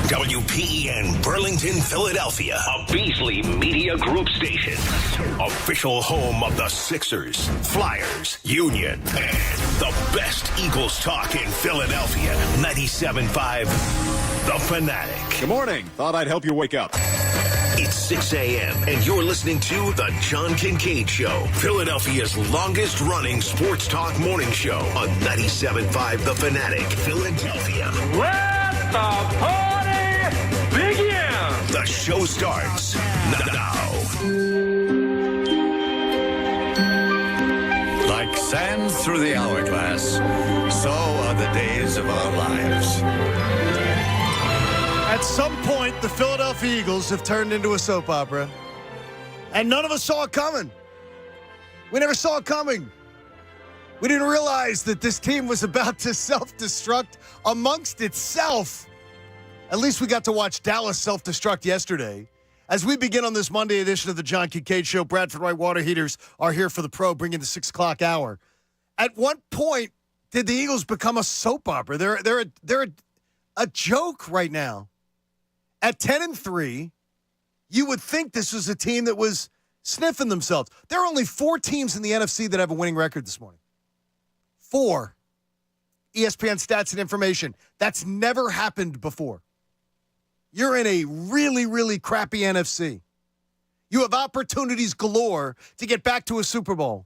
WPEN Burlington, Philadelphia, a Beasley Media Group station. Official home of the Sixers, Flyers, Union, and the best Eagles talk in Philadelphia. 97.5, The Fanatic. Good morning. Thought I'd help you wake up. It's 6 a.m. and you're listening to The John Kincade Show, Philadelphia's longest-running sports talk morning show on 97.5 The Fanatic, Philadelphia. Let the party begin! The show starts now. Like sands through the hourglass, so are the days of our lives. At some point, the Philadelphia Eagles have turned into a soap opera, and none of us saw it coming. We never saw it coming. We didn't realize that this team was about to self-destruct amongst itself. At least we got to watch Dallas self-destruct yesterday. As we begin on this Monday edition of the John Kincade Show, Bradford Wright Water Heaters are here for the Pro, bringing the 6 o'clock hour. At what point did the Eagles become a soap opera? They're a joke right now. At 10-3, you would think this was a team that was sniffing themselves. There are only 4 teams in the NFC that have a winning record this morning. 4. ESPN stats and information. That's never happened before. You're in a really, really crappy NFC. You have opportunities galore to get back to a Super Bowl.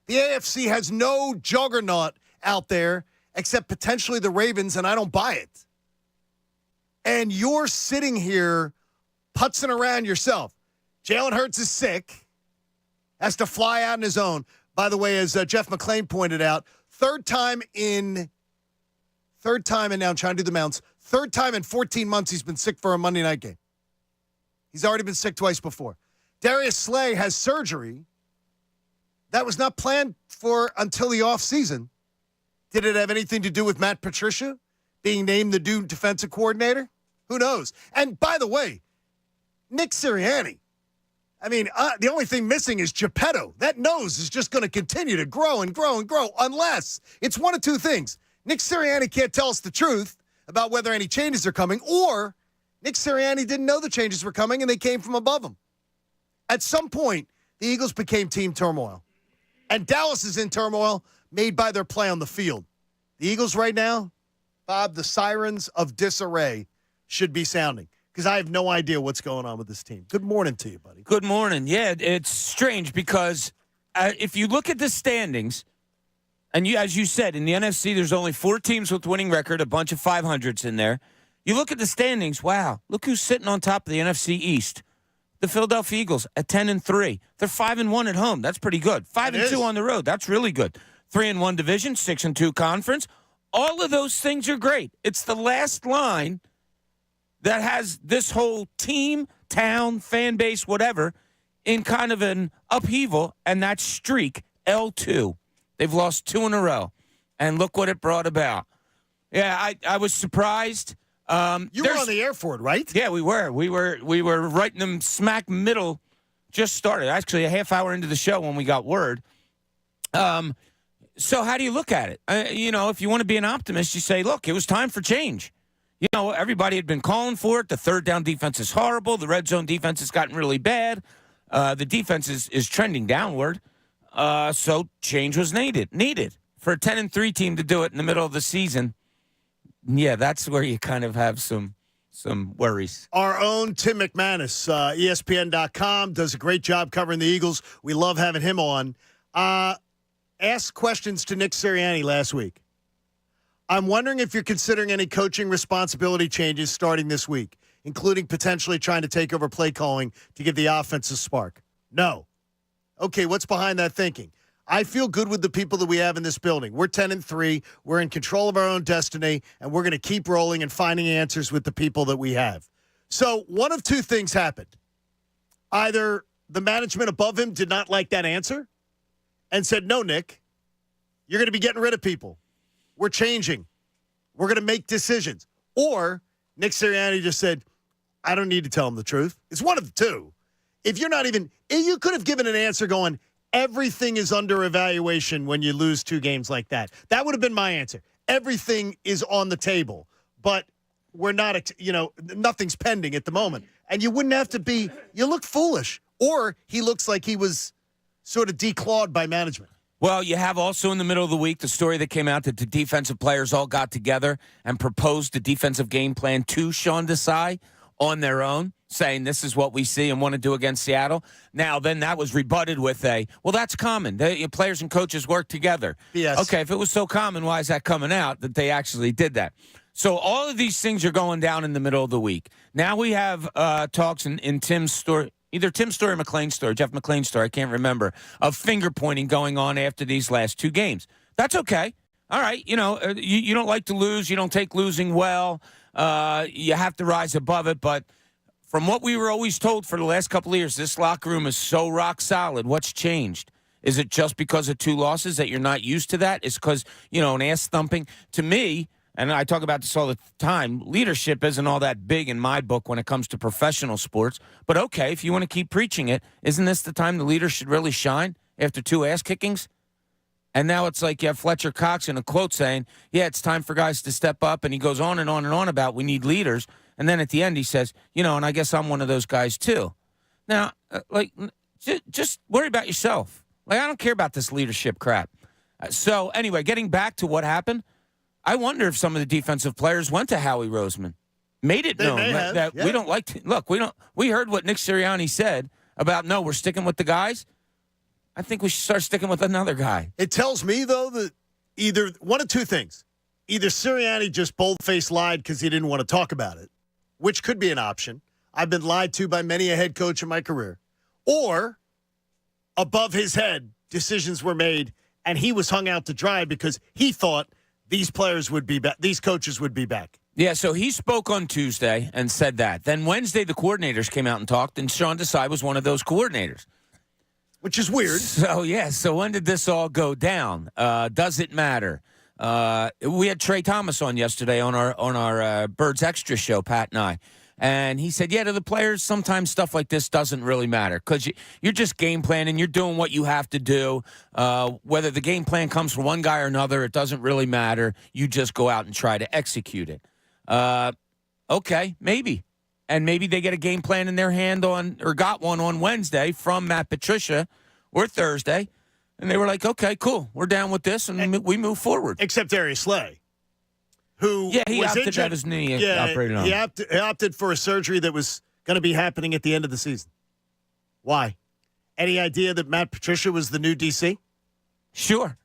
The AFC has no juggernaut out there except potentially the Ravens, and I don't buy it. And you're sitting here putzing around yourself. Jalen Hurts is sick, has to fly out on his own. By the way, as Jeff McClain pointed out, third time in now I'm trying to do the mounts, third time in 14 months he's been sick for a Monday night game. He's already been sick twice before. Darius Slay has surgery. That was not planned for until the offseason. Did it have anything to do with Matt Patricia being named the new defensive coordinator? Who knows? And by the way, Nick Sirianni, I mean, the only thing missing is Geppetto. That nose is just going to continue to grow and grow and grow unless it's one of two things. Nick Sirianni can't tell us the truth about whether any changes are coming, or Nick Sirianni didn't know the changes were coming and they came from above him. At some point, the Eagles became team turmoil. And Dallas is in turmoil made by their play on the field. The Eagles right now, Bob, the sirens of disarray should be sounding because I have no idea what's going on with this team. Good morning to you, buddy. Good morning. Yeah, it's strange because if you look at the standings, and as you said, in the NFC, there's only 4 teams with winning record, a bunch of 500s in there. You look at the standings, wow, look who's sitting on top of the NFC East. The Philadelphia Eagles at 10-3. They're 5-1 at home. That's pretty good. 5-2 on the road. That's really good. 3-1 division, 6-2 conference. All of those things are great. It's the last line that has this whole team, town, fan base, whatever, in kind of an upheaval, and that streak, L2. They've lost 2 in a row, and look what it brought about. Yeah, I was surprised. You were on the air for it, right? Yeah, we were. We were right in the smack middle. Just started. Actually, a half hour into the show when we got word. So how do you look at it? If you want to be an optimist, you say, look, it was time for change. Everybody had been calling for it. The third down defense is horrible. The red zone defense has gotten really bad. The defense is trending downward. So change was needed. For a 10-3 team to do it in the middle of the season, yeah, that's where you kind of have some worries. Our own Tim McManus, ESPN.com, does a great job covering the Eagles. We love having him on. Asked questions to Nick Sirianni last week. I'm wondering if you're considering any coaching responsibility changes starting this week, including potentially trying to take over play calling to give the offense a spark. No. Okay, what's behind that thinking? I feel good with the people that we have in this building. We're 10-3. We're in control of our own destiny, and we're going to keep rolling and finding answers with the people that we have. So one of two things happened. Either the management above him did not like that answer and said, no, Nick, you're going to be getting rid of people. We're changing. We're going to make decisions. Or Nick Sirianni just said, I don't need to tell him the truth. It's one of the two. If you're not even – you could have given an answer going, everything is under evaluation when you lose 2 games like that. That would have been my answer. Everything is on the table. But we're not, nothing's pending at the moment. And you wouldn't have to be, you look foolish. Or he looks like he was sort of declawed by management. Well, you have also in the middle of the week the story that came out that the defensive players all got together and proposed the defensive game plan to Sean Desai on their own, saying this is what we see and want to do against Seattle. Now, then that was rebutted with that's common. Players and coaches work together. Yes. Okay, if it was so common, why is that coming out that they actually did that? So all of these things are going down in the middle of the week. Now we have talks in Tim's story. Either Tim's story or McClain's story, Jeff McClain's story, I can't remember, of finger-pointing going on after these last two games. That's okay. All right, you don't like to lose. You don't take losing well. You have to rise above it. But from what we were always told for the last couple of years, this locker room is so rock solid. What's changed? Is it just because of two losses that you're not used to that? Is because, an ass thumping? To me, and I talk about this all the time, leadership isn't all that big in my book when it comes to professional sports. But okay, if you want to keep preaching it, isn't this the time the leader should really shine after two ass kickings? And now it's like you have Fletcher Cox in a quote saying, yeah, it's time for guys to step up. And he goes on and on and on about we need leaders. And then at the end he says, and I guess I'm one of those guys too. Now, just worry about yourself. I don't care about this leadership crap. So anyway, getting back to what happened, I wonder if some of the defensive players went to Howie Roseman, made it known that we don't like to look. We heard what Nick Sirianni said about we're sticking with the guys. I think we should start sticking with another guy. It tells me though that either one of two things: either Sirianni just bold-faced lied because he didn't want to talk about it, which could be an option. I've been lied to by many a head coach in my career, or above his head decisions were made and he was hung out to dry because he thought these players would be back. These coaches would be back. Yeah, so he spoke on Tuesday and said that. Then Wednesday, the coordinators came out and talked, and Sean Desai was one of those coordinators. Which is weird. So when did this all go down? Does it matter? We had Trey Thomas on yesterday on our Birds Extra show, Pat and I. And he said, to the players, sometimes stuff like this doesn't really matter because you're just game planning. You're doing what you have to do. Whether the game plan comes from one guy or another, it doesn't really matter. You just go out and try to execute it. Okay, maybe. And maybe they get a game plan in their hand got one on Wednesday from Matt Patricia or Thursday. And they were like, okay, cool. We're down with this, and we move forward. Except Darius Slay. Who he was opted injured. to have his knee operated on. He opted for a surgery that was going to be happening at the end of the season. Why? Any idea that Matt Patricia was the new DC? Sure.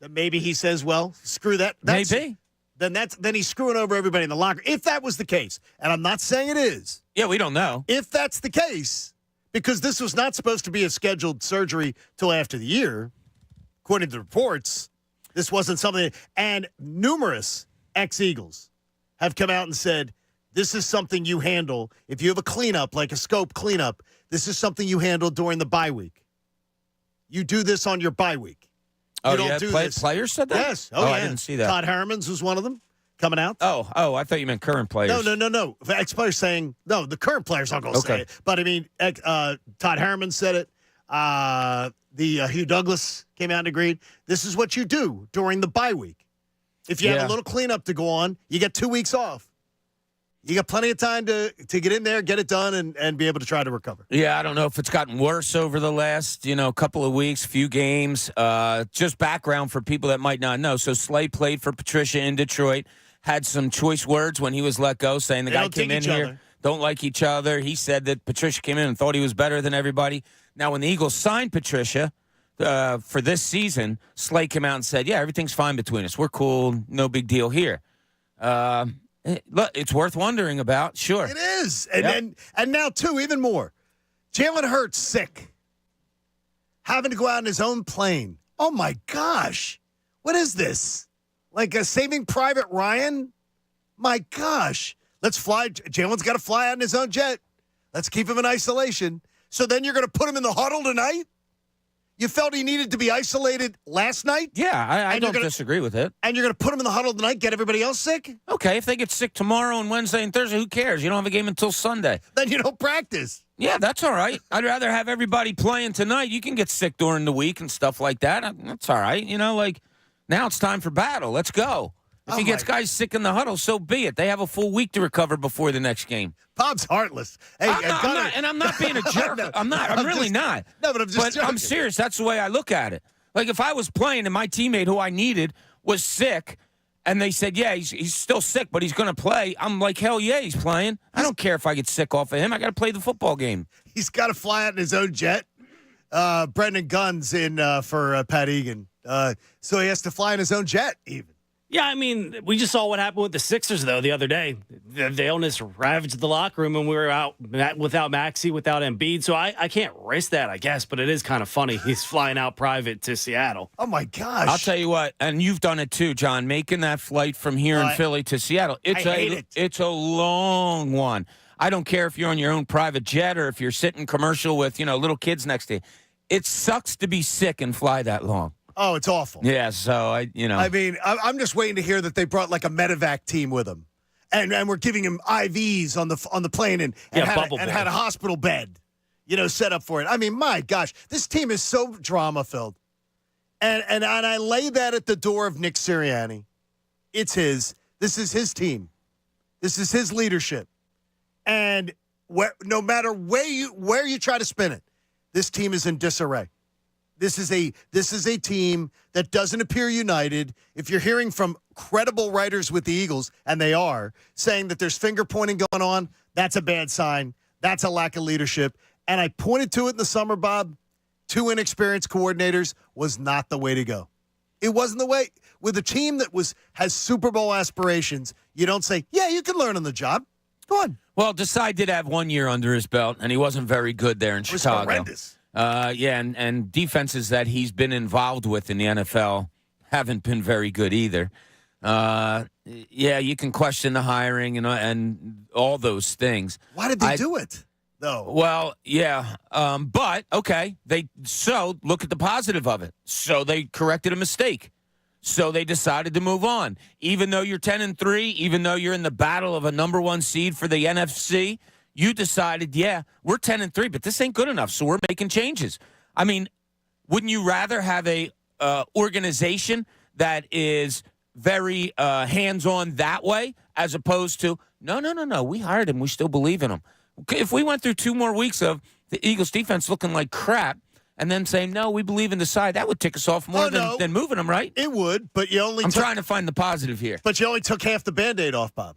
That maybe he says, well, screw that. Maybe. Then he's screwing over everybody in the locker. If that was the case, and I'm not saying it is. Yeah, we don't know. If that's the case, because this was not supposed to be a scheduled surgery till after the year, according to the reports, this wasn't something. And numerous ex-Eagles have come out and said, this is something you handle. If you have a cleanup, like a scope cleanup, this is something you handle during the bye week. You do this on your bye week. You don't do this. Players said that? Yes. Oh, yeah. I didn't see that. Todd Herman's was one of them coming out. Oh, I thought you meant current players. No. Ex-players saying, no, the current players aren't going to say it. But, I mean, Todd Herman said it. Hugh Douglas came out and agreed. This is what you do during the bye week. If you have a little cleanup to go on, you get 2 weeks off. You got plenty of time to get in there, get it done, and be able to try to recover. Yeah, I don't know if it's gotten worse over the last, couple of weeks, few games. Just background for people that might not know. So Slay played for Patricia in Detroit, had some choice words when he was let go, saying the guy came in here, don't like each other. He said that Patricia came in and thought he was better than everybody. Now, when the Eagles signed Patricia for this season, Slay came out and said, yeah, everything's fine between us. We're cool. No big deal here. Look, it's worth wondering about. Sure. It is. And now, too, even more. Jalen Hurts sick. Having to go out in his own plane. Oh, my gosh. What is this? Like a Saving Private Ryan? My gosh. Let's fly. Jalen's got to fly out in his own jet. Let's keep him in isolation. So then you're going to put him in the huddle tonight? You felt he needed to be isolated last night? Yeah, I don't disagree with it. And you're going to put him in the huddle tonight, get everybody else sick? Okay, if they get sick tomorrow and Wednesday and Thursday, who cares? You don't have a game until Sunday. Then you don't practice. Yeah, that's all right. I'd rather have everybody playing tonight. You can get sick during the week and stuff like that. That's all right. Now it's time for battle. Let's go. If he gets guys sick in the huddle, so be it. They have a full week to recover before the next game. Bob's heartless. Hey, I'm not being a jerk. No, I'm really not. No, but I'm just joking. I'm serious. That's the way I look at it. Like, if I was playing and my teammate who I needed was sick, and they said, yeah, he's still sick, but he's going to play, I'm like, hell yeah, he's playing. I don't care if I get sick off of him. I got to play the football game. He's got to fly out in his own jet. Brendan Gunn's in for Pat Egan. So he has to fly in his own jet, even. Yeah, I mean, we just saw what happened with the Sixers, though, the other day. The illness ravaged the locker room, and we were out without Maxey, without Embiid. So I can't risk that, I guess, but it is kind of funny. He's flying out private to Seattle. Oh, my gosh. I'll tell you what, and you've done it too, John, making that flight from here in Philly to Seattle. It's a long one. I don't care if you're on your own private jet or if you're sitting commercial with, little kids next to you. It sucks to be sick and fly that long. Oh, it's awful. Yeah, so I mean, I'm just waiting to hear that they brought like a medevac team with them, and we're giving him IVs on the plane and had a hospital bed, set up for it. I mean, my gosh, this team is so drama filled, and I lay that at the door of Nick Sirianni. It's his. This is his team. This is his leadership, and no matter where you try to spin it, this team is in disarray. This is a team that doesn't appear united. If you're hearing from credible writers with the Eagles, and they are, saying that there's finger pointing going on, that's a bad sign. That's a lack of leadership. And I pointed to it in the summer, Bob. 2 inexperienced coordinators was not the way to go. It wasn't the way. With a team that has Super Bowl aspirations, you don't say, yeah, you can learn on the job. Go on. Well, Desai did have 1 year under his belt, and he wasn't very good there in Chicago. It was horrendous. And defenses that he's been involved with in the NFL haven't been very good either. You can question the hiring and all those things. Why did they do it, though? Well, yeah, but okay. So look at the positive of it. So they corrected a mistake. So they decided to move on. Even though you're 10-3, even though you're in the battle of a number 1 seed for the NFC. You decided, yeah, we're 10-3, but this ain't good enough, so we're making changes. I mean, wouldn't you rather have a organization that is very hands-on that way as opposed to, no, we hired him, we still believe in him. If we went through 2 more weeks of the Eagles defense looking like crap and then saying, no, we believe in the side, that would tick us off more than moving them, right? It would, but I'm trying to find the positive here. But you only took half the Band-Aid off, Bob.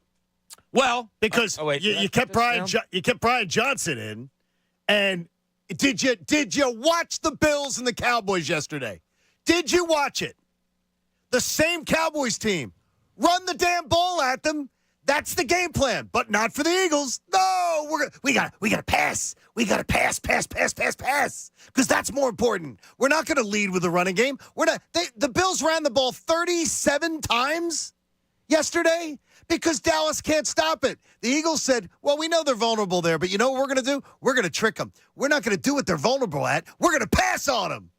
Well, because you kept Brian Johnson in, and did you watch the Bills and the Cowboys yesterday? Did you watch it? The same Cowboys team run the damn ball at them. That's the game plan, but not for the Eagles. No, we got to pass. We got to pass, because that's more important. We're not going to lead with the running game. We're not. The Bills ran the ball 37 times yesterday. Because Dallas can't stop it. The Eagles said, well, we know they're vulnerable there, but you know what we're going to do? We're going to trick them. We're not going to do what they're vulnerable at. We're going to pass on them.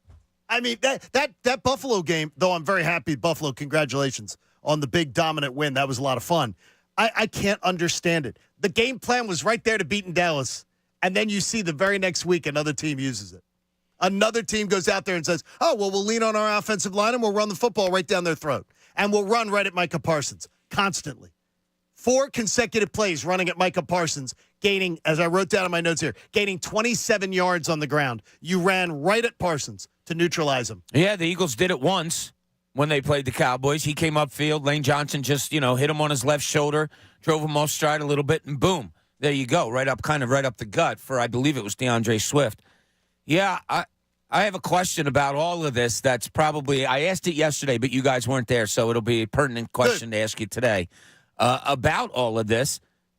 I mean, that Buffalo game, though I'm very happy, Buffalo, congratulations on the big dominant win. That was a lot of fun. I can't understand it. The game plan was right there to beat in Dallas, and then you see the very next week another team uses it. Another team goes out there and says, oh, well, we'll lean on our offensive line and we'll run the football right down their throat. And we'll run right at Micah Parsons constantly. 4 consecutive plays running at Micah Parsons, gaining, as I wrote down in my notes here, gaining 27 yards on the ground. You ran right at Parsons to neutralize him. Yeah, the Eagles did it once when they played the Cowboys. He came upfield. Lane Johnson just, hit him on his left shoulder, drove him off stride a little bit, and boom, there you go, right up the gut for, I believe it was DeAndre Swift. Yeah, I have a question about all of this that's probably, I asked it yesterday, but you guys weren't there, so it'll be a pertinent question to ask you today. About all of this,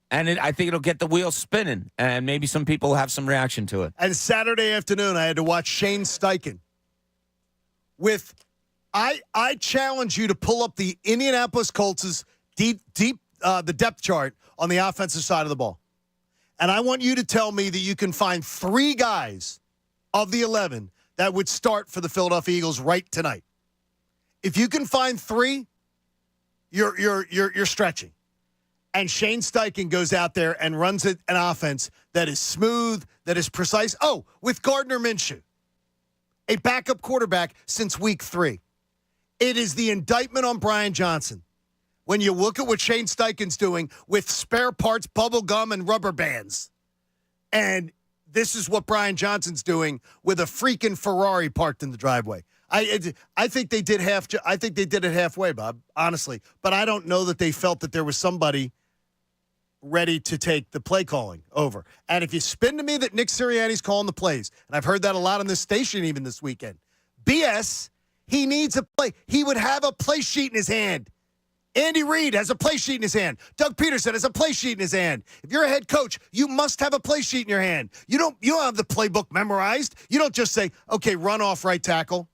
and I think it'll get the wheels spinning, and maybe some people will have some reaction to it. And Saturday afternoon, I had to watch Shane Steichen. I challenge you to pull up the Indianapolis Colts' the depth chart on the offensive side of the ball, and I want you to tell me that you can find 3 guys of the 11 that would start for the Philadelphia Eagles right tonight. If you can find 3. You're stretching. And Shane Steichen goes out there and runs an offense that is smooth, that is precise. Oh, with Gardner Minshew, a backup quarterback since week 3. It is the indictment on Brian Johnson. when you look at what Shane Steichen's doing with spare parts, bubble gum, and rubber bands. And this is what Brian Johnson's doing with a freaking Ferrari parked in the driveway. I think they did I think they did it halfway, Bob, honestly. But I don't know that they felt that there was somebody ready to take the play calling over. And if you spin to me that Nick Sirianni's calling the plays, and I've heard that a lot on this station even this weekend, BS, he needs a play. He would have a play sheet in his hand. Andy Reid has a play sheet in his hand. Doug Peterson has a play sheet in his hand. If you're a head coach, you must have a play sheet in your hand. You don't have the playbook memorized. You don't just say, okay, run off right tackle.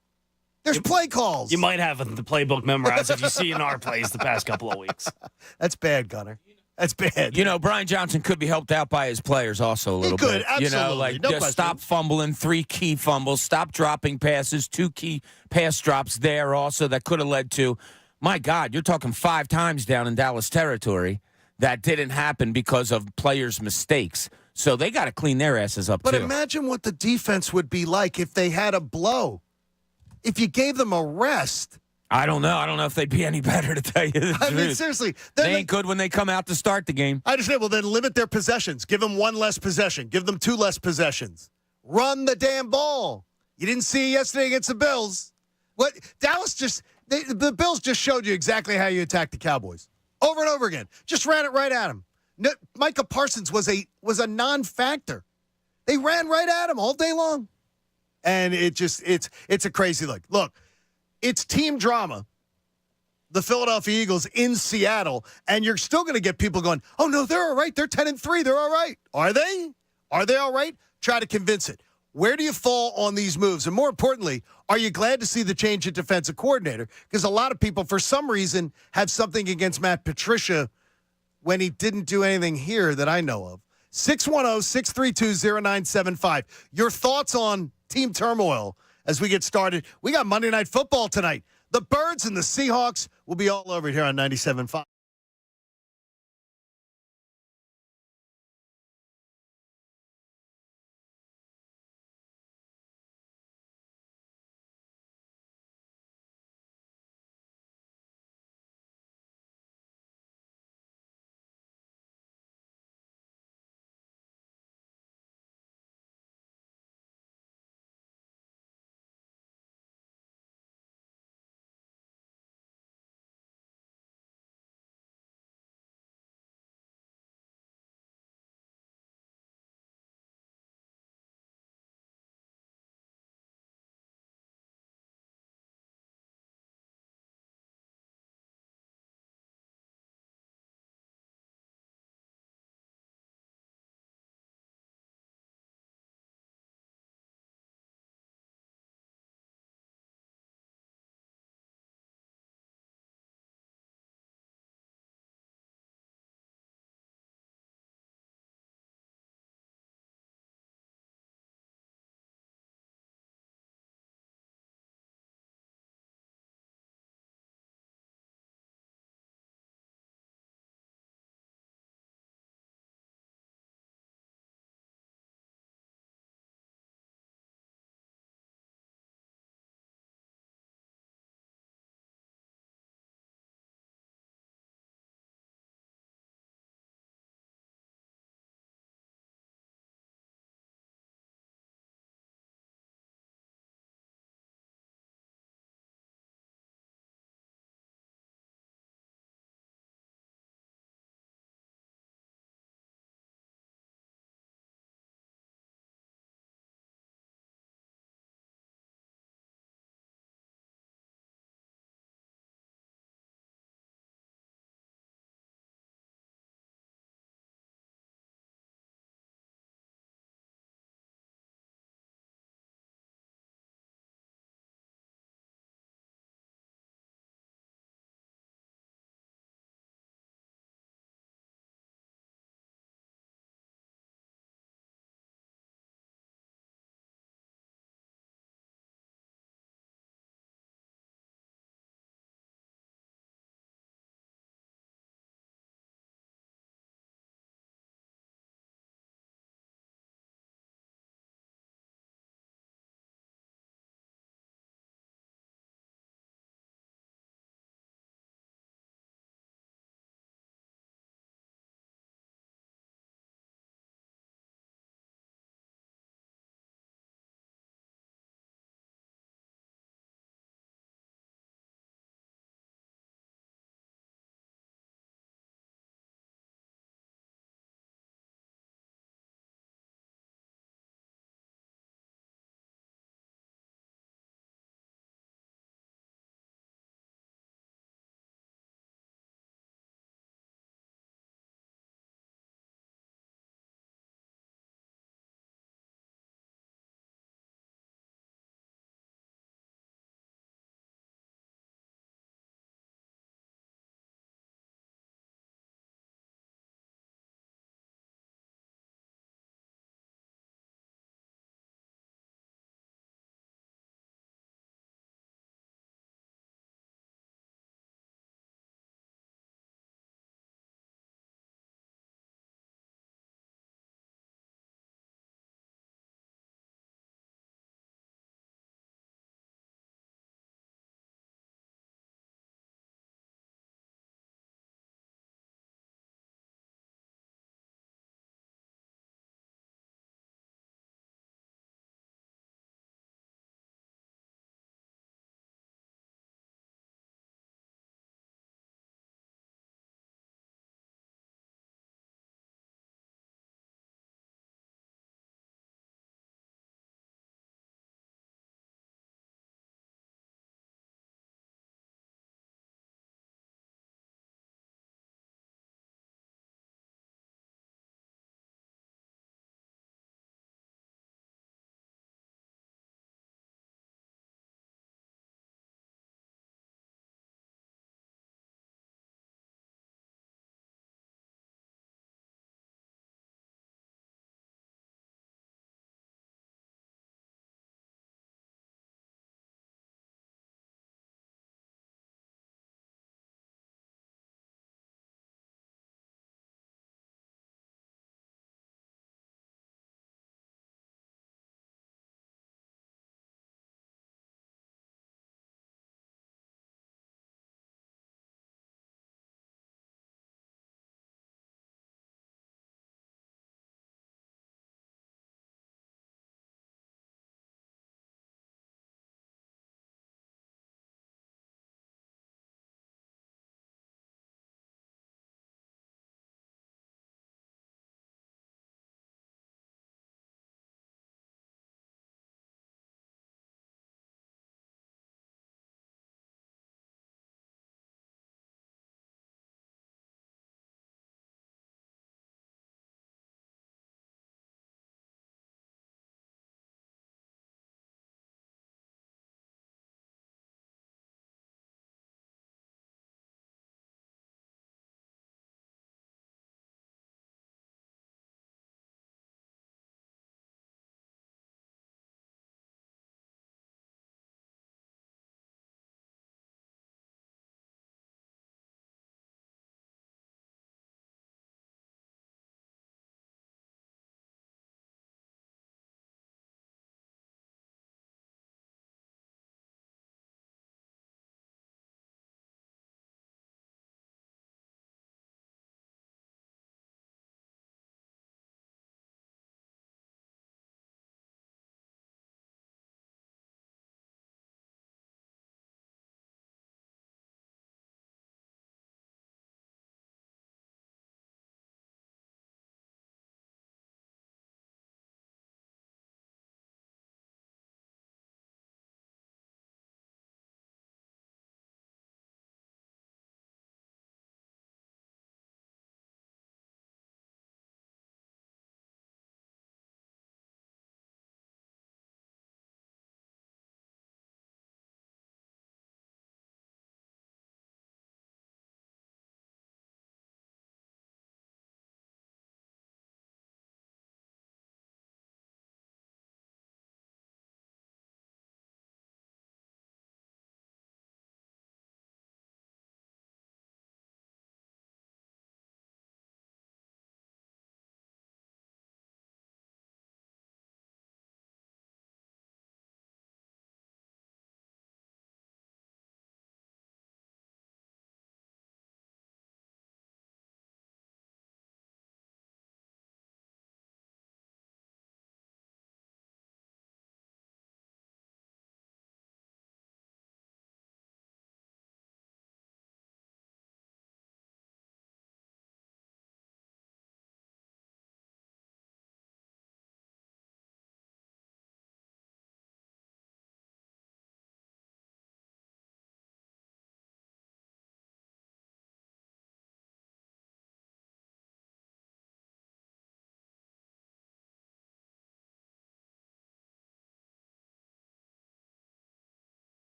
There's play calls. You might have the playbook memorized if you see in our plays the past couple of weeks. That's bad, Gunner. That's bad. Brian Johnson could be helped out by his players also a little bit. He could, absolutely. No just question. stop fumbling, 3 key fumbles, stop dropping passes, 2 key pass drops there also that could have led to, my God, you're talking 5 times down in Dallas territory that didn't happen because of players' mistakes. So they got to clean their asses up, But too. imagine what the defense would be like if they had a blow. If you gave them a rest. I don't know. I don't know if they'd be any better, to tell you the truth. I mean, seriously. They ain't good when they come out to start the game. I understand. Well, then limit their possessions. Give them 1 less possession. Give them 2 less possessions. Run the damn ball. You didn't see it yesterday against the Bills. What Dallas the Bills just showed you exactly how you attack the Cowboys. Over and over again. Just ran it right at them. No, Micah Parsons was a non-factor. They ran right at him all day long. And it's a crazy look. Look, it's team drama. The Philadelphia Eagles in Seattle, and you're still going to get people going, oh, no, they're all right. They're 10-3. They're all right. Are they? Are they all right? Try to convince it. Where do you fall on these moves? And more importantly, are you glad to see the change at defensive coordinator? Because a lot of people, for some reason, have something against Matt Patricia when he didn't do anything here that I know of. 610-632-0975. Your thoughts on team turmoil as we get started. We got Monday Night Football tonight. The Birds and the Seahawks will be all over here on 97.5.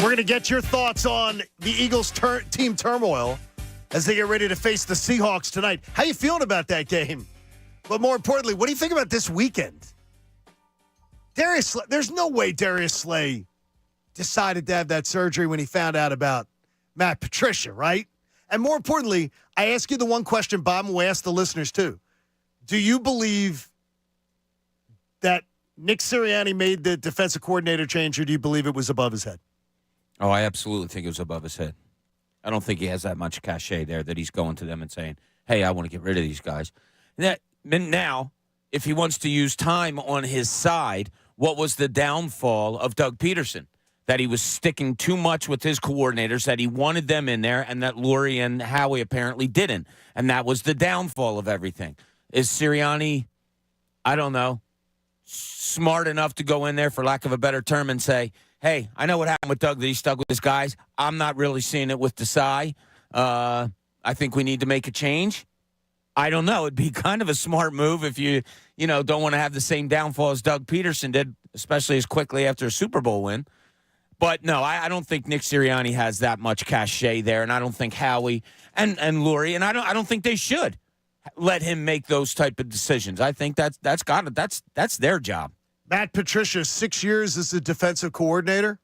We're going to get your thoughts on the Eagles' team turmoil as they get ready to face the Seahawks tonight. How you feeling about that game? But more importantly, what do you think about this weekend? There's no way Darius Slay decided to have that surgery when he found out about Matt Patricia, right? And more importantly, I ask you the one question, Bob, and we ask the listeners too. Do you believe that Nick Sirianni made the defensive coordinator change, or do you believe it was above his head? Oh, I absolutely think it was above his head. I don't think he has that much cachet there that he's going to them and saying, hey, I want to get rid of these guys. Now, if he wants to use time on his side, what was the downfall of Doug Peterson? That he was sticking too much with his coordinators, that he wanted them in there, and that Lurie and Howie apparently didn't. And that was the downfall of everything. Is Sirianni, I don't know, smart enough to go in there, for lack of a better term, and say, hey, I know what happened with Doug, that he stuck with his guys. I'm not really seeing it with Desai. I think we need to make a change. I don't know. It'd be kind of a smart move if you don't want to have the same downfall as Doug Peterson did, especially as quickly after a Super Bowl win. But no, I don't think Nick Sirianni has that much cachet there, and I don't think Howie and Lurie, and I don't think they should let him make those type of decisions. I think that's their job. Matt Patricia, 6 years as a defensive coordinator.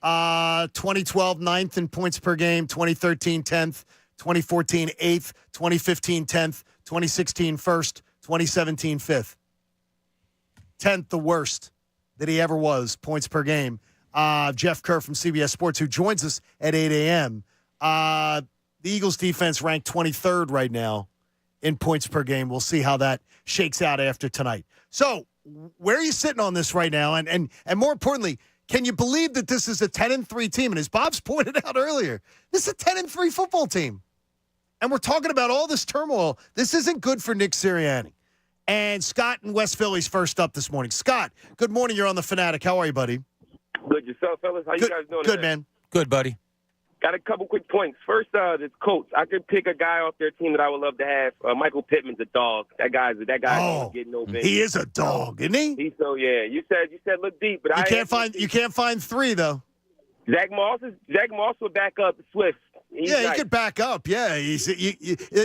2012, 9th in points per game. 2013, 10th. 2014, 8th. 2015, 10th. 2016, 1st. 2017, 5th. 10th, the worst that he ever was, points per game. Jeff Kerr from CBS Sports, who joins us at 8 a.m. The Eagles defense ranked 23rd right now in points per game. We'll see how that shakes out after tonight. So, where are you sitting on this right now? And more importantly, can you believe that this is a 10-3 team? And as Bob's pointed out earlier, this is a 10-3 football team. And we're talking about all this turmoil. This isn't good for Nick Sirianni. And Scott in West Philly's first up this morning. Scott, good morning. You're on the Fanatic. How are you, buddy? Good. Yourself, fellas? How you guys doing Good, today? man. Good, buddy. Got a couple quick points. First, the Colts. I could pick a guy off their team that I would love to have. Michael Pittman's a dog. That guy's getting no business. He is a dog, isn't he? Yeah. You said look deep, but You can't find three though. Zach Moss will back up Swift. He could back up. Yeah,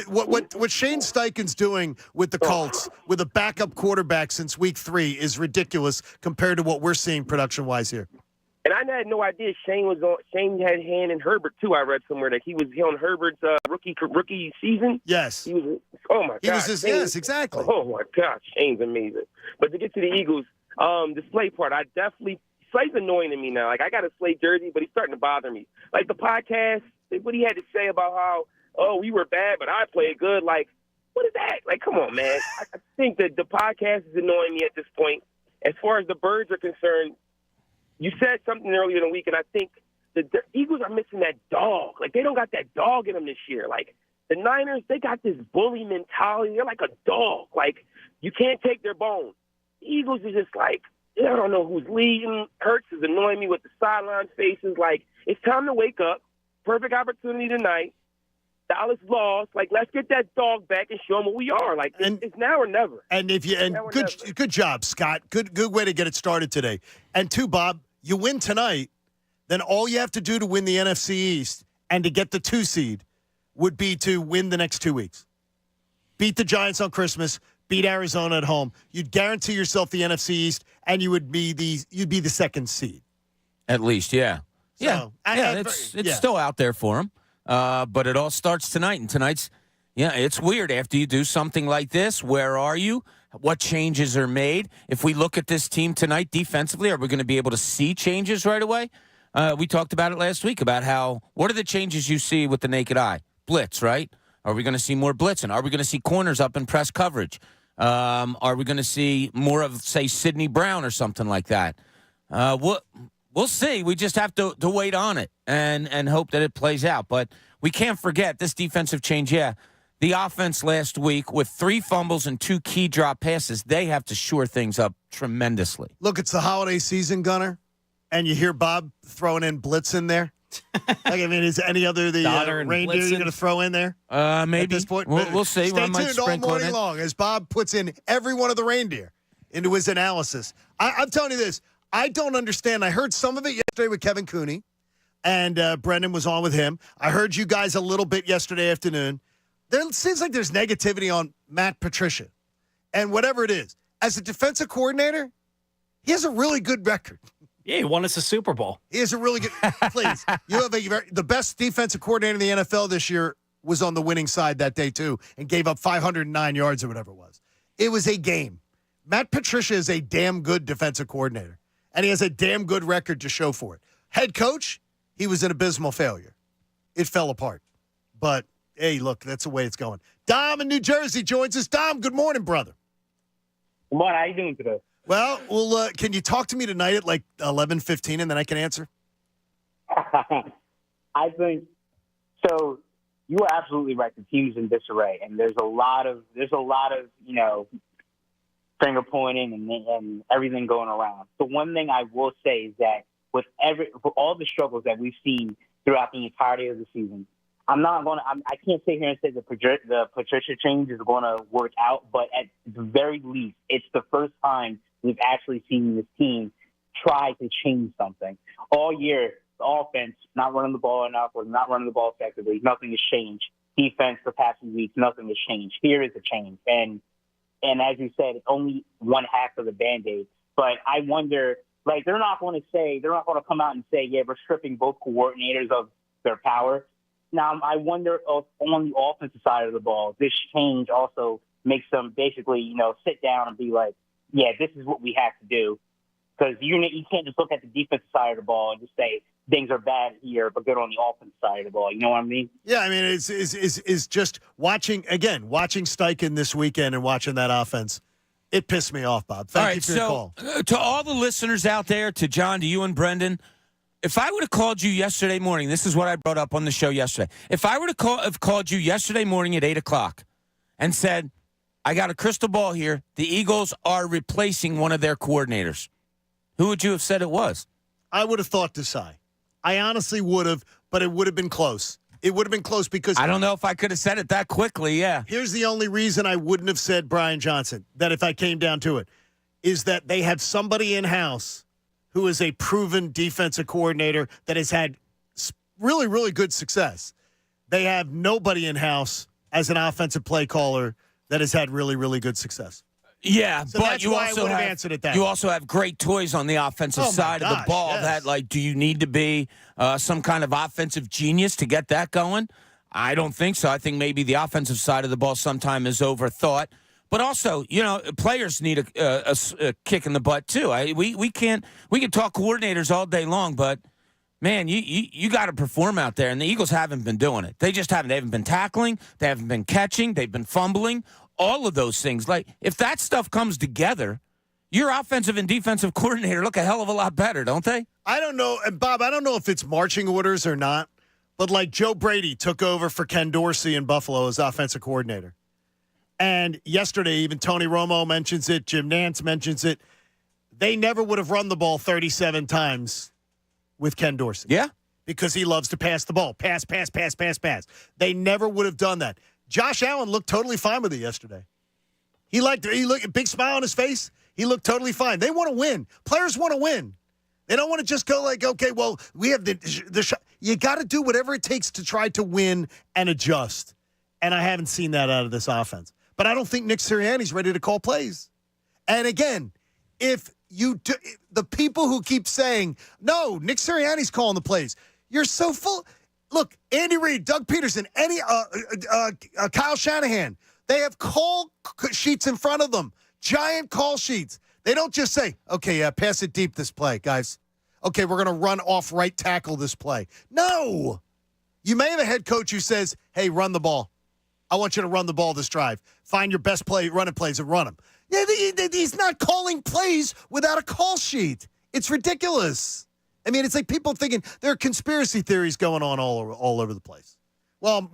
what Shane Steichen's doing with the Colts with a backup quarterback since week 3 is ridiculous compared to what we're seeing production-wise here. And I had no idea Shane had a hand in Herbert too. I read somewhere that he was on Herbert's rookie season. Yes. Oh my God. Yes, exactly. Oh my God, Shane's amazing. But to get to the Eagles, the Slay part, Slay's annoying to me now. Like, I got a Slay jersey, but he's starting to bother me. Like the podcast, what he had to say about how, we were bad, but I played good. Like, what is that? Like, come on, man. I think that the podcast is annoying me at this point. As far as the Birds are concerned, you said something earlier in the week, and I think the Eagles are missing that dog. Like, they don't got that dog in them this year. Like, the Niners, they got this bully mentality. They're like a dog. Like, you can't take their bones. The Eagles are just like, I don't know who's leading. Hurts is annoying me with the sideline faces. Like, it's time to wake up. Perfect opportunity tonight. Dallas lost. Like, let's get that dog back and show them what we are. Like, it's now or never. And good job, Scott. Good way to get it started today. And two, Bob, you win tonight, then all you have to do to win the NFC East and to get the 2 seed would be to win the next 2 weeks. Beat the Giants on Christmas. Beat Arizona at home. You'd guarantee yourself the NFC East, and you'd be the 2nd seed. At least, yeah. So, It's still out there for them. But it all starts tonight, and tonight's, it's weird. After you do something like this, where are you? What changes are made? If we look at this team tonight defensively, are we going to be able to see changes right away? We talked about it last week, about what are the changes you see with the naked eye? Blitz, right? Are we going to see more blitzing? Are we going to see corners up in press coverage? Are we going to see more of, say, Sidney Brown or something like that? We'll see. We just have to wait on it and hope that it plays out. But we can't forget this defensive change. Yeah, the offense last week with 3 fumbles and 2 key drop passes, they have to shore things up tremendously. Look, it's the holiday season, Gunner, and you hear Bob throwing in blitz in there. Is any other reindeer you're going to throw in there? Maybe. At this point? We'll see. Stay tuned all morning long as Bob puts in every one of the reindeer into his analysis. I'm telling you this. I don't understand. I heard some of it yesterday with Kevin Cooney. and Brendan was on with him. I heard you guys a little bit yesterday afternoon. There seems like there's negativity on Matt Patricia. And whatever it is, as a defensive coordinator, he has a really good record. Yeah, he won us a Super Bowl. He has a really good – please, you have the best defensive coordinator in the NFL this year was on the winning side that day too and gave up 509 yards or whatever it was. It was a game. Matt Patricia is a damn good defensive coordinator, and he has a damn good record to show for it. Head coach, he was an abysmal failure. It fell apart. But, hey, look, that's the way it's going. Dom in New Jersey joins us. Dom, good morning, brother. Good morning. How you doing today? Well, can you talk to me tonight at like 11:15 and then I can answer? I think so. You are absolutely right. The team's in disarray, and there's a lot of finger pointing and everything going around. The one thing I will say is that for all the struggles that we've seen throughout the entirety of the season, I can't sit here and say the Patricia change is going to work out, but at the very least, it's the first time we've actually seen this team try to change something. All year, the offense, not running the ball enough or not running the ball effectively, nothing has changed. Defense the past few weeks, nothing has changed. Here is a change. And as you said, it's only one half of the Band-Aid. But I wonder, they're not going to come out and say, yeah, we're stripping both coordinators of their power. Now, I wonder if on the offensive side of the ball, this change also makes them basically, sit down and be like, yeah, this is what we have to do. Because you can't just look at the defensive side of the ball and just say things are bad here, but good on the offensive side of the ball. You know what I mean? Yeah, I mean, it's just watching Steichen this weekend and watching that offense. It pissed me off, Bob. Thank you for your call. To all the listeners out there, to John, to you and Brendan, if I would have called you yesterday morning, this is what I brought up on the show yesterday. If I were to have called you yesterday morning at 8 o'clock and said, I got a crystal ball here, the Eagles are replacing one of their coordinators, who would you have said it was? I would have thought Desai. I honestly would have, but it would have been close. It would have been close because I don't know if I could have said it that quickly, yeah. Here's the only reason I wouldn't have said Brian Johnson, that if I came down to it, is that they have somebody in-house who is a proven defensive coordinator that has had really, really good success. They have nobody in-house as an offensive play caller that has had really, really good success. Yeah, so but you also have great toys on the offensive side of the ball. Yes. That, do you need to be some kind of offensive genius to get that going? I don't think so. I think maybe the offensive side of the ball sometime is overthought. But also, players need a kick in the butt too. We can talk coordinators all day long, but man, you got to perform out there, and the Eagles haven't been doing it. They just haven't. They haven't been tackling. They haven't been catching. They've been fumbling. All of those things. If that stuff comes together, your offensive and defensive coordinator look a hell of a lot better, don't they? I don't know, and Bob, I don't know if it's marching orders or not, but Joe Brady took over for Ken Dorsey in Buffalo as offensive coordinator. And yesterday, even Tony Romo mentions it, Jim Nantz mentions it. They never would have run the ball 37 times with Ken Dorsey. Yeah. Because he loves to pass the ball. Pass. They never would have done that. Josh Allen looked totally fine with it yesterday. He looked big smile on his face. He looked totally fine. They want to win. Players want to win. They don't want to just go okay, well, we have the shot. You got to do whatever it takes to try to win and adjust. And I haven't seen that out of this offense. But I don't think Nick Sirianni's ready to call plays. And again, if the people who keep saying, no, Nick Sirianni's calling the plays, you're so full. Look, Andy Reid, Doug Peterson, Kyle Shanahan, they have call sheets in front of them, giant call sheets. They don't just say, okay, pass it deep this play, guys. Okay, we're going to run off right tackle this play. No. You may have a head coach who says, hey, run the ball. I want you to run the ball this drive. Find your best running plays and run them. Yeah, he's not calling plays without a call sheet. It's ridiculous. I mean, it's like people thinking there are conspiracy theories going on all over the place. Well,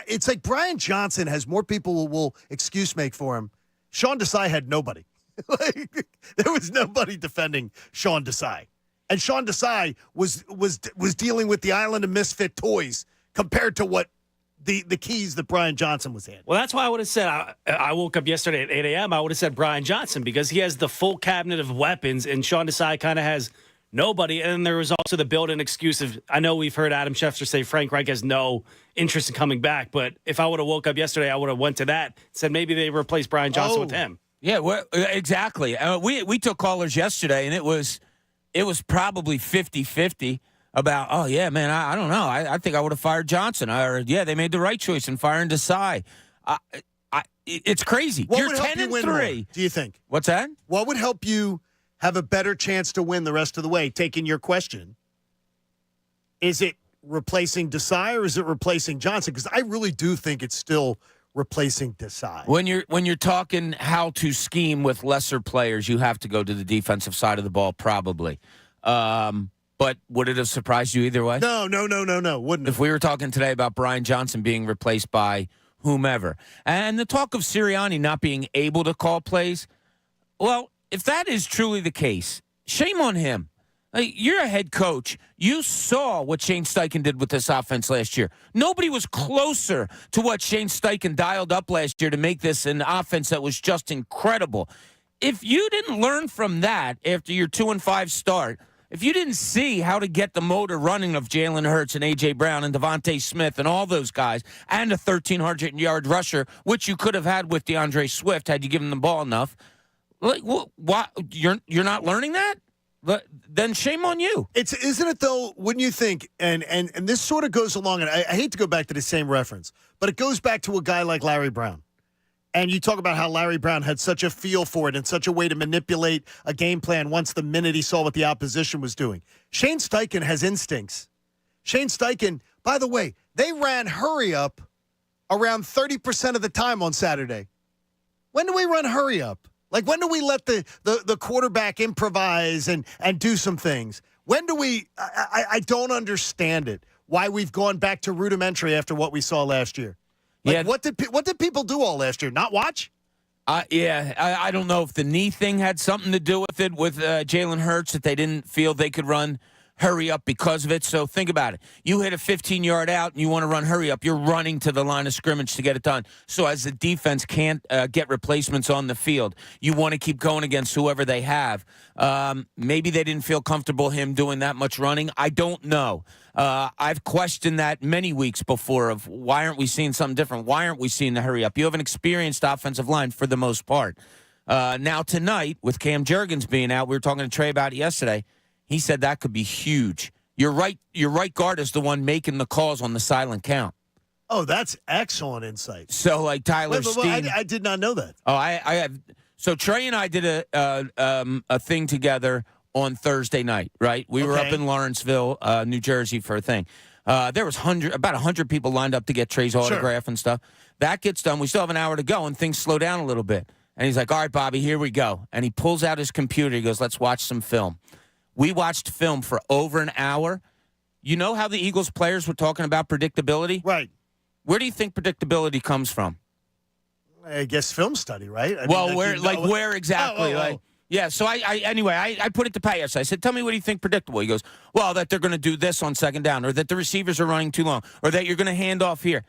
it's like Brian Johnson has more people who will excuse make for him. Sean Desai had nobody. There was nobody defending Sean Desai. And Sean Desai was dealing with the island of misfit toys compared to what the keys that Brian Johnson was handling. Well, that's why I would have said, I woke up yesterday at 8 a.m., I would have said Brian Johnson because he has the full cabinet of weapons, and Sean Desai kind of has Nobody. And then there was also the built-in excuse of, I know we've heard Adam Schefter say Frank Reich has no interest in coming back, but if I would have woke up yesterday, I would have went to that, said maybe they replace Brian Johnson with him. Yeah, well, exactly. We took callers yesterday, and it was probably 50-50 about, oh, yeah, man, I don't know. I think I would have fired Johnson. Or, yeah, they made the right choice in firing Desai. It's crazy. What You're would help 10 you and win 3. more, do you think? What's that? What would help you have a better chance to win the rest of the way? Taking your question, is it replacing Desai or is it replacing Johnson? Because I really do think it's still replacing Desai. When you're talking how to scheme with lesser players, you have to go to the defensive side of the ball, probably. But would it have surprised you either way? No. Wouldn't If have. we were talking today about Brian Johnson being replaced by whomever, and the talk of Sirianni not being able to call plays, well, if that is truly the case, shame on him. Like, you're a head coach. You saw what Shane Steichen did with this offense last year. Nobody was closer to what Shane Steichen dialed up last year to make this an offense that was just incredible. If you didn't learn from that after your 2-5 start, if you didn't see how to get the motor running of Jalen Hurts and A.J. Brown and Devontae Smith and all those guys, and a 1,300-yard rusher, which you could have had with DeAndre Swift had you given the ball enough, like, what? You're not learning that? Then shame on you. Isn't it though? Wouldn't you think? And this sort of goes along. And I hate to go back to the same reference, but it goes back to a guy like Larry Brown. And you talk about how Larry Brown had such a feel for it and such a way to manipulate a game plan once the minute he saw what the opposition was doing. Shane Steichen has instincts. Shane Steichen, by the way, they ran hurry up around 30% of the time on Saturday. When do we run hurry up? Like, when do we let the quarterback improvise and do some things? When do we – I don't understand it, why we've gone back to rudimentary after what we saw last year. Like, Yeah. what did people do all last year? Not watch? I don't know if the knee thing had something to do with it, with Jalen Hurts, that they didn't feel they could run hurry up because of it. So think about it. You hit a 15-yard out and you want to run hurry up. You're running to the line of scrimmage to get it done. So as the defense can't get replacements on the field, you want to keep going against whoever they have. Maybe they didn't feel comfortable him doing that much running. I don't know. I've questioned that many weeks before of why aren't we seeing something different? Why aren't we seeing the hurry up? You have an experienced offensive line for the most part. Now tonight, with Cam Jurgens being out, we were talking to Trey about it yesterday. He said that could be huge. Your right guard is the one making the calls on the silent count. Oh, that's excellent insight. So, like Tyler Steen. I did not know that. Oh, I have. So Trey and I did a thing together on Thursday night, right? We were up in Lawrenceville, New Jersey for a thing. There was about 100 people lined up to get Trey's autograph and stuff. That gets done. We still have an hour to go, and things slow down a little bit. And he's like, all right, Bobby, here we go. And he pulls out his computer. He goes, let's watch some film. We watched film for over an hour. You know how the Eagles players were talking about predictability? Right. Where do you think predictability comes from? I guess film study, right? Where exactly? Yeah, so I put it to Pat yesterday. I said, tell me, what do you think predictable? He goes, well, that they're going to do this on second down, or that the receivers are running too long, or that you're going to hand off here.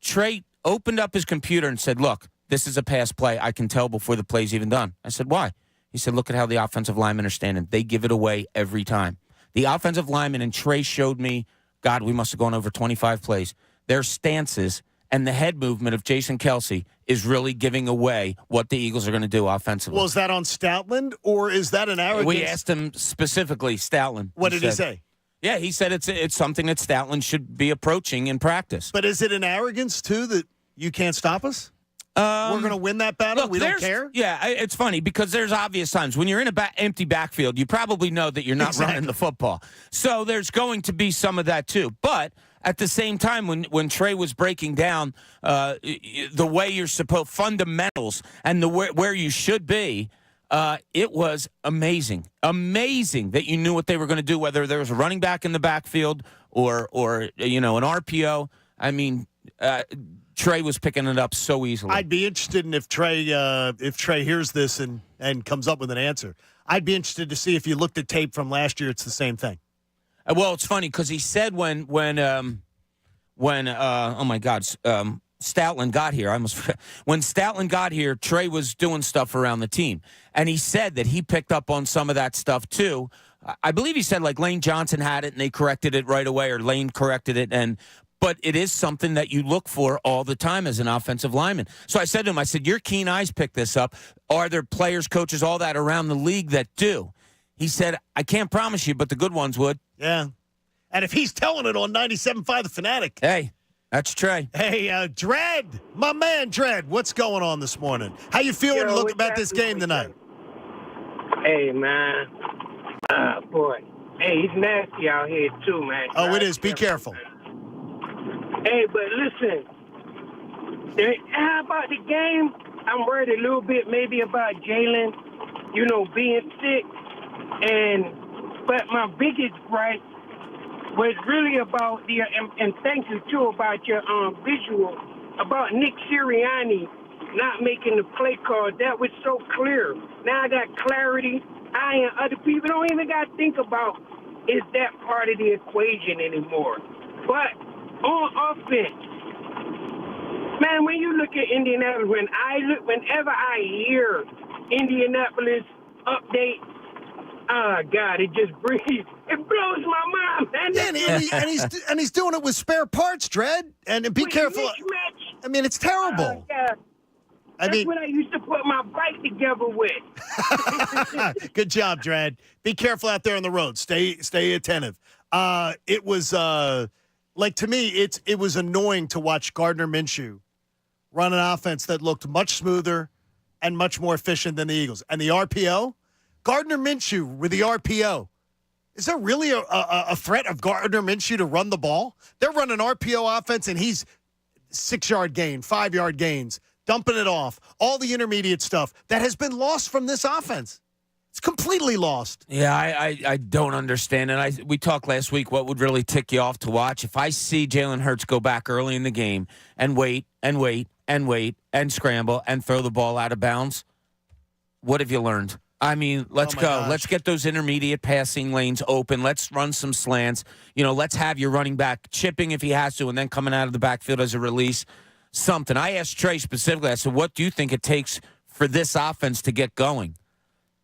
Trey opened up his computer and said, look, this is a pass play. I can tell before the play's even done. I said, why? He said, look at how the offensive linemen are standing. They give it away every time. The offensive linemen, and Trey showed me, God, we must have gone over 25 plays. Their stances and the head movement of Jason Kelce is really giving away what the Eagles are going to do offensively. Well, is that on Stoutland, or is that an arrogance? We asked him specifically, Stoutland. What did he say? Yeah, he said it's something that Stoutland should be approaching in practice. But is it an arrogance, too, that you can't stop us? We're going to win that battle? Look, we don't care? Yeah, it's funny because there's obvious times. When you're in an empty backfield, you probably know that you're not running the football. So there's going to be some of that, too. But at the same time, when Trey was breaking down the way you're supposed, fundamentals, and where you should be, it was amazing. Amazing that you knew what they were going to do, whether there was a running back in the backfield or an RPO. I mean, Trey was picking it up so easily. I'd be interested in if Trey hears this and comes up with an answer. I'd be interested to see if you looked at tape from last year, it's the same thing. Well, it's funny because he said when oh my God, Stoutland got here. I almost forgot. When Stoutland got here, Trey was doing stuff around the team, and he said that he picked up on some of that stuff too. I believe he said like Lane Johnson had it and they corrected it right away, or Lane corrected it, but it is something that you look for all the time as an offensive lineman. So I said to him, I said, your keen eyes pick this up. Are there players, coaches, all that around the league that do? He said, I can't promise you, but the good ones would. Yeah. And if he's telling it on 97.5 The Fanatic. Hey, that's Trey. Hey, Dredd, my man Dredd, what's going on this morning? How you feeling about this game tonight? Hey, man. Boy. Hey, he's nasty out here, too, man. Oh, it is. Be careful. Hey, but listen. How about the game? I'm worried a little bit maybe about Jalen, being sick. But my biggest gripe was really about and thank you, too, about your visual, about Nick Sirianni not making the play call. That was so clear. Now I got clarity. I and other people don't even got to think about is that part of the equation anymore. But on offense, man, when you look at Indianapolis, whenever I hear Indianapolis update, oh, God, it just breathes. It blows my mind, man. Yeah, and he's doing it with spare parts, Dredd. And be careful. I mean, it's terrible. Yeah. That's what I used to put my bike together with. Good job, Dredd. Be careful out there on the road. Stay attentive. It was to me, it was annoying to watch Gardner Minshew run an offense that looked much smoother and much more efficient than the Eagles. And the RPO, Gardner Minshew with the RPO. Is there really a threat of Gardner Minshew to run the ball? They're running RPO offense, and he's 6-yard gain, 5-yard gains, dumping it off, all the intermediate stuff that has been lost from this offense. It's completely lost. Yeah, I don't understand it. We talked last week what would really tick you off to watch. If I see Jalen Hurts go back early in the game and wait and scramble and throw the ball out of bounds, what have you learned? I mean, let's go. Gosh. Let's get those intermediate passing lanes open. Let's run some slants. Let's have your running back chipping if he has to and then coming out of the backfield as a release. Something. I asked Trey specifically, I said, what do you think it takes for this offense to get going?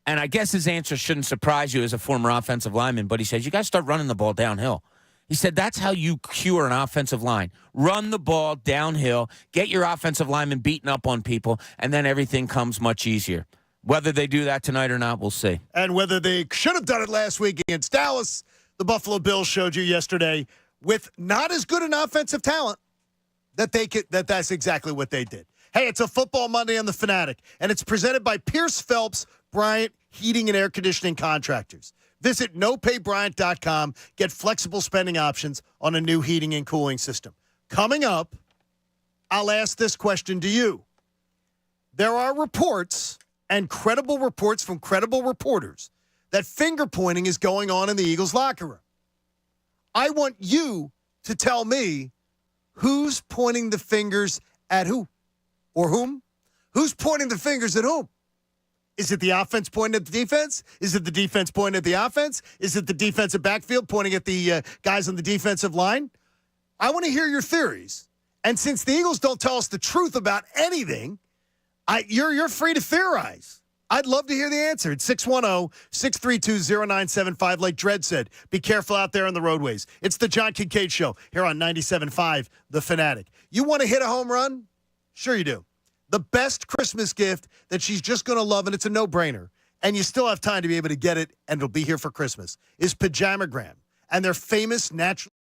And I guess his answer shouldn't surprise you as a former offensive lineman, but he says, you got to start running the ball downhill. He said, that's how you cure an offensive line. Run the ball downhill, get your offensive linemen beating up on people, and then everything comes much easier. Whether they do that tonight or not, we'll see. And whether they should have done it last week against Dallas, the Buffalo Bills showed you yesterday, with not as good an offensive talent, that's exactly what they did. Hey, it's a Football Monday on The Fanatic, and it's presented by Pierce Phelps Bryant Heating and Air Conditioning Contractors. Visit nopaybryant.com. Get flexible spending options on a new heating and cooling system. Coming up, I'll ask this question to you. There are reports and credible reports from credible reporters that finger-pointing is going on in the Eagles locker room. I want you to tell me who's pointing the fingers at who or whom? Who's pointing the fingers at whom? Is it the offense pointing at the defense? Is it the defense pointing at the offense? Is it the defensive backfield pointing at the guys on the defensive line? I want to hear your theories. And since the Eagles don't tell us the truth about anything, you're free to theorize. I'd love to hear the answer. It's 610-632-0975. Like Dredd said, be careful out there on the roadways. It's the John Kincade Show here on 97.5 The Fanatic. You want to hit a home run? Sure you do. The best Christmas gift that she's just going to love, and it's a no-brainer, and you still have time to be able to get it, and it'll be here for Christmas, is Pajamagram and their famous natural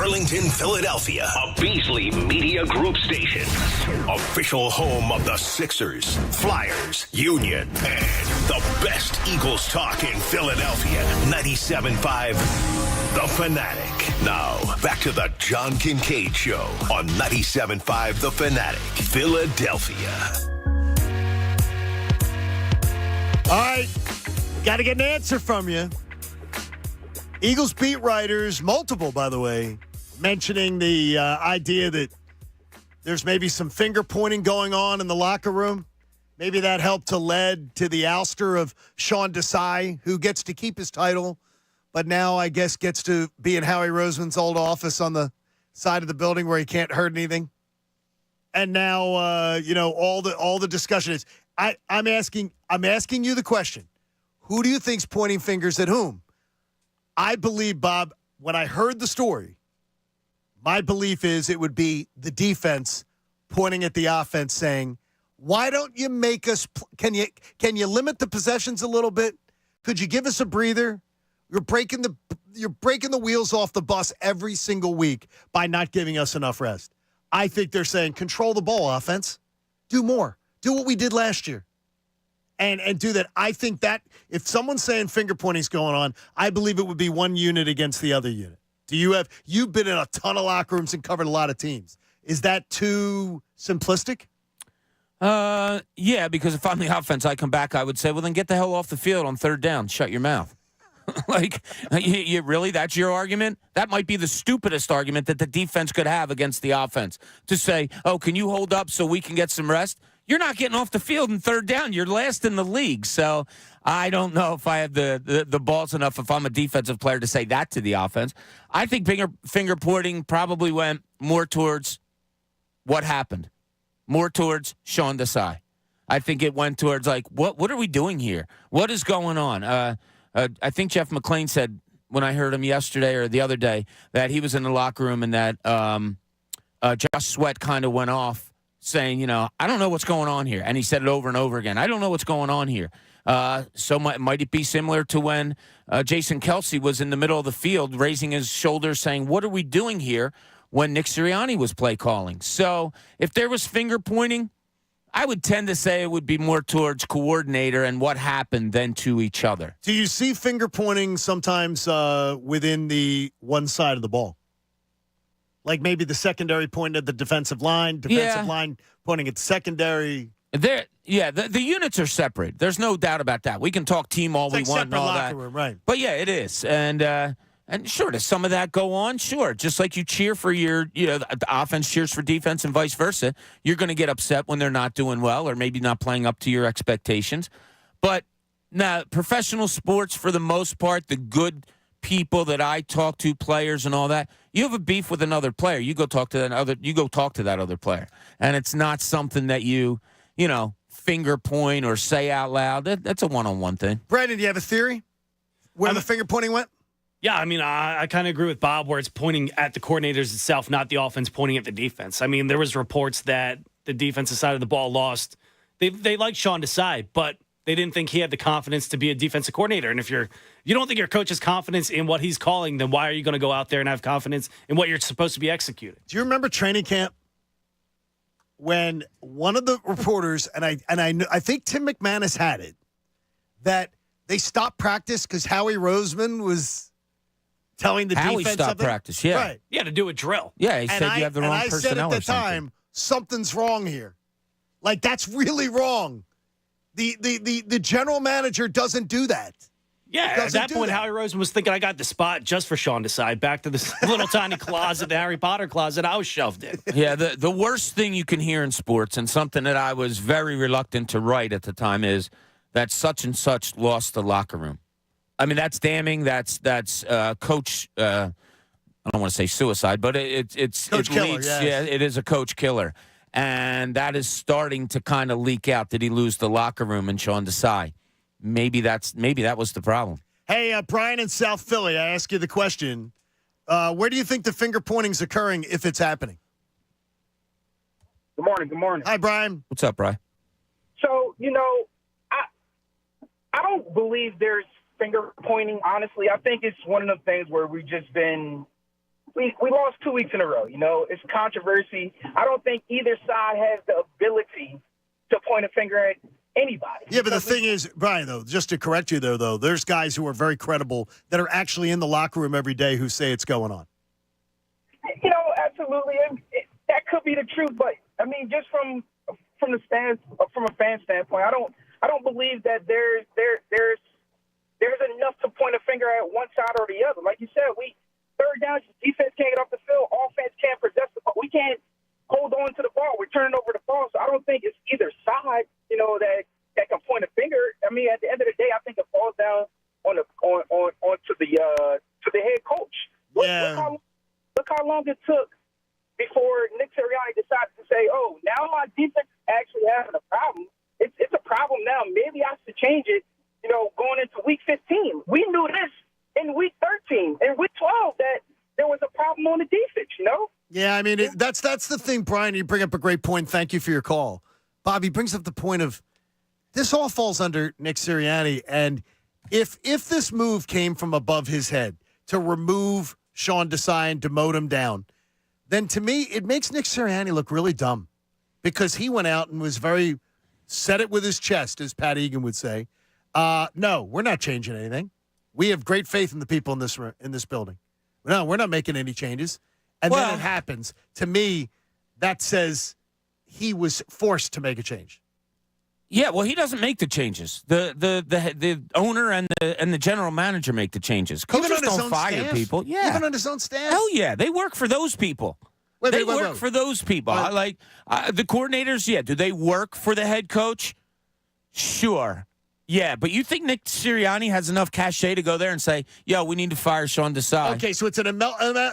Burlington, Philadelphia, a Beasley Media Group station. Official home of the Sixers, Flyers, Union, and the best Eagles talk in Philadelphia. 97.5, The Fanatic. Now, back to the John Kincade Show on 97.5, The Fanatic, Philadelphia. All right, got to get an answer from you. Eagles beat writers, multiple, by the way, mentioning the idea that there's maybe some finger pointing going on in the locker room. Maybe that helped to lead to the ouster of Sean Desai, who gets to keep his title, but now I guess gets to be in Howie Roseman's old office on the side of the building where he can't hurt anything. And now, all the discussion is. I'm asking you the question: who do you think's pointing fingers at whom? I believe, Bob, when I heard the story, my belief is it would be the defense pointing at the offense saying, why don't you make us can you limit the possessions a little bit? Could you give us a breather? You're breaking the wheels off the bus every single week by not giving us enough rest. I think they're saying control the ball, offense. Do more. Do what we did last year. And do that. I think that if someone's saying finger pointing's going on, I believe it would be one unit against the other unit. You've been in a ton of locker rooms and covered a lot of teams. Is that too simplistic? Yeah, because if I'm the offense, I come back, I would say, well, then get the hell off the field on third down. Shut your mouth. Like, you really, that's your argument? That might be the stupidest argument that the defense could have against the offense. To say, oh, can you hold up so we can get some rest? You're not getting off the field in third down. You're last in the league. So I don't know if I have the balls enough if I'm a defensive player to say that to the offense. I think finger pointing probably went more towards what happened, more towards Sean Desai. I think it went towards, like, what are we doing here? What is going on? I think Jeff McClain said when I heard him yesterday or the other day that he was in the locker room and that Josh Sweat kind of went off saying, I don't know what's going on here. And he said it over and over again. I don't know what's going on here. So might it be similar to when Jason Kelce was in the middle of the field raising his shoulders saying, what are we doing here, when Nick Sirianni was play calling? So if there was finger pointing, I would tend to say it would be more towards coordinator and what happened than to each other. Do you see finger pointing sometimes within the one side of the ball? Like maybe the secondary pointing at the defensive line line pointing at the secondary. The units are separate. There's no doubt about that. We can talk team all we want and all that. Room, right. But yeah, it is. And sure, does some of that go on? Sure. Just like you cheer for the offense cheers for defense and vice versa. You're going to get upset when they're not doing well or maybe not playing up to your expectations. But now, professional sports, for the most part, the good people that I talk to, players and all that, you have a beef with another player. You go talk to that other player. And it's not something that you finger point or say out loud. That's a one-on-one thing. Brandon, do you have a theory where the finger pointing went? Yeah, I mean, I kind of agree with Bob where it's pointing at the coordinators itself, not the offense pointing at the defense. I mean, there was reports that the defensive side of the ball lost. They liked Sean Desai, but they didn't think he had the confidence to be a defensive coordinator. And if you don't think your coach has confidence in what he's calling, then why are you going to go out there and have confidence in what you're supposed to be executing? Do you remember training camp when one of the reporters, and I think Tim McManus had it, that they stopped practice because Howie Roseman was telling the defense stopped something? practice, yeah. Right. Yeah, to do a drill. Yeah, he said you have the wrong personnel or something. And I said at the time, something's wrong here. Like, that's really wrong. The general manager doesn't do that. Yeah, at that point, Howie Roseman was thinking, I got the spot just for Sean Desai, back to this little tiny closet, the Harry Potter closet I was shoved in. Yeah, the worst thing you can hear in sports, and something that I was very reluctant to write at the time, is that such and such lost the locker room. I mean, that's damning. That's coach. I don't want to say suicide, but it's coach killer. Leads, yes. Yeah, it is a coach killer, and that is starting to kind of leak out. Did he lose the locker room in Sean Desai? Maybe that was the problem. Hey, Brian in South Philly, I ask you the question: where do you think the finger pointing's occurring if it's happening? Good morning. Good morning. Hi, Brian. What's up, Brian? So, I don't believe there's finger pointing, honestly. I think it's one of the things where we've just been we lost 2 weeks in a row. You know, it's controversy. I don't think either side has the ability to point a finger at anybody. Yeah, but the thing is, Brian, though, just to correct you there, though, there's guys who are very credible that are actually in the locker room every day who say it's going on. You know, absolutely, that could be the truth. But I mean, just from a fan standpoint, I don't believe that there's enough to point a finger at one side or the other. Like you said, third down, defense can't get off the field, offense can't possess the ball. We can't hold on to the ball. We're turning over the ball. So I don't think it's either side, you know, that can point a finger. I mean, at the end of the day, I think it falls down to the head coach. Yeah. Look how long it took before Nick Sirianni decided to say, "Oh, now my defense is actually having a problem. It's a problem now. Maybe I should change it." You know, going into week 15, we knew this in week 13 and week 12 that there was a problem on the defense. You know. Yeah, I mean, that's the thing, Brian. You bring up a great point. Thank you for your call. Bobby brings up the point of this all falls under Nick Sirianni. And if this move came from above his head to remove Sean Desai and demote him down, then to me, it makes Nick Sirianni look really dumb because he went out and was said it with his chest, as Pat Egan would say. No, we're not changing anything. We have great faith in the people in this building. No, we're not making any changes. And then it happens. To me, that says he was forced to make a change. Yeah, well, he doesn't make the changes. The owner and the general manager make the changes. Coaches don't fire people. Yeah, even on his own staff. Hell yeah, they work for those people. They work for those people. The coordinators. Yeah, do they work for the head coach? Sure. Yeah, but you think Nick Sirianni has enough cachet to go there and say, "Yo, we need to fire Sean Desai"? Okay, so it's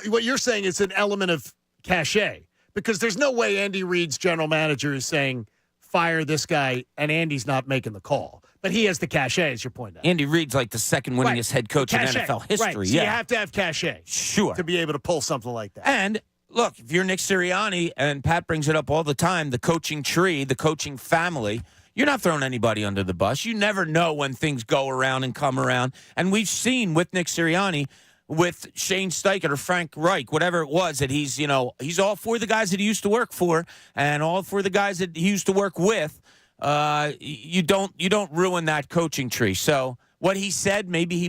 what you're saying is an element of cachet because there's no way Andy Reid's general manager is saying fire this guy and Andy's not making the call, but he has the cachet. Is your point? Now. Andy Reid's like the second winningest head coach in NFL history. Right. So you have to have cachet, sure, to be able to pull something like that. And look, if you're Nick Sirianni, and Pat brings it up all the time, the coaching tree, the coaching family. You're not throwing anybody under the bus. You never know when things go around and come around. And we've seen with Nick Sirianni, with Shane Steichen or Frank Reich, whatever it was, that he's all for the guys that he used to work for and all for the guys that he used to work with. You don't ruin that coaching tree. So what he said, maybe he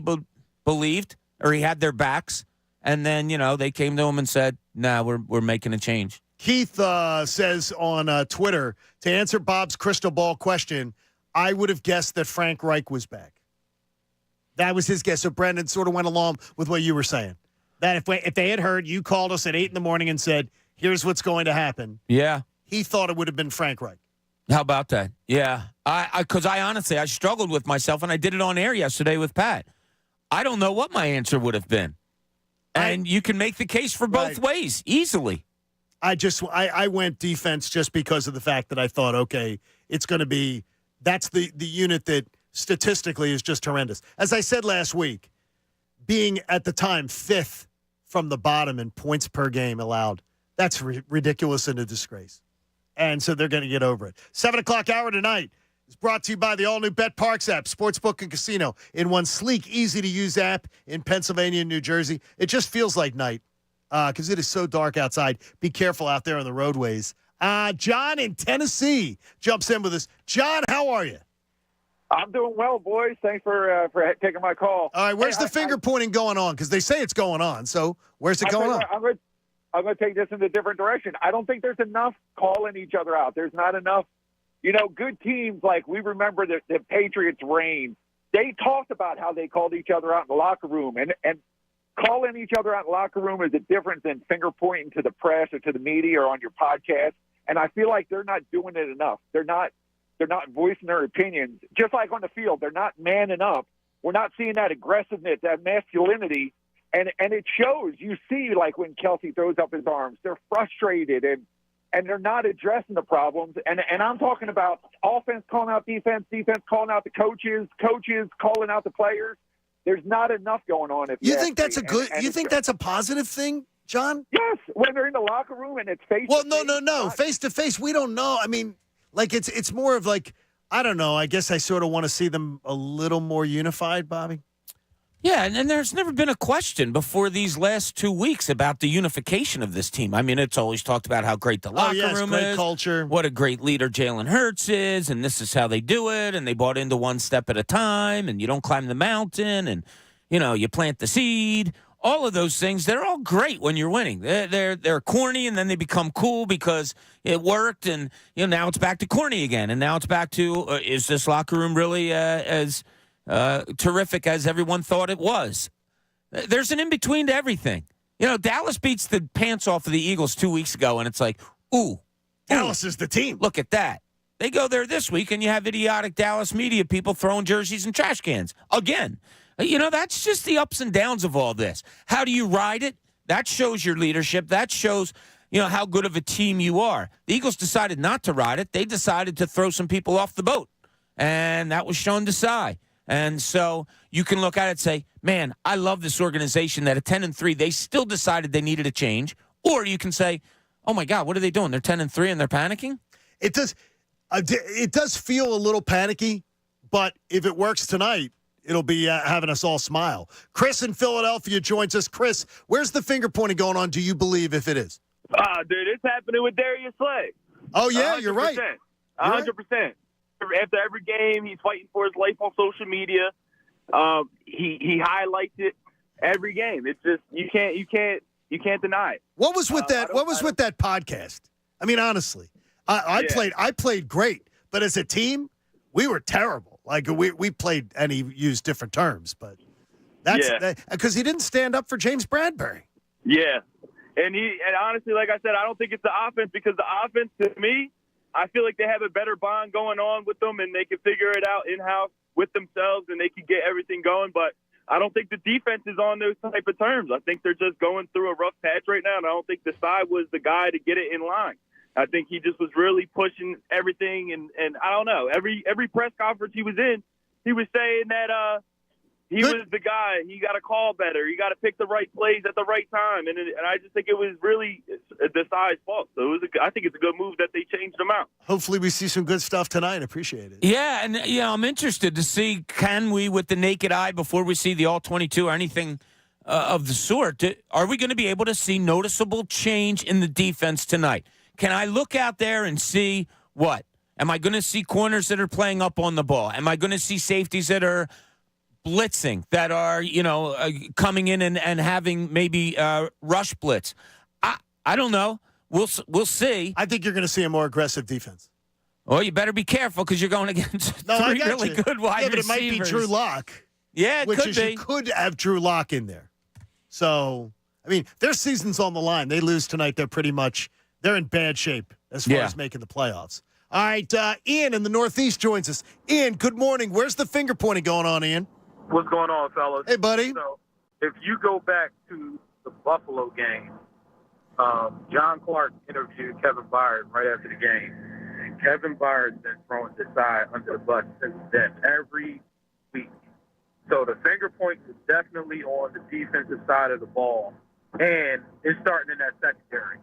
believed or he had their backs. And then, they came to him and said, "Nah, we're making a change." Keith says on Twitter, to answer Bob's crystal ball question, I would have guessed that Frank Reich was back. That was his guess. So Brendan sort of went along with what you were saying. That if they had heard you called us at 8 a.m. and said, here's what's going to happen. Yeah. He thought it would have been Frank Reich. How about that? Yeah. Because I honestly struggled with myself, and I did it on air yesterday with Pat. I don't know what my answer would have been. And you can make the case for both ways easily. I went defense just because of the fact that I thought, okay, it's going to be that's the unit that statistically is just horrendous. As I said last week, being at the time 5th from the bottom in points per game allowed, that's ridiculous and a disgrace. And so they're going to get over it. 7 o'clock hour tonight is brought to you by the all-new Bet Parks app, sportsbook and casino, in one sleek, easy-to-use app in Pennsylvania and New Jersey. It just feels like night. Because it is so dark outside. Be careful out there on the roadways. John in Tennessee jumps in with us. John, how are you? I'm doing well, boys. Thanks for taking my call. All right, where's the finger pointing going on? Because they say it's going on. So where's it going on? I'm going to take this in a different direction. I don't think there's enough calling each other out. There's not enough. Good teams, like we remember the Patriots' reign. They talked about how they called each other out in the locker room. And calling each other out in the locker room is a different than finger pointing to the press or to the media or on your podcast. And I feel like they're not doing it enough. They're not voicing their opinions. Just like on the field, they're not manning up. We're not seeing that aggressiveness, that masculinity. And it shows. You see, like when Kelsey throws up his arms, they're frustrated and they're not addressing the problems. And I'm talking about offense calling out defense, defense calling out the coaches calling out the players. There's not enough going on. You think that's a good? You think that's a positive thing, John? Yes, when they're in the locker room and it's face. Well, no, face to face. We don't know. I mean, like it's more of like I don't know. I guess I sort of want to see them a little more unified, Bobby. Yeah, and there's never been a question before these last 2 weeks about the unification of this team. I mean, it's always talked about how great the locker room great is, culture, what a great leader Jalen Hurts is, and this is how they do it, and they bought into one step at a time, and you don't climb the mountain, and, you plant the seed. All of those things, they're all great when you're winning. They're corny, and then they become cool because it worked, and, now it's back to corny again, and now it's back to, is this locker room really as terrific as everyone thought it was? There's an in-between to everything. Dallas beats the pants off of the Eagles 2 weeks ago, and it's like, ooh. Dallas is the team. Look at that. They go there this week, and you have idiotic Dallas media people throwing jerseys in trash cans. Again. That's just the ups and downs of all this. How do you ride it? That shows your leadership. That shows, how good of a team you are. The Eagles decided not to ride it. They decided to throw some people off the boat, and that was shown to Cy. And so you can look at it and say, man, I love this organization that at 10-3, they still decided they needed a change. Or you can say, oh, my God, what are they doing? They're 10-3 and they're panicking? It does feel a little panicky, but if it works tonight, it'll be having us all smile. Chris in Philadelphia joins us. Chris, where's the finger pointing going on, do you believe, if it is? Dude, it's happening with Darius Slay. Oh, yeah, 100%. You're right. 100%. After every game, he's fighting for his life on social media. He highlights it every game. It's just you can't deny it. What was with that? What was with that podcast? I mean, honestly, I played great, but as a team, we were terrible. Like we played, and he used different terms, but that's because he didn't stand up for James Bradbury. Yeah, and honestly, like I said, I don't think it's the offense, because the offense, to me, I feel like they have a better bond going on with them, and they can figure it out in-house with themselves, and they can get everything going. But I don't think the defense is on those type of terms. I think they're just going through a rough patch right now, and I don't think Desai was the guy to get it in line. I think he just was really pushing everything, and I don't know. Every press conference he was in, he was saying that he was the guy. He got to call better. He got to pick the right plays at the right time, and I just think it was really Desai's fault. So I think it's a good move that they changed him out. Hopefully we see some good stuff tonight. Appreciate it. Yeah, and I'm interested to see, can we, with the naked eye, before we see the All-22 or anything of the sort, are we going to be able to see noticeable change in the defense tonight? Can I look out there and see what? Am I going to see corners that are playing up on the ball? Am I going to see safeties that are blitzing, that are, coming in and having maybe rush blitz? I don't know. We'll see. I think you're going to see a more aggressive defense. Well, you better be careful, because you're going against three really good wide receivers. But it might be Drew Lock. Yeah, it could be. You could have Drew Lock in there. So, I mean, their season's on the line. They lose tonight, they're in bad shape as far as making the playoffs. All right, Ian in the Northeast joins us. Ian, good morning. Where's the finger pointing going on, Ian? What's going on, fellas? Hey, buddy. So, if you go back to the Buffalo game, John Clark interviewed Kevin Byard right after the game. And Kevin Byard's been throwing Desai under the bus since then, every week. So the finger point is definitely on the defensive side of the ball, and it's starting in that secondary.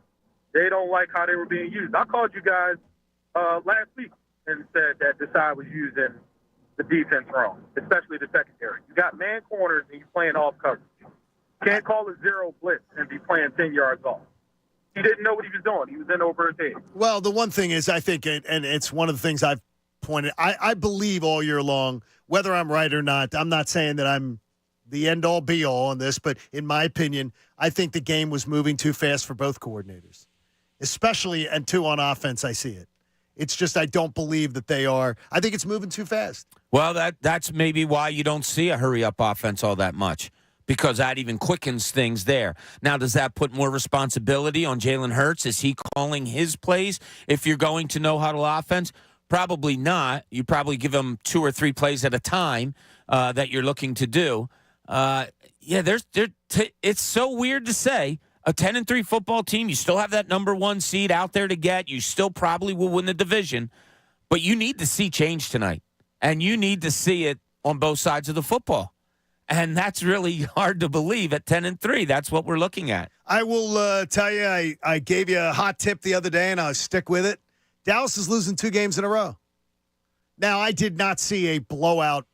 They don't like how they were being used. I called you guys last week and said that Desai was using the defense wrong, especially the secondary. You got man corners and you're playing off coverage. Can't call it zero blitz and be playing 10 yards off. He didn't know what he was doing. He was in over his head. Well, the one thing is, I think, and it's one of the things I've pointed, I believe all year long, whether I'm right or not, I'm not saying that I'm the end-all, be-all on this, but in my opinion, I think the game was moving too fast for both coordinators. Especially, and two, on offense, I see it. It's just I don't believe that they are. I think it's moving too fast. Well, that's maybe why you don't see a hurry-up offense all that much, because that even quickens things there. Now, does that put more responsibility on Jalen Hurts? Is he calling his plays if you're going to no-huddle offense? Probably not. You probably give him 2 or 3 plays at a time that you're looking to do. It's so weird to say. A 10-3 football team, you still have that number 1 seed out there to get. You still probably will win the division. But you need to see change tonight. And you need to see it on both sides of the football. And that's really hard to believe at 10-3. That's what we're looking at. I will tell you, I gave you a hot tip the other day, and I'll stick with it. Dallas is losing 2 games in a row. Now, I did not see a blowout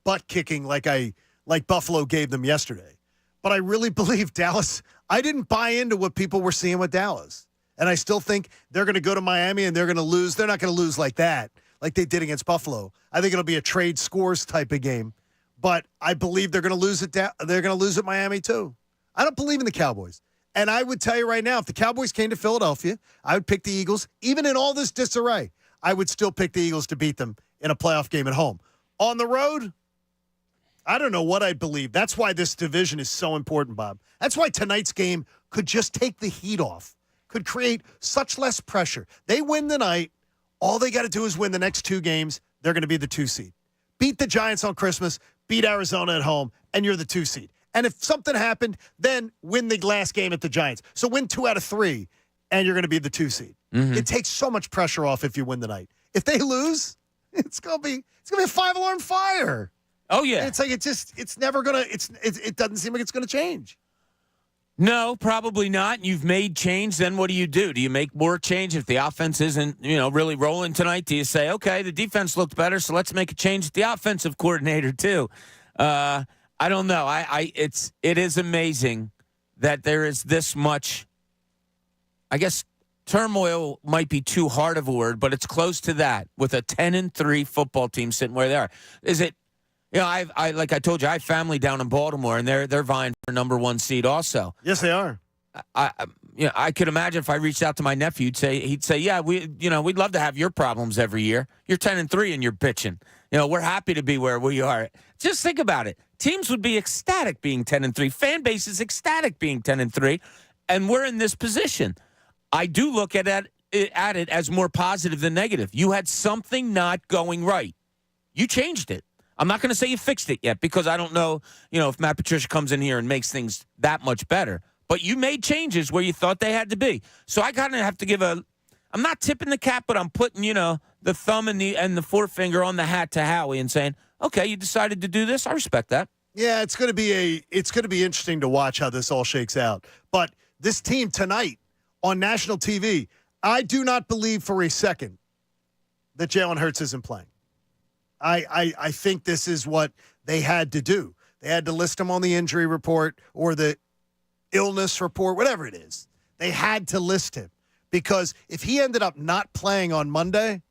butt-kicking like I like Buffalo gave them yesterday. But I really believe Dallas, I didn't buy into what people were seeing with Dallas. And I still think they're going to go to Miami and they're going to lose. They're not going to lose like that, like they did against Buffalo. I think it'll be a trade scores type of game. But I believe they're going to lose it. They're going to lose at Miami too. I don't believe in the Cowboys. And I would tell you right now, if the Cowboys came to Philadelphia, I would pick the Eagles. Even in all this disarray, I would still pick the Eagles to beat them in a playoff game at home. On the road, I don't know what I'd believe. That's why this division is so important, Bob. That's why tonight's game could just take the heat off, could create such less pressure. They win the night. All they got to do is win the next 2 games. They're going to be the 2 seed. Beat the Giants on Christmas, beat Arizona at home, and you're the 2 seed. And if something happened, then win the last game at the Giants. So win 2 out of 3, and you're going to be the 2 seed. Mm-hmm. It takes so much pressure off if you win the night. If they lose, it's gonna be a 5-alarm fire. Oh yeah, it's like it's never gonna. It doesn't seem like it's gonna change. No, probably not. You've made change. Then what do? Do you make more change if the offense isn't really rolling tonight? Do you say, okay, the defense looked better, so let's make a change at the offensive coordinator too? I don't know. It is amazing that there is this much. I guess turmoil might be too hard of a word, but it's close to that with a 10-3 football team sitting where they are. Is it? I like I told you, I have family down in Baltimore, and they're vying for number 1 seed also. Yes, they are. I could imagine if I reached out to my nephew, he'd say, yeah, we'd love to have your problems every year. You're 10-3 and you're bitching. We're happy to be where we are. Just think about it. Teams would be ecstatic being 10-3. Fan base is ecstatic being 10-3, and we're in this position. I do look at it as more positive than negative. You had something not going right. You changed it. I'm not going to say you fixed it yet because I don't know, if Matt Patricia comes in here and makes things that much better. But you made changes where you thought they had to be. So I kind of have to give I'm not tipping the cap, but I'm putting, the thumb and the forefinger on the hat to Howie and saying, okay, you decided to do this. I respect that. Yeah, it's going to be interesting to watch how this all shakes out. But this team tonight on national TV, I do not believe for a second that Jalen Hurts isn't playing. I think this is what they had to do. They had to list him on the injury report or the illness report, whatever it is. They had to list him because if he ended up not playing on Monday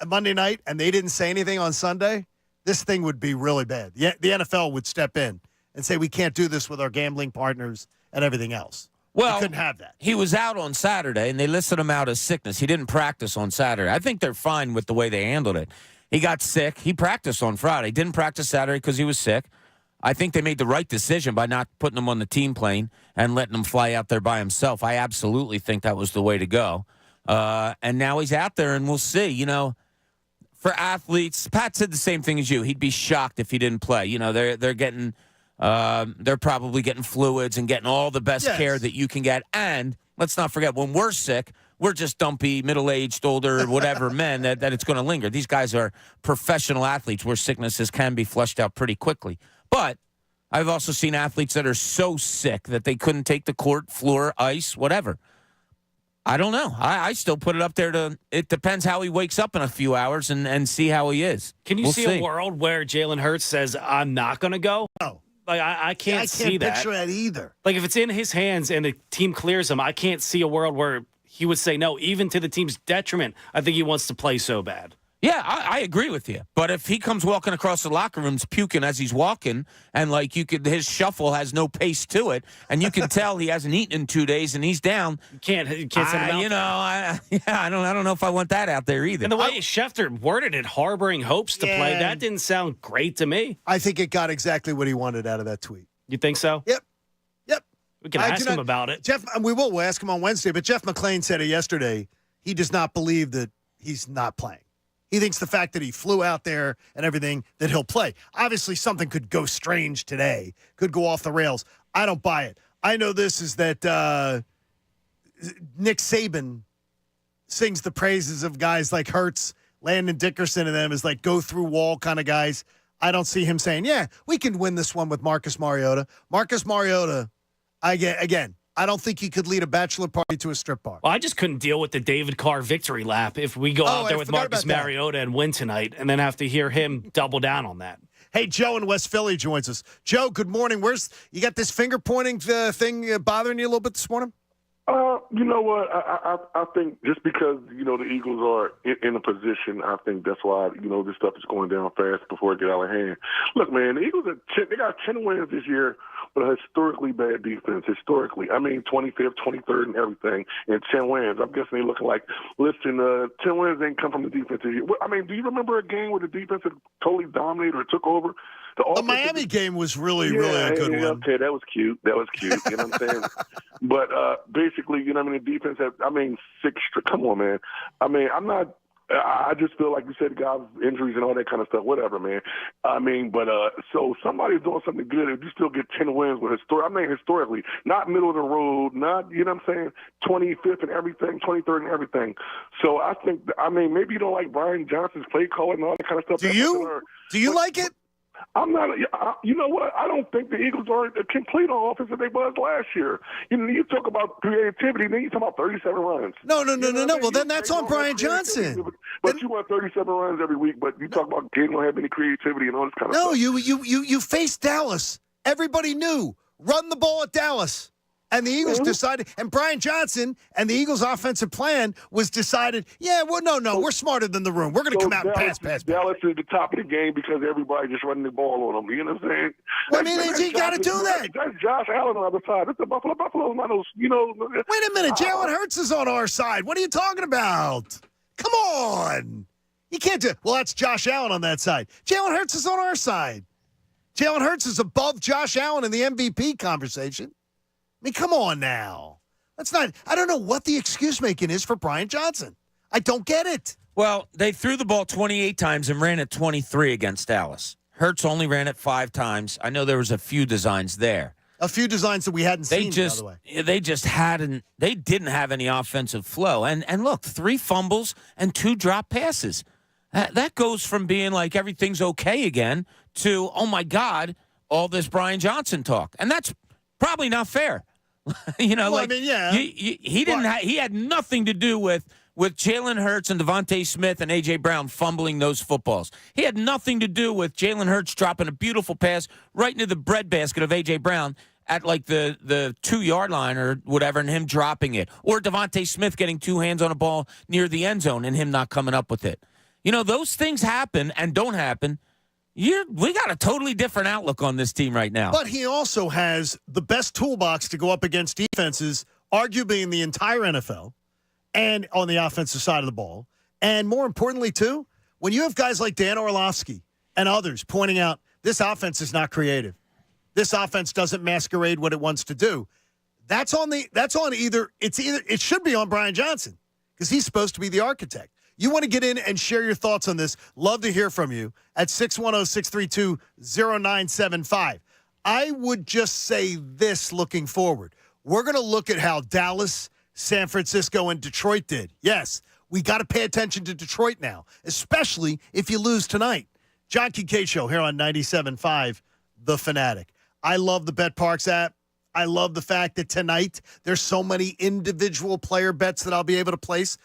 night, and they didn't say anything on Sunday, this thing would be really bad. The NFL would step in and say, we can't do this with our gambling partners and everything else. Well, we couldn't have that. He was out on Saturday, and they listed him out as sickness. He didn't practice on Saturday. I think they're fine with the way they handled it. He got sick. He practiced on Friday. Didn't practice Saturday because he was sick. I think they made the right decision by not putting him on the team plane and letting him fly out there by himself. I absolutely think that was the way to go. And now he's out there, and we'll see. For athletes, Pat said the same thing as you. He'd be shocked if he didn't play. They're getting, they're probably getting fluids and getting all the best care that you can get. And let's not forget, when we're sick, we're just dumpy, middle-aged, older, whatever men that it's going to linger. These guys are professional athletes where sicknesses can be flushed out pretty quickly. But I've also seen athletes that are so sick that they couldn't take the court, floor, ice, whatever. I don't know. I still put it up there it depends how he wakes up in a few hours and see how he is. Can you see a world where Jalen Hurts says, I'm not going to go? No. Like, I can't see that. I can't picture that either. Like, if it's in his hands and the team clears him, I can't see a world where he would say no, even to the team's detriment. I think he wants to play so bad. Yeah, I agree with you. But if he comes walking across the locker rooms puking as he's walking, and his shuffle has no pace to it, and you can tell he hasn't eaten in 2 days, and he's down. You can't send him out. I don't know if I want that out there either. And the way Schefter worded it, harboring hopes to play, that didn't sound great to me. I think it got exactly what he wanted out of that tweet. You think so? Yep. We can ask him about it. We'll ask him on Wednesday, but Jeff McClain said it yesterday. He does not believe that he's not playing. He thinks the fact that he flew out there and everything, that he'll play. Obviously, something could go strange today, could go off the rails. I don't buy it. I know this is that Nick Saban sings the praises of guys like Hurts, Landon Dickerson, and them as like go-through-wall kind of guys. I don't see him saying, yeah, we can win this one with Marcus Mariota. Marcus Mariota, I don't think he could lead a bachelor party to a strip bar. Well, I just couldn't deal with the David Carr victory lap if we go out there with Marcus Mariota and win tonight and then have to hear him double down on that. Hey, Joe in West Philly joins us. Joe, good morning. You got this finger pointing thing bothering you a little bit this morning? You know what? I think just because, the Eagles are in a position, I think that's why, this stuff is going down fast before it get out of hand. Look, man, the Eagles they got 10 wins this year, but a historically bad defense. Historically. I mean, 25th, 23rd, and everything, and 10 wins. I'm guessing they're looking like, listen, 10 wins ain't come from the defense this year. I mean, do you remember a game where the defense had totally dominated or took over? The Miami game was really a good one. Okay, that was cute. You know what I'm saying? But basically, the defense had, come on, man. I just feel like you said, guys, injuries and all that kind of stuff, whatever, man. So somebody's doing something good if you still get 10 wins with historically, not middle of the road, not, 25th and everything, 23rd and everything. So I think, maybe you don't like Brian Johnson's play calling and all that kind of stuff. Do you like it? I'm not. You know what? I don't think the Eagles are complete on offense that they was last year. You talk about creativity, then you talk about 37 runs. No. Well, then that's on Brian Johnson. But you want 37 runs every week, but you talk about they don't have any creativity and all this kind of stuff. No, you faced Dallas. Everybody knew. Run the ball at Dallas. And the Eagles decided, and Brian Johnson and the Eagles' offensive plan was decided, we're smarter than the room. We're going to come out and pass. Dallas is the top of the game because everybody just running the ball on them. You know what I'm saying? Well, you got to do that. That's Josh Allen on the other side. That's the Buffalo. Buffalo's not those, Wait a minute. Jalen Hurts is on our side. What are you talking about? Come on. You can't do it. Well, that's Josh Allen on that side. Jalen Hurts is on our side. Jalen Hurts is above Josh Allen in the MVP conversation. Come on now. I don't know what the excuse making is for Brian Johnson. I don't get it. Well, they threw the ball 28 times and ran it 23 against Dallas. Hurts only ran it 5 times. I know there was a few designs there. A few designs that we hadn't seen, by the way. They didn't have any offensive flow. And look, 3 fumbles and 2 drop passes. That goes from being like everything's okay again to, oh, my God, all this Brian Johnson talk. And that's probably not fair. He had nothing to do with Jalen Hurts and Devontae Smith and A.J. Brown fumbling those footballs. He had nothing to do with Jalen Hurts dropping a beautiful pass right into the breadbasket of A.J. Brown at like the 2-yard line or whatever and him dropping it. Or Devontae Smith getting 2 hands on a ball near the end zone and him not coming up with it. Those things happen and don't happen. We got a totally different outlook on this team right now. But he also has the best toolbox to go up against defenses, arguably in the entire NFL, and on the offensive side of the ball. And more importantly, too, when you have guys like Dan Orlovsky and others pointing out this offense is not creative, this offense doesn't masquerade what it wants to do, it should be on Brian Johnson because he's supposed to be the architect. You want to get in and share your thoughts on this, love to hear from you at 610-632-0975. I would just say this looking forward. We're going to look at how Dallas, San Francisco, and Detroit did. Yes, we got to pay attention to Detroit now, especially if you lose tonight. John Kincade Show here on 97.5, The Fanatic. I love the BetParks app. I love the fact that tonight there's so many individual player bets that I'll be able to place.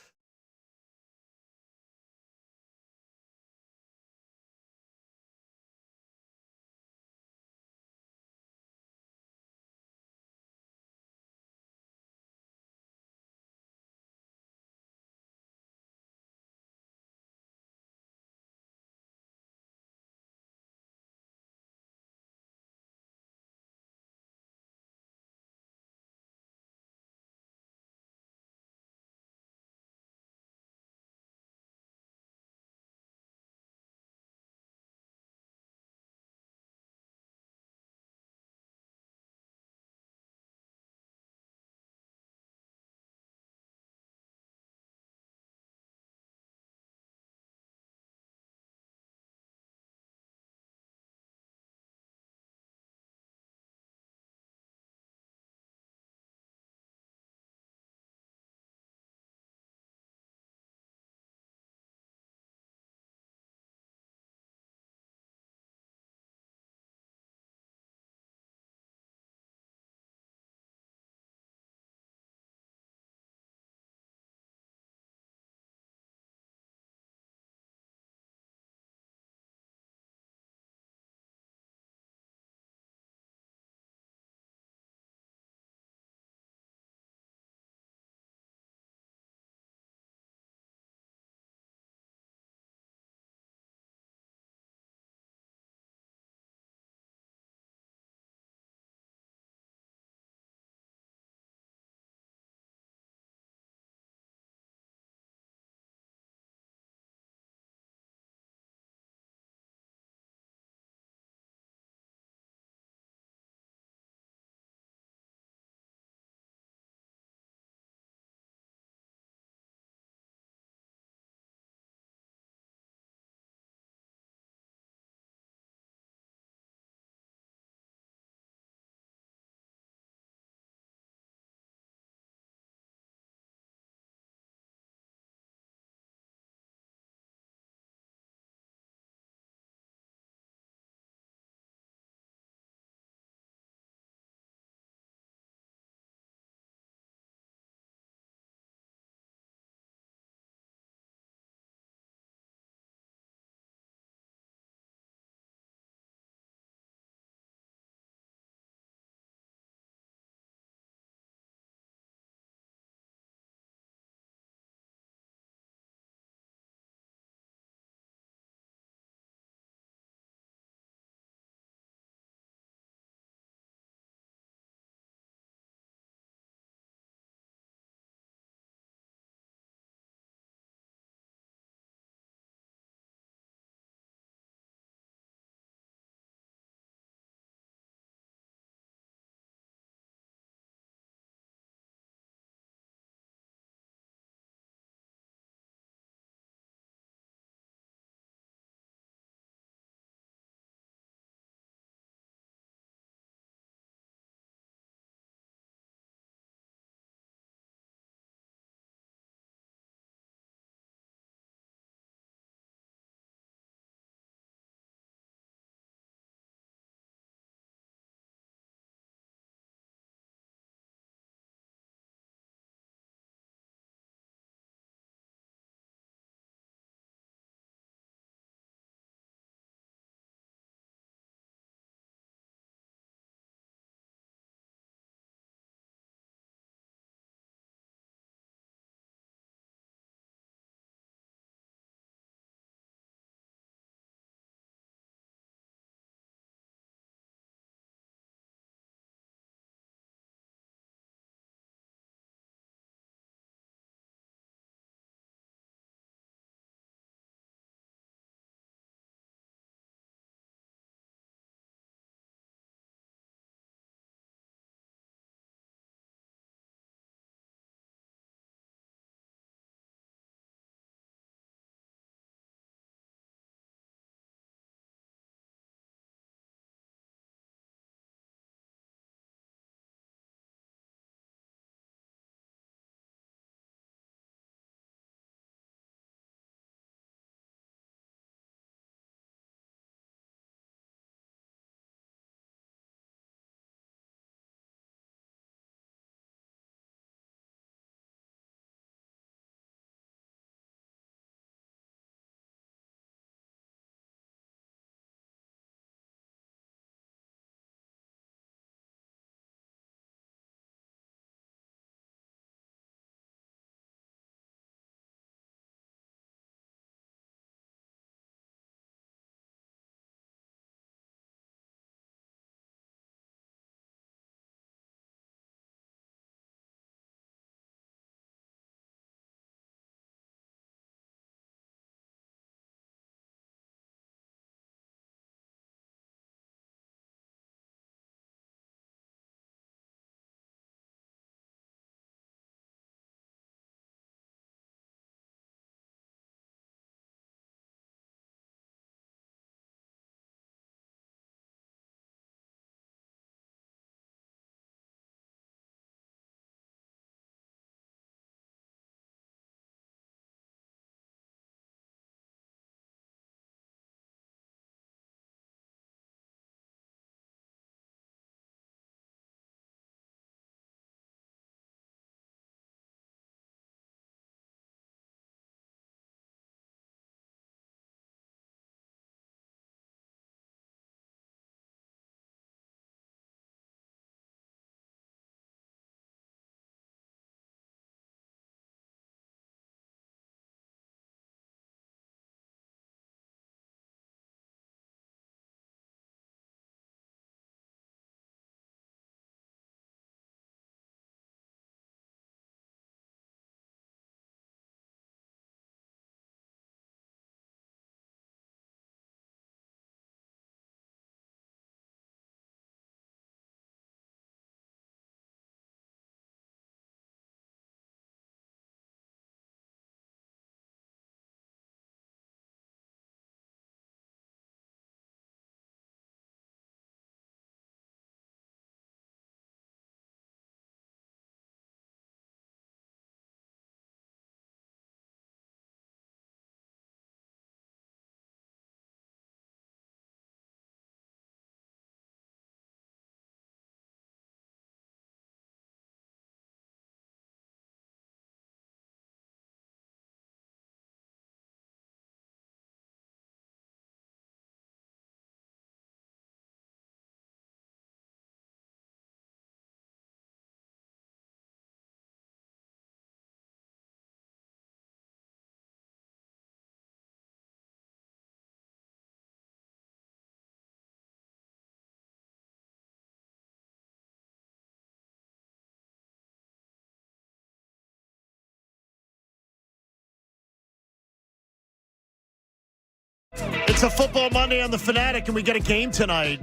It's a Football Monday on The Fanatic, and we got a game tonight.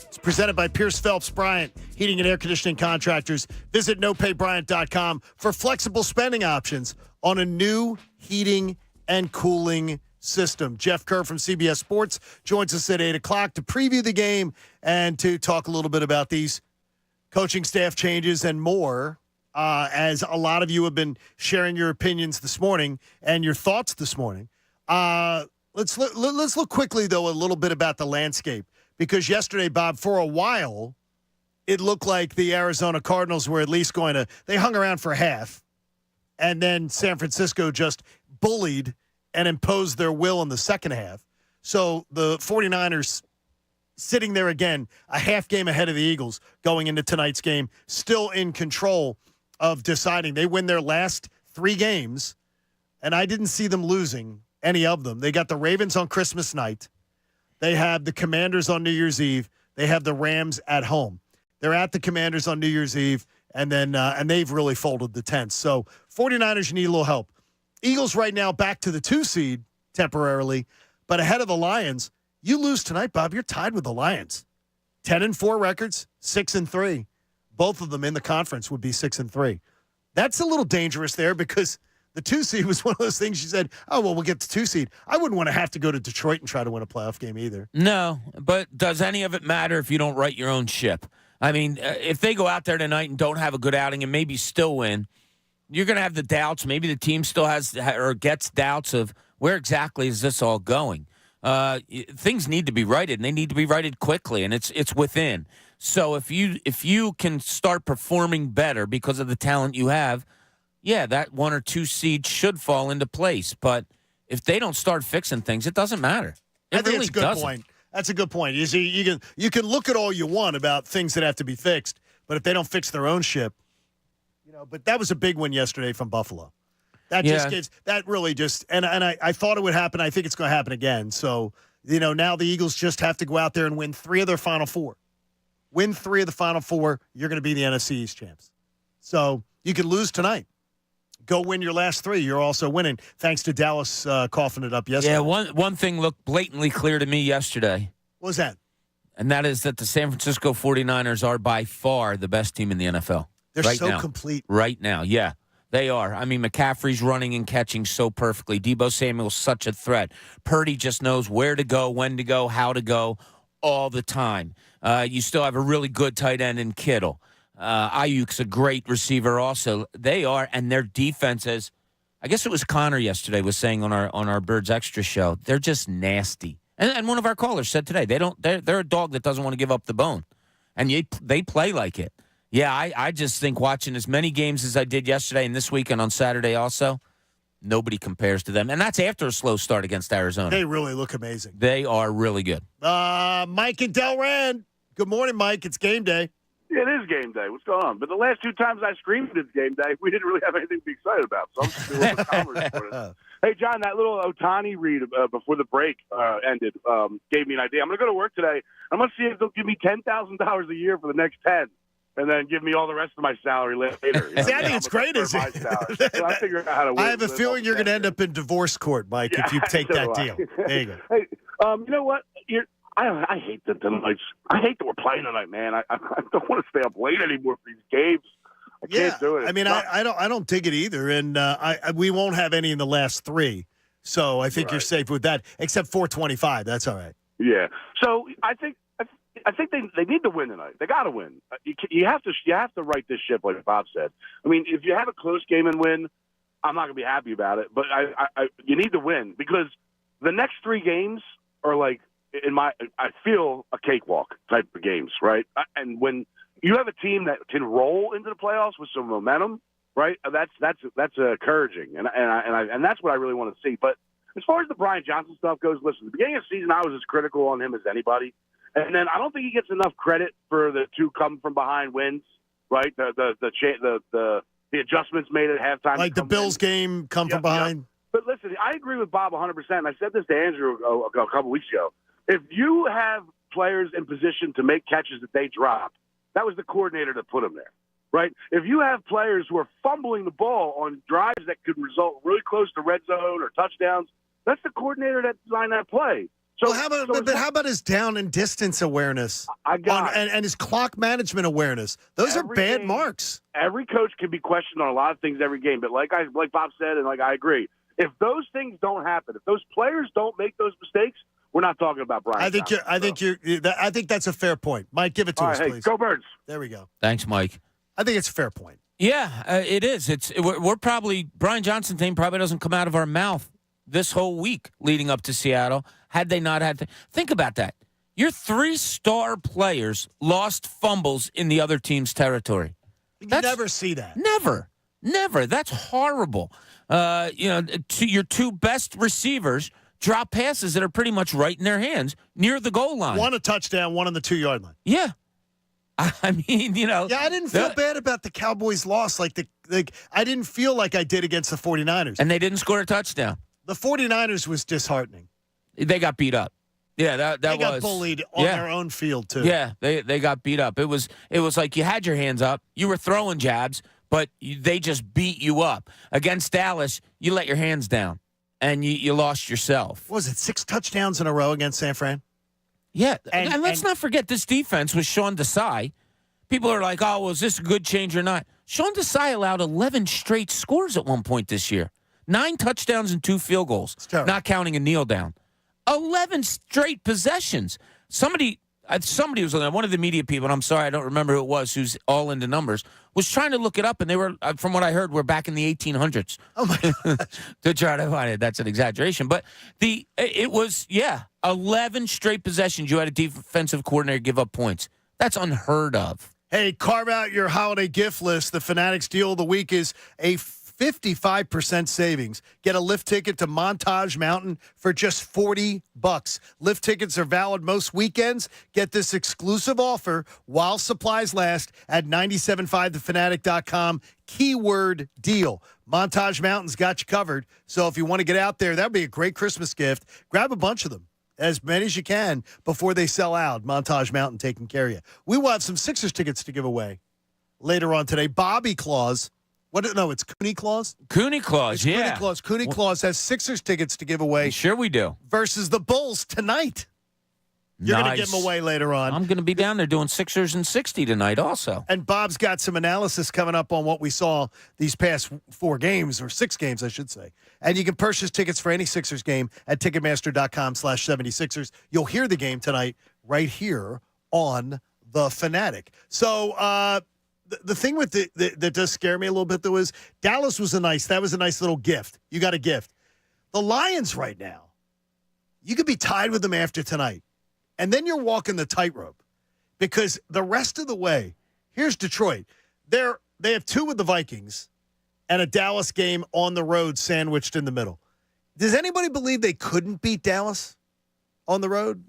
It's presented by Pierce Phelps Bryant, heating and air conditioning contractors. Visit nopaybryant.com for flexible spending options on a new heating and cooling system. Jeff Kerr from CBS Sports joins us at 8 o'clock to preview the game and to talk a little bit about these coaching staff changes and more. As a lot of you have been sharing your opinions this morning and your thoughts this morning. Let's look quickly, though, a little bit about the landscape. Because yesterday, Bob, for a while, it looked like the Arizona Cardinals were at least going to – they hung around for half. And then San Francisco just bullied and imposed their will in the second half. So the 49ers sitting there again, a half game ahead of the Eagles going into tonight's game, still in control of deciding. They win their last 3 games, and I didn't see them losing any of them. They got the Ravens on Christmas night. They have the Commanders on New Year's Eve. They have the Rams at home. They're at the Commanders on New Year's Eve, and then and they've really folded the tents. So 49ers need a little help. Eagles right now back to the 2 seed temporarily, but ahead of the Lions. You lose tonight, Bob, you're tied with the Lions. 10-4 records, 6-3. Both of them in the conference would be 6-3. That's a little dangerous there because the 2 seed was one of those things you said, oh, well, we'll get the 2 seed. I wouldn't want to have to go to Detroit and try to win a playoff game either. No, but does any of it matter if you don't write your own ship? I mean, if they go out there tonight and don't have a good outing and maybe still win, you're going to have the doubts. Maybe the team still has or gets doubts of where exactly is this all going. Things need to be righted, and they need to be righted quickly, and it's within. So if you can start performing better because of the talent you have, yeah, that 1 or 2 seed should fall into place. But if they don't start fixing things, it doesn't matter. I think it's a good point. That's a good point. You see, you can look at all you want about things that have to be fixed, but if they don't fix their own ship, But that was a big win yesterday from Buffalo. That just gives that really just and I thought it would happen. I think it's going to happen again. So now the Eagles just have to go out there and win 3 of their final 4. Win 3 of the final 4. You're going to be the NFC East champs. So you could lose tonight. Go win your last 3. You're also winning, thanks to Dallas coughing it up yesterday. Yeah, one thing looked blatantly clear to me yesterday. What was that? And that is that the San Francisco 49ers are by far the best team in the NFL. They're right so now. complete. Right now, yeah. They are. I mean, McCaffrey's running and catching so perfectly. Deebo Samuel's such a threat. Purdy just knows where to go, when to go, how to go all the time. You still have a really good tight end in Kittle. Ayuk's a great receiver also. They are, and their defense is, I guess it was Connor yesterday was saying on our Birds Extra show, they're just nasty. And one of our callers said today, they're a dog that doesn't want to give up the bone. And they play like it. Yeah, I just think watching as many games as I did yesterday and this weekend on Saturday also, nobody compares to them. And that's after a slow start against Arizona. They really look amazing. They are really good. Mike and Delran. Good morning, Mike. It's game day. Yeah, it is game day. What's going on? But the last 2 times I screamed it's game day, we didn't really have anything to be excited about. So I'm just doing a little calmer this morning. Hey, John, that little Ohtani read before the break ended gave me an idea. I'm going to go to work today. I'm going to see if they'll give me $10,000 a year for the next 10. And then give me all the rest of my salary later. See, I think it's great. So I figure out how to win. I have a feeling you're going to end up in divorce court, Mike, if you take that deal. There you go. Hey, you know what? I hate the nights. I hate that we're playing tonight, man. I don't want to stay up late anymore for these games. I can't do it. I mean, I don't dig it either, and we won't have any in the last 3. So I think you're safe with that, except 425. That's all right. Yeah. So I think they need to win tonight. They got to win. You have to right this ship, like Bob said. I mean, if you have a close game and win, I'm not going to be happy about it. But you need to win because the next 3 games are like I feel a cakewalk type of games, right? And when you have a team that can roll into the playoffs with some momentum, right? That's encouraging, and that's what I really want to see. But as far as the Brian Johnson stuff goes, listen, at the beginning of the season, I was as critical on him as anybody. And then I don't think he gets enough credit for the 2 come from behind wins, right? The adjustments made at halftime, like the Bills game, come from behind. Yep. But listen, I agree with Bob 100%. And I said this to Andrew a couple weeks ago. If you have players in position to make catches that they drop, that was the coordinator that put them there, right? If you have players who are fumbling the ball on drives that could result really close to red zone or touchdowns, that's the coordinator that designed that play. Well, how about his down and distance awareness? And his clock management awareness. Those are bad marks. Every coach can be questioned on a lot of things every game, but like Bob said, and I agree, if those things don't happen, if those players don't make those mistakes, we're not talking about Brian. I think that's a fair point. Mike, give it to us, please. Go Birds. There we go. Thanks, Mike. I think it's a fair point. Yeah, it is. We're probably Brian Johnson's name probably doesn't come out of our mouth this whole week leading up to Seattle. Had they not had to think about that, your 3-star players lost fumbles in the other team's territory. You never see that. Never. That's horrible. To your 2 best receivers drop passes that are pretty much right in their hands near the goal line. One a touchdown, one on the 2-yard line. Yeah. I mean, Yeah, I didn't feel bad about the Cowboys' loss. I didn't feel like I did against the 49ers. And they didn't score a touchdown. The 49ers was disheartening. They got beat up. Yeah, they got bullied on their own field, too. Yeah, they got beat up. It was like you had your hands up. You were throwing jabs, but they just beat you up. Against Dallas, you let your hands down, and you lost yourself. What was it, 6 touchdowns in a row against San Fran? Yeah, and let's not forget this defense with Sean Desai. People are like, oh, well, is this a good change or not? Sean Desai allowed 11 straight scores at one point this year. 9 touchdowns and 2 field goals, not counting a kneel down. 11 straight possessions. Somebody was looking at one of the media people, and I'm sorry, I don't remember who it was, who's all into numbers, was trying to look it up, and they were, from what I heard, we're back in the 1800s. Oh, my gosh. To try to find it. That's an exaggeration. But it was 11 straight possessions. You had a defensive coordinator give up points. That's unheard of. Hey, carve out your holiday gift list. The Fanatics deal of the week is a 55% savings. Get a lift ticket to Montage Mountain for just $40. Lift tickets are valid most weekends. Get this exclusive offer while supplies last at 975thefanatic.com. Keyword deal. Montage Mountain's got you covered. So if you want to get out there, that would be a great Christmas gift. Grab a bunch of them. As many as you can before they sell out. Montage Mountain taking care of you. We will have some Sixers tickets to give away later on today. Bobby Claus. It's Cooney Claus? Cooney Claus, Cooney Claus. Cooney Claus has Sixers tickets to give away. Sure we do. Versus the Bulls tonight. You're going to give them away later on. I'm going to be down there doing Sixers and 60 tonight also. And Bob's got some analysis coming up on what we saw these past 4 games, or 6 games, I should say. And you can purchase tickets for any Sixers game at Ticketmaster.com/76ers. You'll hear the game tonight right here on The Fanatic. So, the thing with that does scare me a little bit, though, is Dallas was a nice little gift. You got a gift. The Lions right now, you could be tied with them after tonight. And then you're walking the tightrope because the rest of the way, here's Detroit. They have 2 with the Vikings and a Dallas game on the road sandwiched in the middle. Does anybody believe they couldn't beat Dallas on the road?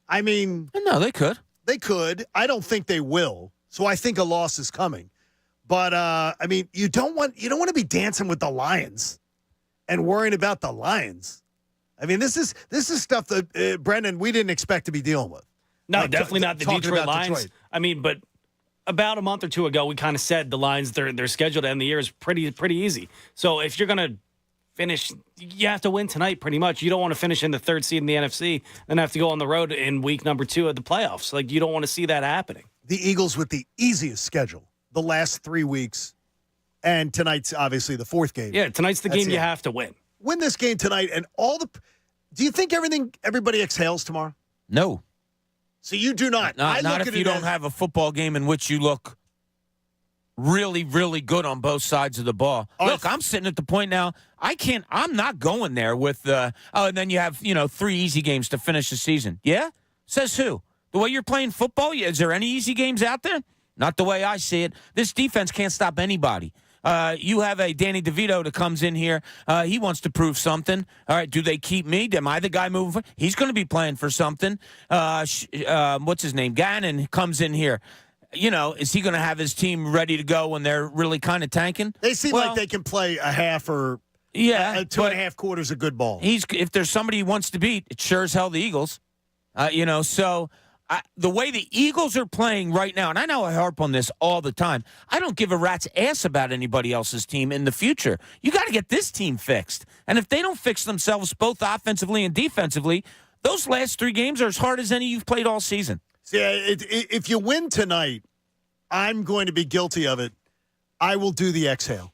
I mean, no, they could. They could. I don't think they will. So I think a loss is coming. But I mean, you don't want to be dancing with the Lions and worrying about the Lions. I mean, this is stuff that Brendan, we didn't expect to be dealing with. No, definitely not the Detroit Lions. Detroit. I mean, but about a month or 2 ago, we kind of said the Lions, their schedule to end the year is pretty easy. So if you're going to finish, you have to win tonight pretty much. You don't want to finish in the 3rd seed in the NFC and have to go on the road in week number 2 of the playoffs. Like, you don't want to see that happening. The Eagles with the easiest schedule the last 3 weeks, and tonight's obviously the 4th game. Yeah, tonight's the game you have to win. Win this game tonight, and do you think everybody exhales tomorrow? No. So you do not. Not if you don't have a football game in which you look really, really good on both sides of the ball. Look, I'm sitting at the point now, I'm not going there with, and then you have, 3 easy games to finish the season. Yeah? Says who? The way you're playing football, is there any easy games out there? Not the way I see it. This defense can't stop anybody. You have a Danny DeVito that comes in here. He wants to prove something. All right, do they keep me? Am I the guy moving? He's going to be playing for something. What's his name? Gannon comes in here. Is he going to have his team ready to go when they're really kind of tanking? They seem like they can play a half or 2.5 quarters of good ball. If there's somebody he wants to beat, it's sure as hell the Eagles. So the way the Eagles are playing right now, and I know I harp on this all the time, I don't give a rat's ass about anybody else's team in the future. You got to get this team fixed. And if they don't fix themselves both offensively and defensively, Those last 3 games are as hard as any you've played all season. See, if you win tonight, I'm going to be guilty of it. I will do the exhale.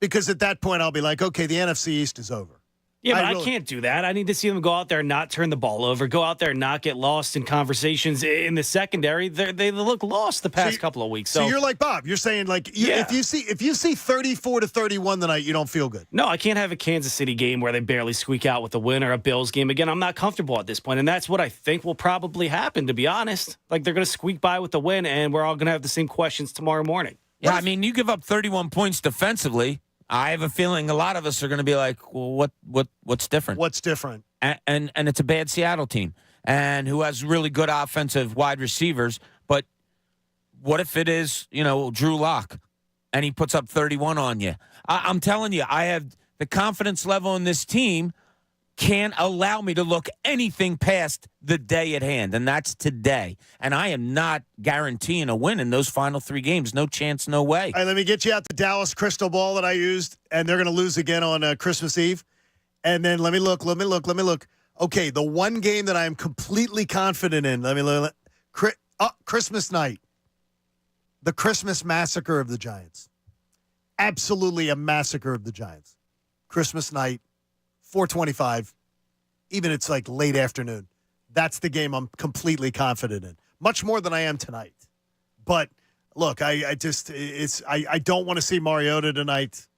Because at that point, I'll be like, okay, the NFC East is over. Yeah, but I can't do that. I need to see them go out there and not turn the ball over, go out there and not get lost in conversations in the secondary. They look lost the past couple of weeks. So you're like Bob. You're saying if you see 34-31 tonight, you don't feel good. No, I can't have a Kansas City game where they barely squeak out with a win or a Bills game. Again, I'm not comfortable at this point, and that's what I think will probably happen, to be honest. Like, they're going to squeak by with the win, and we're all going to have the same questions tomorrow morning. Yeah, I mean, you give up 31 points defensively. I have a feeling a lot of us are going to be like, well, what's different? What's different? And it's a bad Seattle team, and who has really good offensive wide receivers. But what if it is, Drew Lock, and he puts up 31 on you? I'm telling you, I have the confidence level in this team can't allow me to look anything past the day at hand, and that's today. And I am not guaranteeing a win in those final 3 games. No chance, no way. All right, let me get you out the Dallas crystal ball that I used, and they're going to lose again on Christmas Eve. And then let me look. Okay, the one game that I'm completely confident in, Christmas night. The Christmas massacre of the Giants. Absolutely a massacre of the Giants. Christmas night. 4:25, even it's like late afternoon. That's the game I'm completely confident in, much more than I am tonight. But look, I don't want to see Mariota tonight.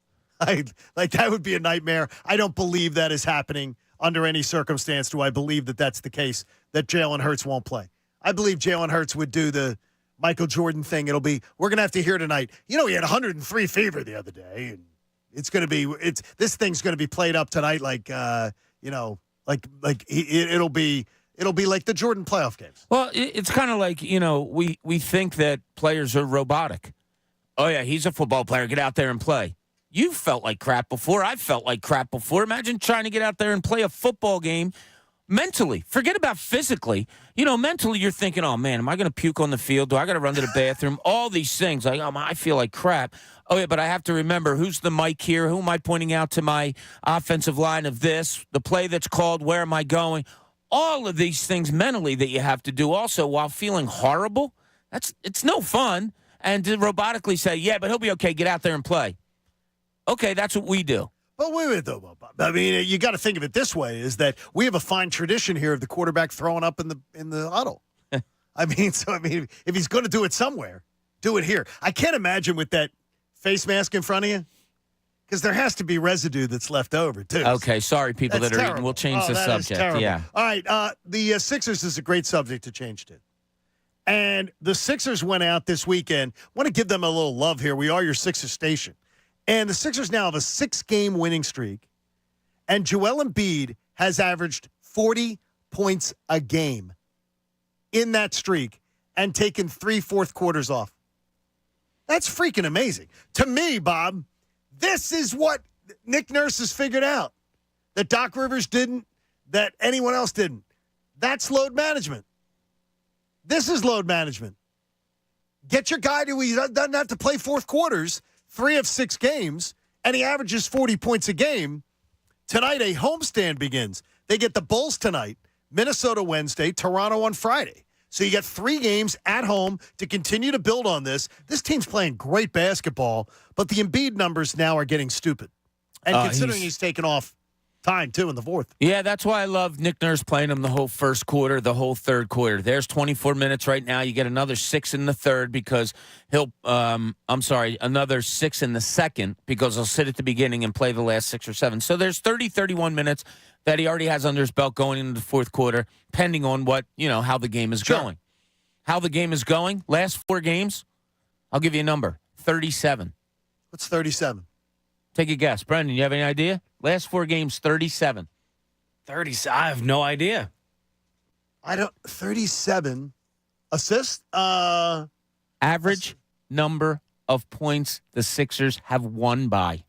That would be a nightmare. I don't believe that is happening under any circumstance. Do I believe that that's the case, that Jalen Hurts won't play? I believe Jalen Hurts would do the Michael Jordan thing. We're going to have to hear tonight. He had 103 fever the other day, and this thing's going to be played up tonight it'll be like the Jordan playoff games. Well, it's kind of like, we think that players are robotic. Oh, yeah, he's a football player. Get out there and play. You felt like crap before. I felt like crap before. Imagine trying to get out there and play a football game mentally. Forget about physically. Mentally you're thinking, oh, man, am I going to puke on the field? Do I got to run to the bathroom? All these things. Like, I feel like crap. Oh, yeah, but I have to remember who's the mic here? Who am I pointing out to my offensive line of this? The play that's called, where am I going? All of these things mentally that you have to do also while feeling horrible. It's no fun. And to robotically say, yeah, but he'll be okay. Get out there and play. Okay, that's what we do. But wait, though, Bob. I mean, you got to think of it this way: is that we have a fine tradition here of the quarterback throwing up in the huddle. I mean, if he's going to do it somewhere, do it here. I can't imagine with that face mask in front of you, because there has to be residue that's left over too. Okay, sorry, people That's that are terrible. eating. We'll change the that is subject. terrible. Yeah. All right. The Sixers is a great subject to change to. And the Sixers went out this weekend. Want to give them a little love here. We are your Sixers station. And the Sixers now have a 6-game winning streak. And Joel Embiid has averaged 40 points a game in that streak and taken 3 fourth quarters off. That's freaking amazing. To me, Bob, this is what Nick Nurse has figured out that Doc Rivers didn't, that anyone else didn't. That's load management. This is load management. Get your guy he doesn't have to play fourth quarters, 3 of 6 games, and he averages 40 points a game. Tonight, a homestand begins. They get the Bulls tonight, Minnesota Wednesday, Toronto on Friday. So you got 3 games at home to continue to build on this. This team's playing great basketball, but the Embiid numbers now are getting stupid. And considering he's taken off time, too, in the fourth. Yeah, that's why I love Nick Nurse playing him the whole first quarter, the whole third quarter. There's 24 minutes right now. You get another 6 in the third because another 6 in the second because he'll sit at the beginning and play the last 6 or 7. So there's 31 minutes that he already has under his belt going into the fourth quarter, pending on how the game is going. How the game is going, last 4 games, I'll give you a number, 37. What's 37? Take a guess. Brendan, you have any idea? Last 4 games, 37. 30. I have no idea. 37 assists? Average number of points the Sixers have won by.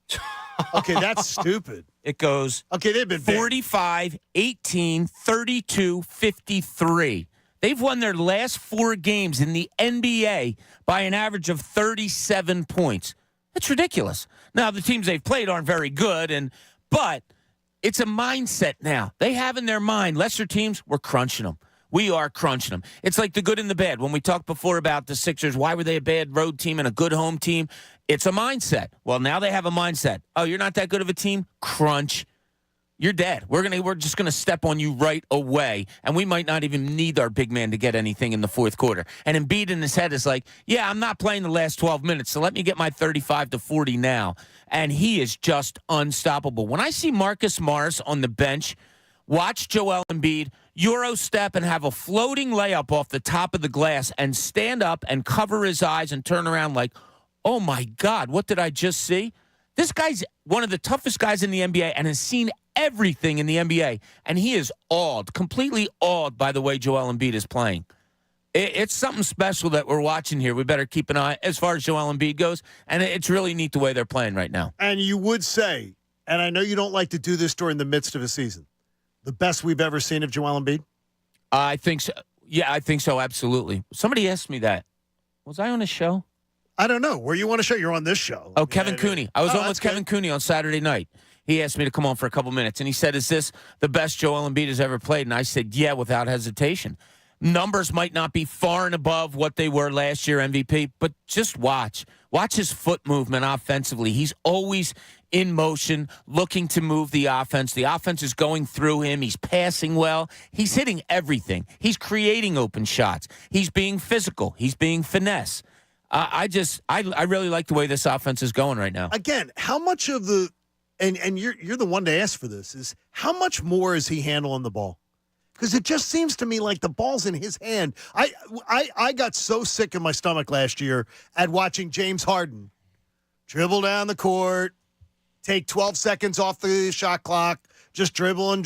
Okay, that's stupid. It goes they've been 45, 18, 32, 53. They've won their last 4 games in the NBA by an average of 37 points. It's ridiculous. Now, the teams they've played aren't very good, but It's a mindset now. They have in their mind, lesser teams, we're crunching them. We are crunching them. It's like the good and the bad. When we talked before about the Sixers, why were they a bad road team and a good home team? It's a mindset. Well, now they have a mindset. Oh, you're not that good of a team? Crunch. You're dead. We're just gonna step on you right away, and we might not even need our big man to get anything in the fourth quarter. And Embiid in his head is like, yeah, I'm not playing the last 12 minutes, so let me get my 35 to 40 now. And he is just unstoppable. When I see Marcus Morris on the bench, watch Joel Embiid Euro step and have a floating layup off the top of the glass and stand up and cover his eyes and turn around like, oh my God, what did I just see? This guy's one of the toughest guys in the NBA and has seen everything in the NBA, and he is awed, completely awed by the way Joel Embiid is playing. It's something special that we're watching here. We better keep an eye as far as Joel Embiid goes, and it's really neat the way they're playing right now. And you would say, and I know you don't like to do this during the midst of a season, the best we've ever seen of Joel Embiid? I think so. Yeah, I think so, absolutely. Somebody asked me that. Was I on a show? I don't know. Where you want to show? You're on this show. Oh, Kevin Cooney. I was on with Kevin Cooney on Saturday night. He asked me to come on for a couple minutes, and he said, is this the best Joel Embiid has ever played? And I said, yeah, without hesitation. Numbers might not be far and above what they were last year, MVP, but just watch. Watch his foot movement offensively. He's always in motion, looking to move the offense. The offense is going through him. He's passing well. He's hitting everything. He's creating open shots. He's being physical. He's being finesse. I really like the way this offense is going right now. Again, how much of the and you're the one to ask for this is how much more is he handling the ball? Because it just seems to me like the ball's in his hand. I got so sick in my stomach last year at watching James Harden dribble down the court, take 12 seconds off the shot clock, just dribbling.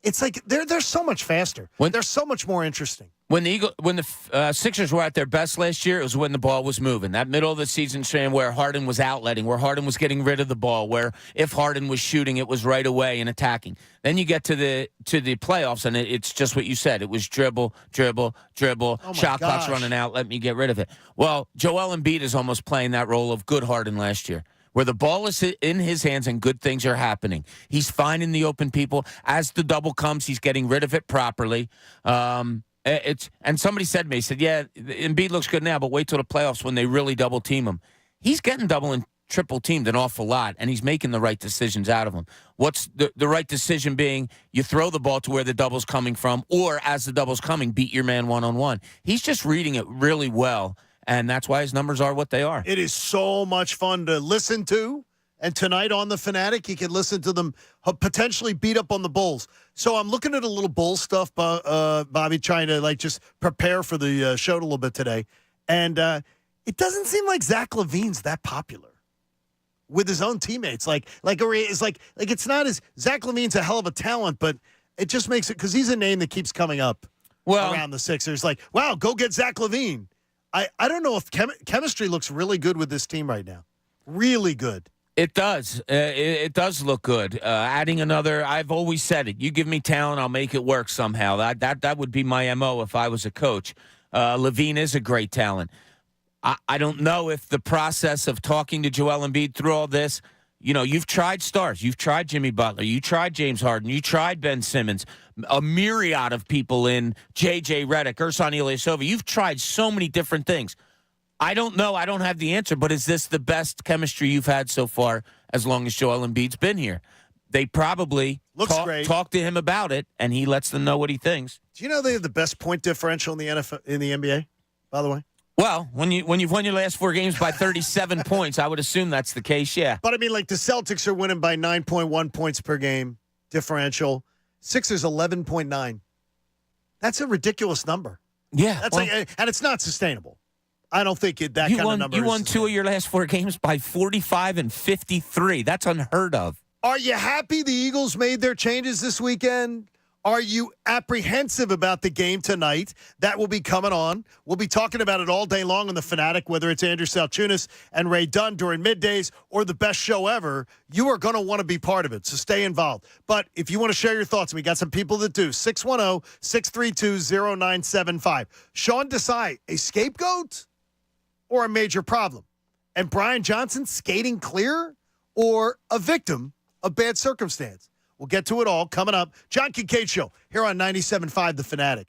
It's like they're so much faster. They're so much more interesting. When the Sixers were at their best last year, it was when the ball was moving. That middle of the season stream where Harden was outletting, where Harden was getting rid of the ball, where if Harden was shooting, it was right away and attacking. Then you get to the playoffs, and it's just what you said. It was dribble. Shot clock's running out. Let me get rid of it. Well, Joel Embiid is almost playing that role of good Harden last year, where the ball is in his hands and good things are happening. He's finding the open people. As the double comes, he's getting rid of it properly. And somebody said to me, he said, yeah, Embiid looks good now, but wait till the playoffs when they really double team him. He's getting double and triple teamed an awful lot, and he's making the right decisions out of them. What's the right decision being? You throw the ball to where the double's coming from, or as the double's coming, beat your man one-on-one. He's just reading it really well, and that's why his numbers are what they are. It is so much fun to listen to. And tonight on The Fanatic, you can listen to them potentially beat up on the Bulls. So I'm looking at a little Bulls stuff, Bobby, trying to just prepare for the show a little bit today. And it doesn't seem like Zach LaVine's that popular with his own teammates. It's not as Zach LaVine's a hell of a talent, but it just makes it because he's a name that keeps coming up around the Sixers. Like, wow, go get Zach LaVine. I don't know if chemistry looks really good with this team right now. Really good. It does. It does look good. Adding another, I've always said it. You give me talent, I'll make it work somehow. That would be my MO if I was a coach. LaVine is a great talent. I don't know if the process of talking to Joel Embiid through all this, you've tried stars. You've tried Jimmy Butler. You tried James Harden. You tried Ben Simmons. A myriad of people in J.J. Redick, Ersan Ilyasova. You've tried so many different things. I don't know. I don't have the answer, but is this the best chemistry you've had so far as long as Joel Embiid's been here? They probably talk to him about it, and he lets them know what he thinks. Do you know they have the best point differential in the NBA, by the way? Well, when you've won your last 4 games by 37 points, I would assume that's the case, yeah. But, I mean, the Celtics are winning by 9.1 points per game differential. Sixers 11.9. That's a ridiculous number. Yeah. And it's not sustainable. I don't think that kind of number. You won 2 of your last 4 games by 45 and 53. That's unheard of. Are you happy the Eagles made their changes this weekend? Are you apprehensive about the game tonight that will be coming on? We'll be talking about it all day long on The Fanatic, whether it's Andrew Salchunas and Ray Dunn during middays or the best show ever. You are going to want to be part of it, so stay involved. But if you want to share your thoughts, we got some people that do. 610-632-0975. Sean Desai, a scapegoat or a major problem? And Brian Johnson skating clear or a victim of bad circumstance? We'll get to it all coming up. John Kincade Show here on 97.5 The Fanatic.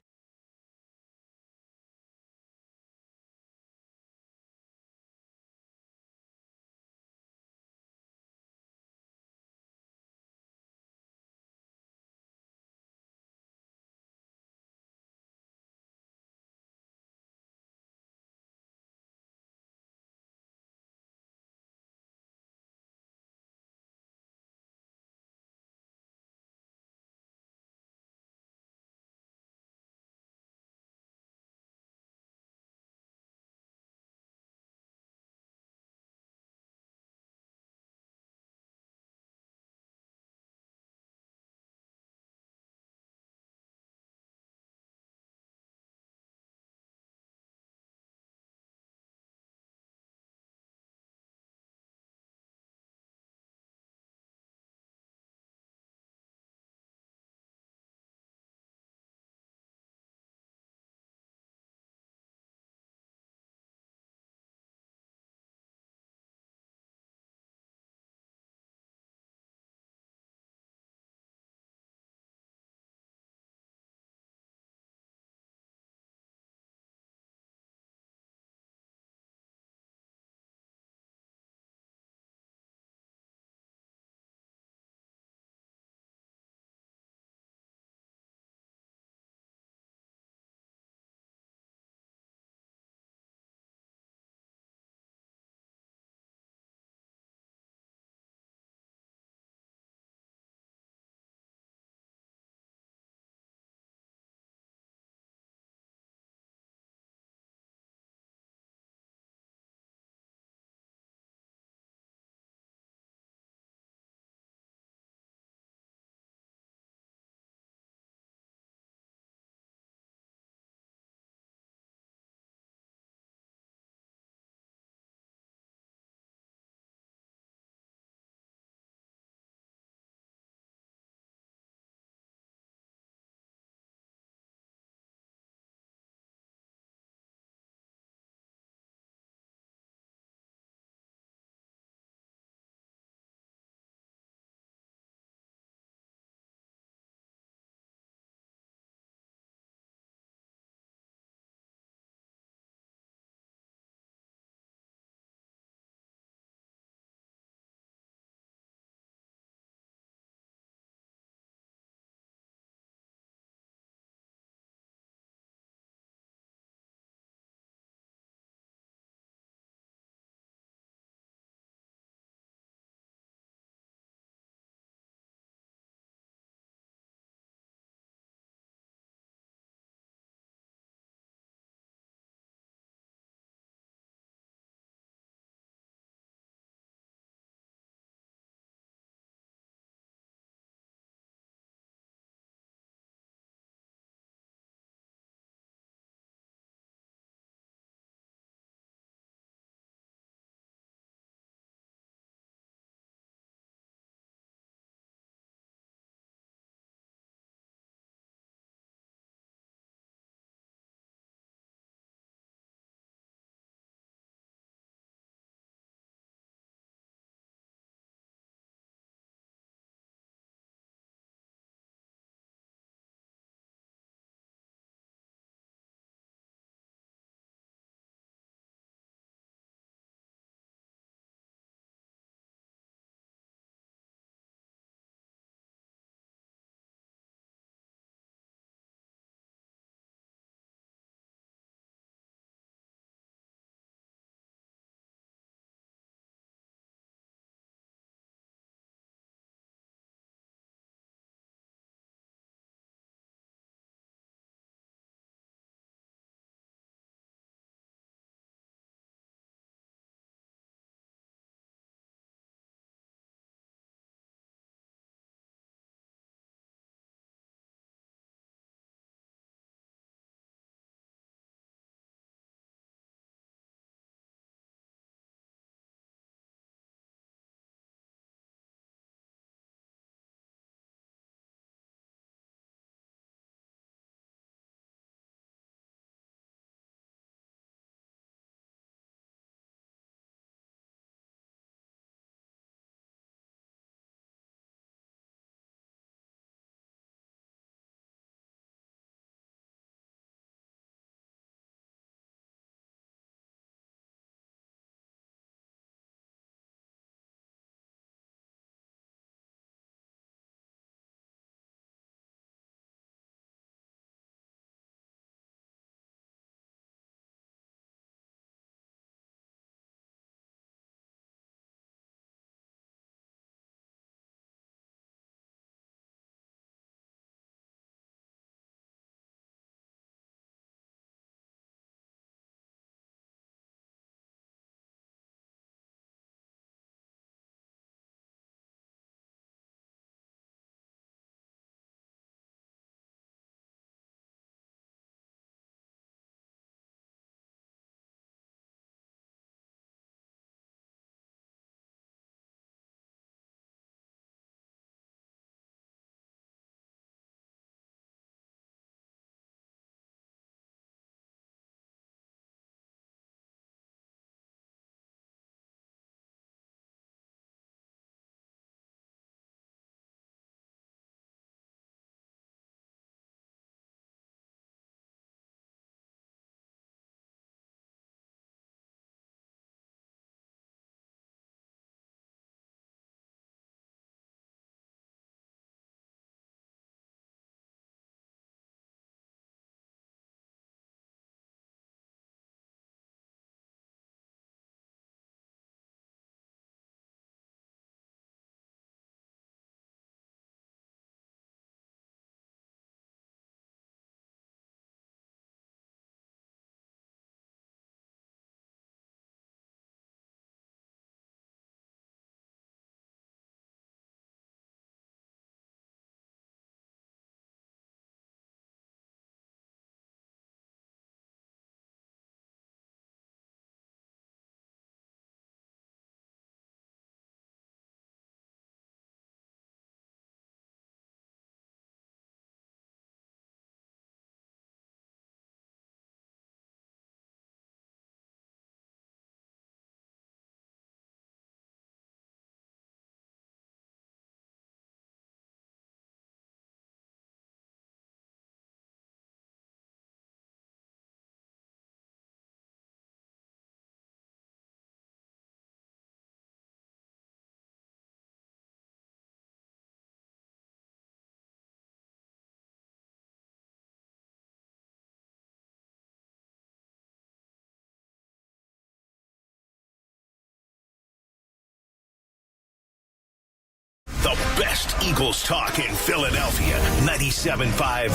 Eagles talk in Philadelphia. 97.5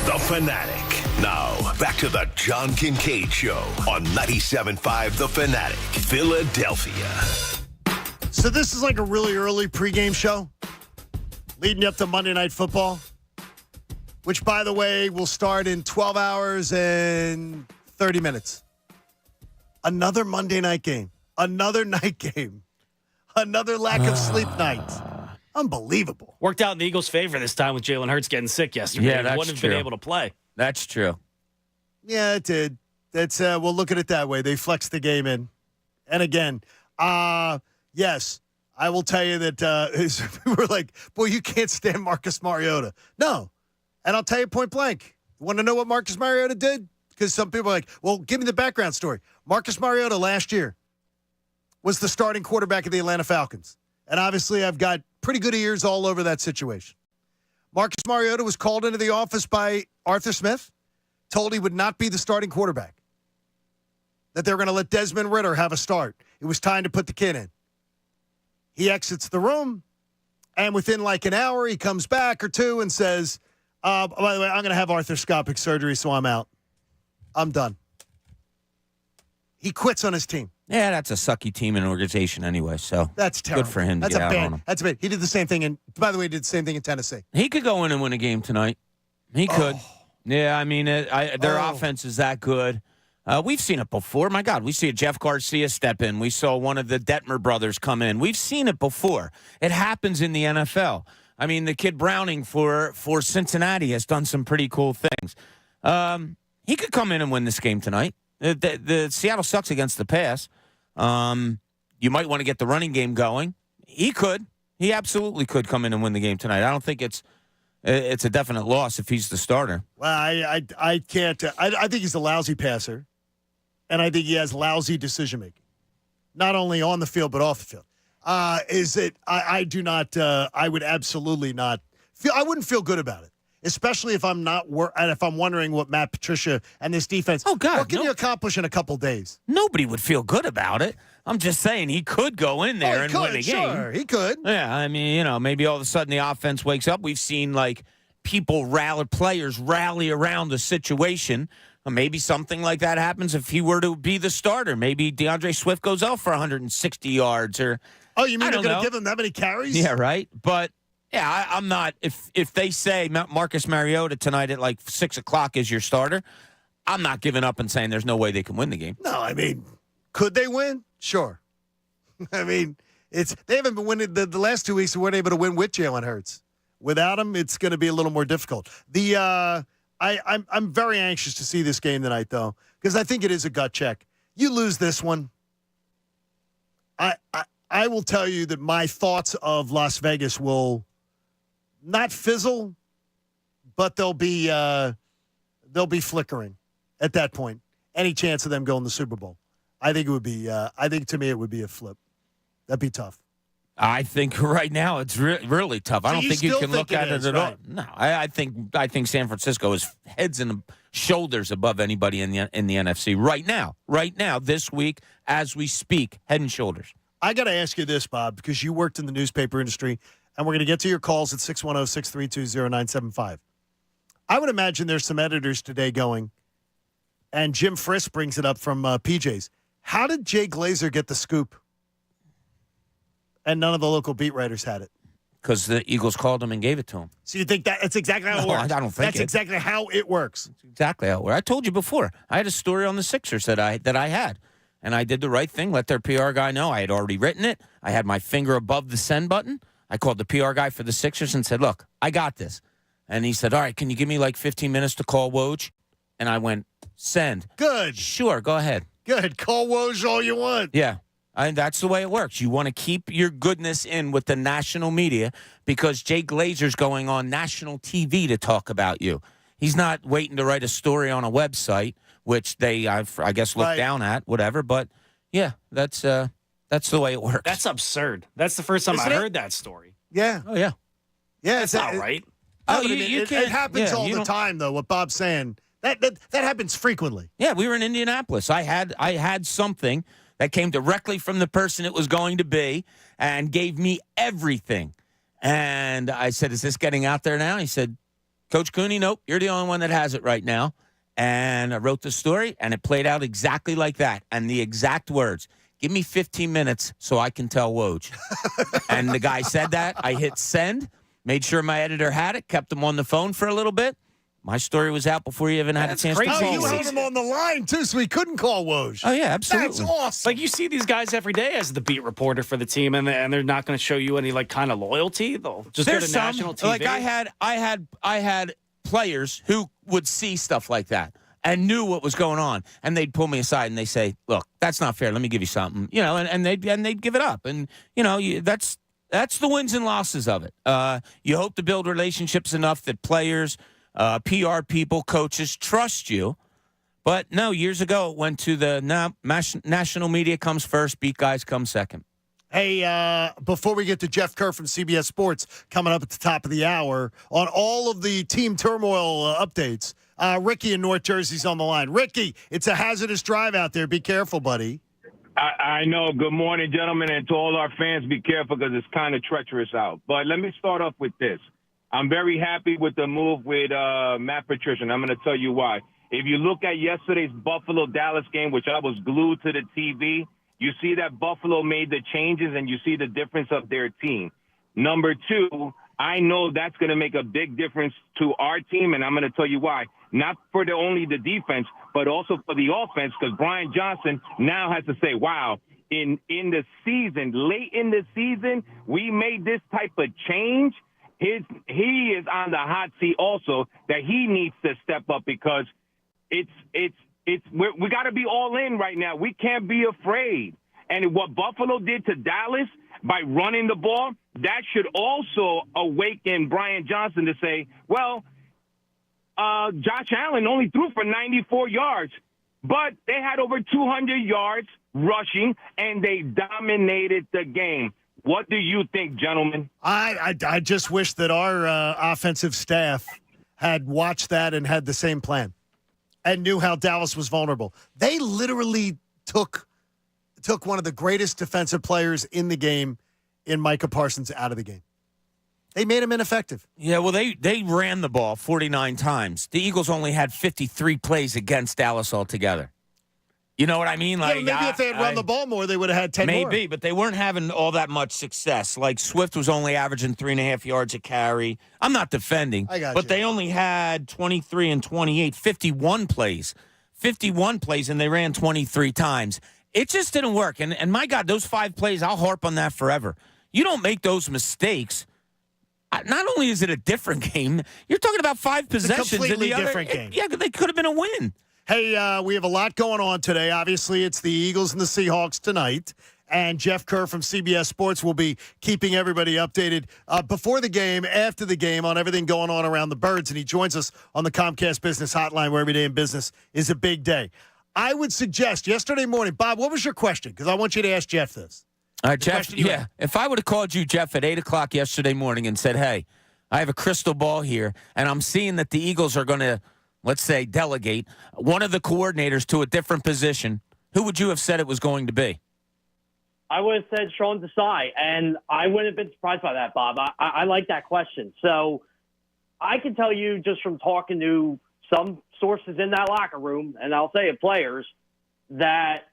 The Fanatic. Now, back to the John Kincade Show on 97.5 The Fanatic, Philadelphia. So this is like a really early pregame show leading up to Monday Night Football, which, by the way, will start in 12 hours and 30 minutes. Another Monday night game. Another night game. Another lack of sleep night. Unbelievable. Worked out in the Eagles' favor this time with Jalen Hurts getting sick yesterday. Yeah, that's He wouldn't have true. been able to play. That's true. Yeah, it did. That's we'll look at it that way. They flexed the game in. And again, yes, I will tell you that we were like, boy, you can't stand Marcus Mariota. No. And I'll tell you point blank. You want to know what Marcus Mariota did? Because some people are like, well, give me the background story. Marcus Mariota last year was the starting quarterback of the Atlanta Falcons. And obviously I've got pretty good ears all over that situation. Marcus Mariota was called into the office by Arthur Smith, told he would not be the starting quarterback, that they were going to let Desmond Ridder have a start. It was time to put the kid in. He exits the room, and within like an hour, he comes back or two and says, by the way, I'm going to have arthroscopic surgery, so I'm out. I'm done. He quits on his team. Yeah, that's a sucky team and organization anyway, so That's terrible. good for him to That's get out on him. That's a bad. He did the same thing, and by the way, he did the same thing in Tennessee. He could go in and win a game tonight. He could. Yeah, I mean, their offense is that good. We've seen it before. My God, we see a Jeff Garcia step in. We saw one of the Detmer brothers come in. We've seen it before. It happens in the NFL. I mean, the kid Browning for Cincinnati has done some pretty cool things. He could come in and win this game tonight. The Seattle sucks against the pass. You might want to get the running game going. He could. He absolutely could come in and win the game tonight. I don't think it's a definite loss if he's the starter. Well, I can't. I think he's a lousy passer, and I think he has lousy decision making, not only on the field but off the field. I do not. I would absolutely not feel. I wouldn't feel good about it, especially if I'm not. And if I'm wondering what Matt Patricia and this defense. Oh God, what can you accomplish in a couple days? Nobody would feel good about it. I'm just saying he could go in there and win a game. Sure, he could. Yeah, I mean, maybe all of a sudden the offense wakes up. We've seen like players rally around the situation. Maybe something like that happens if he were to be the starter. Maybe DeAndre Swift goes out for 160 yards or. Oh, you mean they're going to give him that many carries? Yeah, right. But yeah, I'm not. If they say Marcus Mariota tonight at like 6:00 is your starter, I'm not giving up and saying there's no way they can win the game. No, I mean, could they win? Sure. I mean, they haven't been winning the last 2 weeks. They weren't able to win with Jalen Hurts. Without him, it's going to be a little more difficult. I'm very anxious to see this game tonight, though, because I think it is a gut check. You lose this one, I will tell you that my thoughts of Las Vegas will not fizzle, but they'll be flickering at that point. Any chance of them going to the Super Bowl? I think it would be. I think to me it would be a flip. That'd be tough. I think right now it's really tough. I don't think you can look at it at all. No, I think San Francisco is heads and shoulders above anybody in the NFC right now. Right now, this week, as we speak, head and shoulders. I got to ask you this, Bob, because you worked in the newspaper industry, and we're going to get to your calls at 610-632-0975. I would imagine there's some editors today going, and Jim Frisk brings it up from PJ's. How did Jay Glazer get the scoop? And none of the local beat writers had it. Because the Eagles called him and gave it to him. So you think that's exactly how it works? I don't think that's exactly how it works. That's exactly how it works. I told you before. I had a story on the Sixers that I had. And I did the right thing, let their PR guy know. I had already written it. I had my finger above the send button. I called the PR guy for the Sixers and said, look, I got this. And he said, all right, can you give me like 15 minutes to call Woj? And I went, send. Good. Sure, go ahead. Good. Call Woj all you want. Yeah. And that's the way it works. You want to keep your goodness in with the national media because Jay Glazer's going on national TV to talk about you. He's not waiting to write a story on a website, which they, I guess, look down at, whatever. But, yeah, that's the way it works. That's absurd. That's the first time I heard that story. Yeah. Oh, yeah. Yeah, that's not right. No, it happens all the time, though, what Bob's saying. That happens frequently. Yeah, we were in Indianapolis. I had something that came directly from the person it was going to be and gave me everything. And I said, is this getting out there now? He said, Coach Cooney, nope, you're the only one that has it right now. And I wrote the story, and it played out exactly like that. And the exact words, give me 15 minutes so I can tell Woj. And the guy said that. I hit send, made sure my editor had it, kept him on the phone for a little bit. My story was out before he even had a chance to call. Oh, you held him on the line, too, so he couldn't call Woj. Oh, yeah, absolutely. That's awesome. Like, you see these guys every day as the beat reporter for the team, and they're not going to show you any, like, kind of loyalty. They'll just go to national TV. Like, I had players who would see stuff like that and knew what was going on, and they'd pull me aside and they say, look, that's not fair. Let me give you something. You know, and they'd give it up. And, you know, that's the wins and losses of it. You hope to build relationships enough that players – PR people, coaches trust you. But no, years ago it went to the national media comes first, beat guys come second. Hey, before we get to Jeff Kerr from CBS Sports coming up at the top of the hour, on all of the team turmoil updates, Ricky in North Jersey's on the line. Ricky, it's a hazardous drive out there. Be careful, buddy. I know. Good morning, gentlemen, and to all our fans, be careful because it's kind of treacherous out. But let me start off with this. I'm very happy with the move with Matt Patricia, and I'm going to tell you why. If you look at yesterday's Buffalo-Dallas game, which I was glued to the TV, you see that Buffalo made the changes, and you see the difference of their team. Number two, I know that's going to make a big difference to our team, and I'm going to tell you why. Not for only the defense, but also for the offense, because Brian Johnson now has to say, wow, in the season, late in the season, we made this type of change. He is on the hot seat also, that he needs to step up because we got to be all in right now. We can't be afraid. And what Buffalo did to Dallas by running the ball, that should also awaken Brian Johnson to say, well, Josh Allen only threw for 94 yards, but they had over 200 yards rushing, and they dominated the game. What do you think, gentlemen? I just wish that our offensive staff had watched that and had the same plan and knew how Dallas was vulnerable. They literally took one of the greatest defensive players in the game in Micah Parsons out of the game. They made him ineffective. Yeah, well, they ran the ball 49 times. The Eagles only had 53 plays against Dallas altogether. You know what I mean? Like, maybe if they had run the ball more, they would have had 10 more. Maybe, but they weren't having all that much success. Like, Swift was only averaging 3.5 yards a carry. I'm not defending, but they only had 23 and 28, 51 plays. 51 plays, and they ran 23 times. It just didn't work. And my God, those 5 plays, I'll harp on that forever. You don't make those mistakes. Not only is it a different game, you're talking about 5 possessions. It's a completely different game. Yeah, they could have been a win. Hey, we have a lot going on today. Obviously, it's the Eagles and the Seahawks tonight. And Jeff Kerr from CBS Sports will be keeping everybody updated before the game, after the game, on everything going on around the Birds. And he joins us on the Comcast Business Hotline, where every day in business is a big day. I would suggest yesterday morning, Bob, what was your question? Because I want you to ask Jeff this. Jeff, yeah. If I would have called you, Jeff, at 8 o'clock yesterday morning and said, hey, I have a crystal ball here, and I'm seeing that the Eagles are going to, let's say, delegate one of the coordinators to a different position, who would you have said it was going to be? I would have said Sean Desai, and I wouldn't have been surprised by that, Bob. I like that question. So I can tell you just from talking to some sources in that locker room, and I'll say it, players, that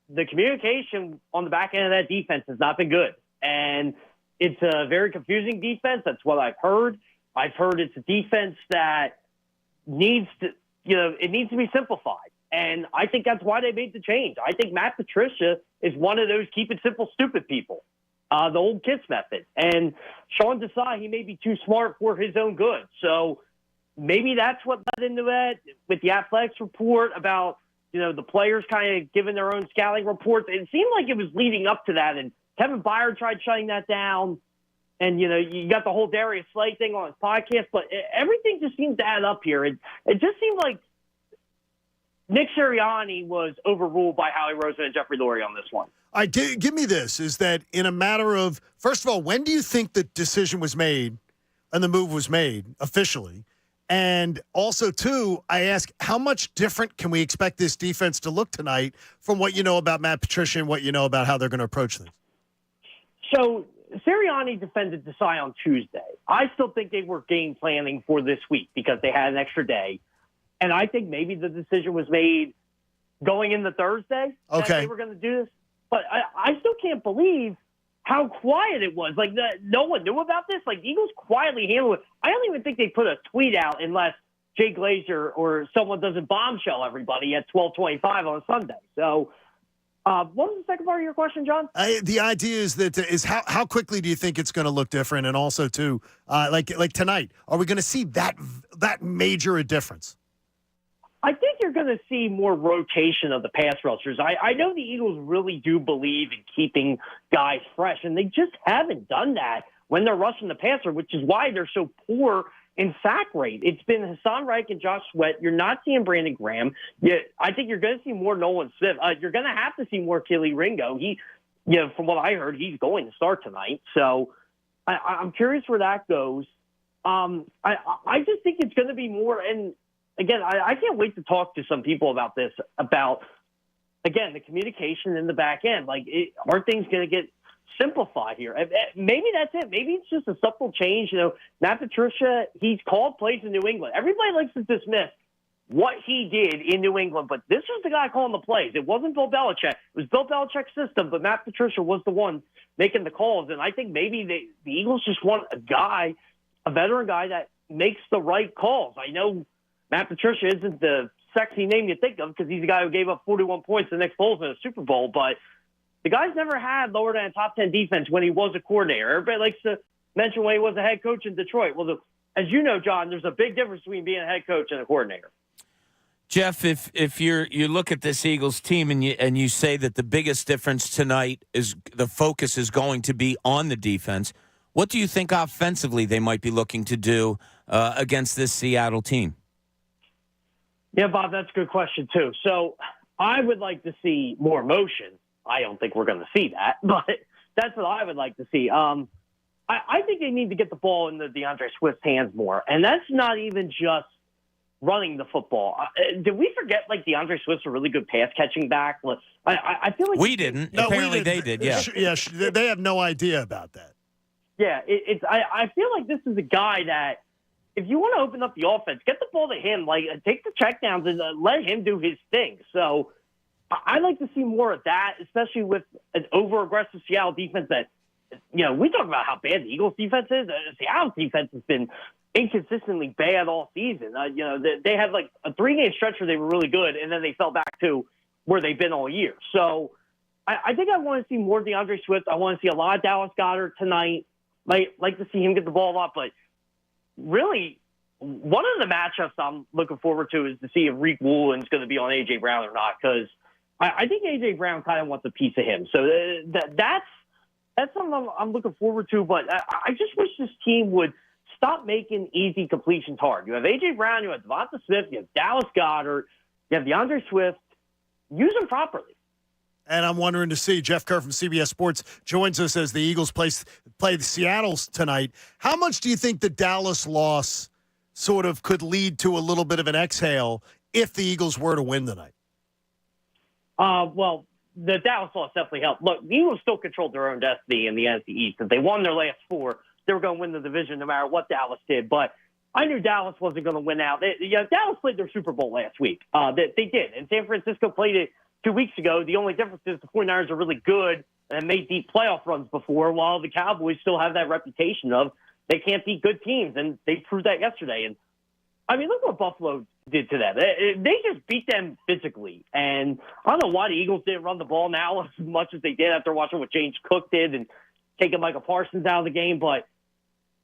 the communication on the back end of that defense has not been good. And it's a very confusing defense. That's what I've heard. I've heard it's a defense that needs to, it needs to be simplified. And I think that's why they made the change. I think Matt Patricia is one of those keep it simple, stupid people, the old KISS method. And Sean Desai, he may be too smart for his own good. So maybe that's what led into that with the Athletics report about, the players kind of giving their own scouting reports. It seemed like it was leading up to that. And Kevin Byard tried shutting that down. And, you got the whole Darius Slay thing on his podcast, but everything just seems to add up here. It just seemed like Nick Sirianni was overruled by Howie Roseman and Jeffrey Lurie on this one. Give me this, is that in a matter of, first of all, when do you think the decision was made and the move was made officially? And also, too, I ask, how much different can we expect this defense to look tonight from what you know about Matt Patricia and what you know about how they're going to approach things? So Sirianni defended Desai on Tuesday. I still think they were game planning for this week because they had an extra day. And I think maybe the decision was made going into Thursday that they were going to do this. But I still can't believe how quiet it was. Like, no one knew about this. Like, the Eagles quietly handled it. I don't even think they put a tweet out unless Jay Glazer or someone doesn't bombshell everybody at 12:25 on a Sunday. So, what was the second part of your question, John? The idea is how quickly do you think it's going to look different, and also too, like tonight, are we going to see that major a difference? I think you're going to see more rotation of the pass rushers. I know the Eagles really do believe in keeping guys fresh, and they just haven't done that when they're rushing the passer, which is why they're so poor in sack rate. It's been Hassan Reich and Josh Sweat. You're not seeing Brandon Graham. I think you're going to see more Nolan Smith. You're going to have to see more Kelee Ringo. From what I heard, he's going to start tonight. So I'm curious where that goes. I just think it's going to be more. And again, I can't wait to talk to some people about this, again, the communication in the back end. Like, are things going to get simplified here? Maybe that's it. Maybe it's just a subtle change. Matt Patricia, he's called plays in New England. Everybody likes to dismiss what he did in New England, but this was the guy calling the plays. It wasn't Bill Belichick. It was Bill Belichick's system, but Matt Patricia was the one making the calls. And I think maybe the Eagles just want a veteran guy that makes the right calls. I know Matt Patricia isn't the sexy name you think of because he's the guy who gave up 41 points to Nick Foles in a Super Bowl, but the guy's never had lower than a top 10 defense when he was a coordinator. Everybody likes to mention when he was a head coach in Detroit. Well, as you know, John, there's a big difference between being a head coach and a coordinator. Jeff, if you look at this Eagles team and you say that the biggest difference tonight is the focus is going to be on the defense, what do you think offensively they might be looking to do against this Seattle team? Yeah, Bob, that's a good question, too. So I would like to see more motion. I don't think we're going to see that, but that's what I would like to see. I think they need to get the ball in the DeAndre Swift's hands more, and that's not even just running the football. Did we forget, DeAndre Swift's a really good pass-catching back? I feel like we didn't. No, apparently they did, yeah. Yeah, they have no idea about that. Yeah, I feel like this is a guy that if you want to open up the offense, get the ball to him. Take the checkdowns and let him do his thing. So I'd like to see more of that, especially with an over-aggressive Seattle defense that, we talk about how bad the Eagles defense is. Seattle's defense has been inconsistently bad all season. They had a 3-game stretch where they were really good, and then they fell back to where they've been all year. So I think I want to see more DeAndre Swift. I want to see a lot of Dallas Goedert tonight. Might like to see him get the ball a lot, but really, one of the matchups I'm looking forward to is to see if Reek Woolen's going to be on A.J. Brown or not, because I think A.J. Brown kind of wants a piece of him. So that's something I'm looking forward to, but I just wish this team would stop making easy completions hard. You have A.J. Brown, you have Devonta Smith, you have Dallas Goedert, you have DeAndre Swift. Use them properly. And I'm wondering to see, Jeff Kerr from CBS Sports joins us as the Eagles play the Seattle tonight. How much do you think the Dallas loss sort of could lead to a little bit of an exhale if the Eagles were to win tonight? Well, the Dallas loss definitely helped. Look, the Eagles still controlled their own destiny in the NFC East. If they won their last 4, they were going to win the division no matter what Dallas did. But I knew Dallas wasn't going to win out. Dallas played their Super Bowl last week. They did. And San Francisco played it 2 weeks ago. The only difference is the 49ers are really good and made deep playoff runs before, while the Cowboys still have that reputation of they can't beat good teams, and they proved that yesterday. And, I mean, look what Buffalo did to them. They just beat them physically. And I don't know why the Eagles didn't run the ball now as much as they did after watching what James Cook did and taking Michael Parsons out of the game. But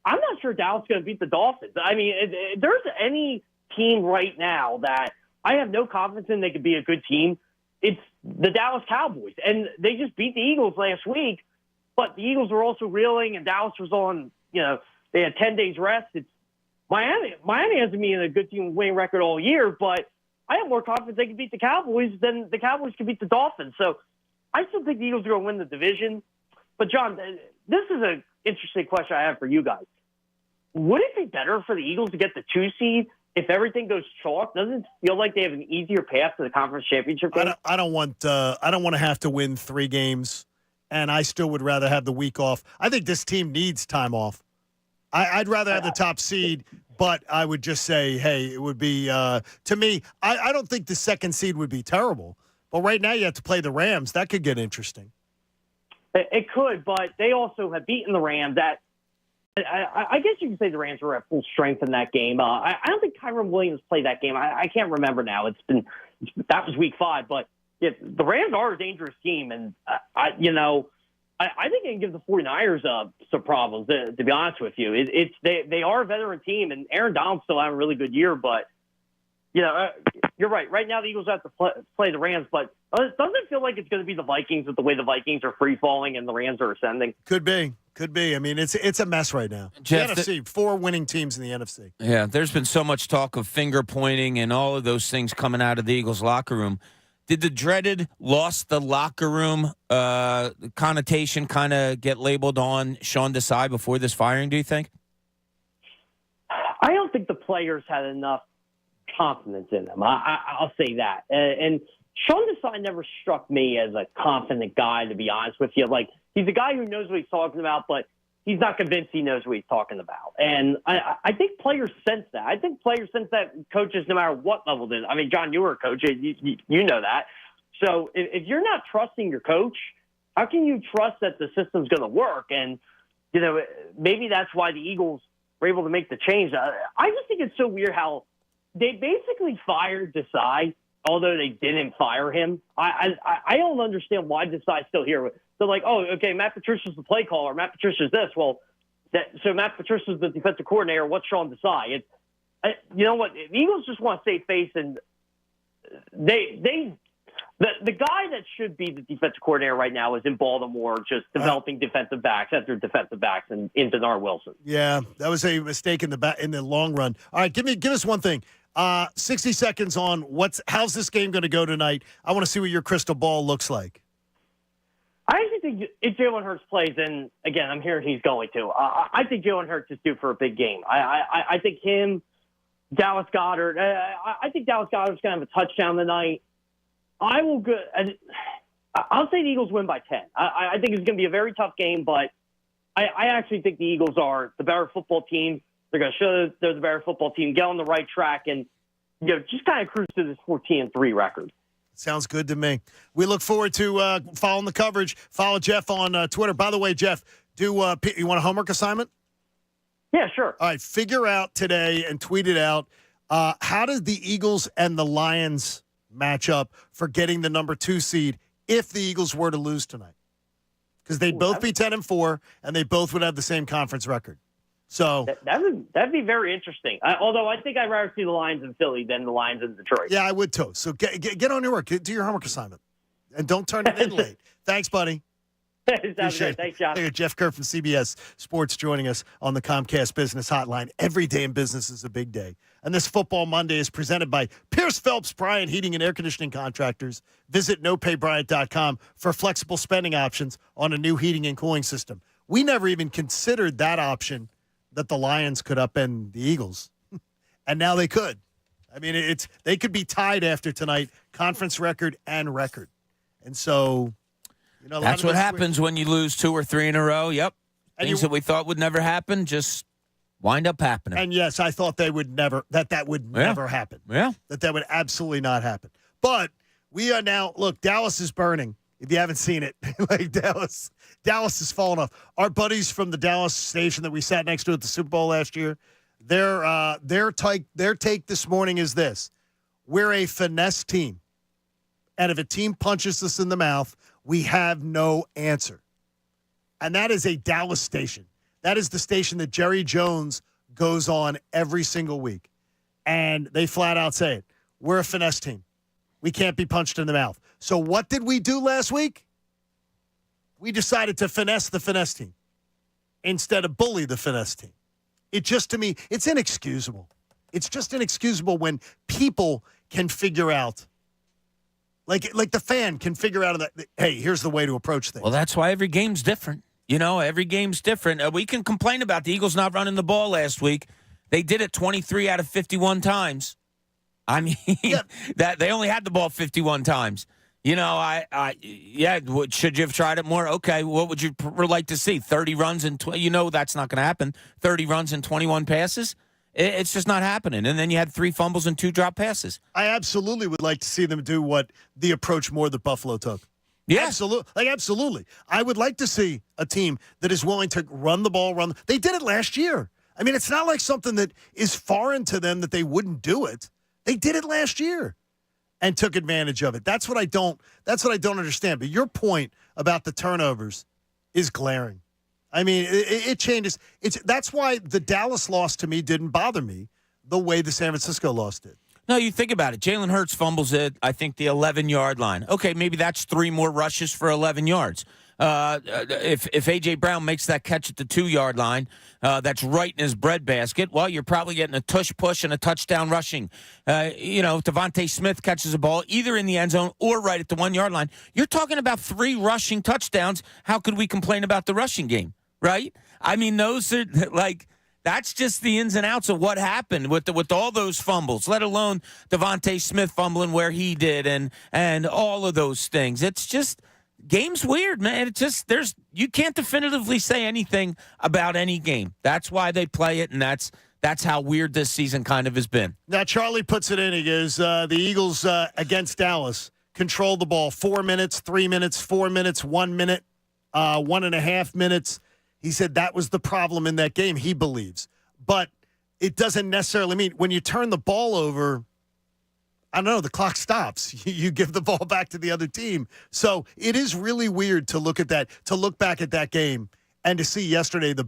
I'm not sure Dallas is going to beat the Dolphins. I mean, if there's any team right now that I have no confidence in they could be a good team, it's the Dallas Cowboys. And they just beat the Eagles last week, but the Eagles were also reeling, and Dallas was on, they had 10 days rest. It's Miami hasn't been a good team with winning record all year, but I have more confidence they can beat the Cowboys than the Cowboys can beat the Dolphins. So I still think the Eagles are going to win the division. But, John, this is an interesting question I have for you guys. Would it be better for the Eagles to get the 2 seed if everything goes chalk? Doesn't it feel like they have an easier path to the conference championship game? I don't want to have to win 3 games and I still would rather have the week off. I think this team needs time off. I'd rather have the top seed, but I would just say, hey, it would be, to me, I don't think the second seed would be terrible. But right now you have to play the Rams. That could get interesting. It could, but they also have beaten the Rams. I guess you can say the Rams were at full strength in that game. I don't think Kyron Williams played that game. I can't remember now. That was week 5, but the Rams are a dangerous team, and I think they can give the 49ers some problems. To be honest with you, they are a veteran team, and Aaron Donald's still having a really good year. But you're right. Right now, the Eagles have to play the Rams, but doesn't it feel like it's going to be the Vikings with the way the Vikings are free falling and the Rams are ascending? Could be. I mean, it's a mess right now. Jeff, the NFC, 4 winning teams in the NFC. Yeah, there's been so much talk of finger pointing and all of those things coming out of the Eagles locker room. Did the dreaded lost the locker room connotation kind of get labeled on Sean Desai before this firing, do you think? I don't think the players had enough confidence in them. I'll say that. And Sean Desai never struck me as a confident guy, to be honest with you. Like, he's a guy who knows what he's talking about, but he's not convinced he knows what he's talking about. And I think players sense that. I think players sense that coaches, no matter what level they're. I mean, John, you were a coach. You know that. So if you're not trusting your coach, how can you trust that the system's going to work? And, maybe that's why the Eagles were able to make the change. I just think it's so weird how they basically fired Desai, although they didn't fire him. I don't understand why Desai's still here. They're like, oh, okay, Matt Patricia's the play caller. Matt Patricia's this. Well, so Matt Patricia's the defensive coordinator. What's Sean Desai? You know what? The Eagles just want to save face, and the guy that should be the defensive coordinator right now is in Baltimore, just developing defensive backs after defensive backs and into Denard Wilson. Yeah, that was a mistake in the long run. All right, give us one thing. 60 seconds on how's this game going to go tonight? I want to see what your crystal ball looks like. I actually think if Jalen Hurts plays, and again, I'm hearing he's going to. I think Jalen Hurts is due for a big game. I think him, Dallas Goedert. I think Dallas Goedert's going to have a touchdown tonight. I'll say the Eagles win by 10. I think it's going to be a very tough game, but I actually think the Eagles are the better football team. They're going to show they're the better football team, get on the right track, and just kind of cruise to this 14-3 record. Sounds good to me. We look forward to following the coverage. Follow Jeff on Twitter. By the way, Jeff, you want a homework assignment? Yeah, sure. All right, figure out today and tweet it out. How does the Eagles and the Lions match up for getting the number 2 seed if the Eagles were to lose tonight? Because they'd both be 10-4, and they both would have the same conference record. So that'd be very interesting. Although I think I'd rather see the Lions in Philly than the Lions in Detroit. Yeah, I would too. So get on your work. Do your homework assignment. And don't turn it in late. Thanks, buddy. Sounds great. Thanks, John. Jeff Kerr from CBS Sports joining us on the Comcast Business Hotline. Every day in business is a big day. And this Football Monday is presented by Pierce Phelps Bryant Heating and Air Conditioning Contractors. Visit nopaybryant.com for flexible spending options on a new heating and cooling system. We never even considered that option, that the Lions could upend the Eagles. And now they could. I mean, they could be tied after tonight, conference record and record. And so, that's what happens when you lose 2 or 3 in a row. Yep. Things that we thought would never happen just wind up happening. And yes, I thought that would never happen. Yeah. That would absolutely not happen. But we are now, look, Dallas is burning. If you haven't seen it, like Dallas is falling off. Our buddies from the Dallas station that we sat next to at the Super Bowl last year, their take this morning is this: we're a finesse team, and if a team punches us in the mouth, we have no answer. And that is a Dallas station. That is the station that Jerry Jones goes on every single week, and they flat out say it: we're a finesse team. We can't be punched in the mouth. So what did we do last week? We decided to finesse the finesse team instead of bully the finesse team. It just, to me, it's inexcusable. It's just inexcusable when people can figure out, like the fan can figure out that, hey, here's the way to approach things. Well, that's why every game's different. Every game's different. We can complain about the Eagles not running the ball last week. They did it 23 out of 51 times. I mean, that they only had the ball 51 times. Should you have tried it more? Okay, what would you like to see? 30 runs and that's not going to happen. 30 runs and 21 passes. It's just not happening. And then you had 3 fumbles and 2 drop passes. I absolutely would like to see them do what the approach more that Buffalo took. Yeah, absolutely. I would like to see a team that is willing to run the ball. They did it last year. I mean, it's not like something that is foreign to them that they wouldn't do it. They did it last year and took advantage of it. That's what I don't understand. But your point about the turnovers is glaring. I mean, it changes. That's why the Dallas loss to me didn't bother me the way the San Francisco loss did. No, you think about it. Jalen Hurts fumbles at, I think, the 11-yard line. Okay, maybe that's 3 more rushes for 11 yards. If A.J. Brown makes that catch at the 2-yard line, that's right in his breadbasket, well, you're probably getting a tush push and a touchdown rushing. If Devontae Smith catches a ball either in the end zone or right at the 1-yard line, you're talking about 3 rushing touchdowns. How could we complain about the rushing game, right? I mean, those are that's just the ins and outs of what happened with all those fumbles, let alone Devontae Smith fumbling where he did and all of those things. It's just game's weird, man. It's just you can't definitively say anything about any game. That's why they play it, and that's how weird this season kind of has been. Now Charlie puts it in. He goes, the Eagles against Dallas controlled the ball 4 minutes, 3 minutes, 4 minutes, 1 minute, 1.5 minutes. He said that was the problem in that game, he believes. But it doesn't necessarily mean when you turn the ball over, I don't know, the clock stops. You give the ball back to the other team. So it is really weird to look back at that game and to see yesterday the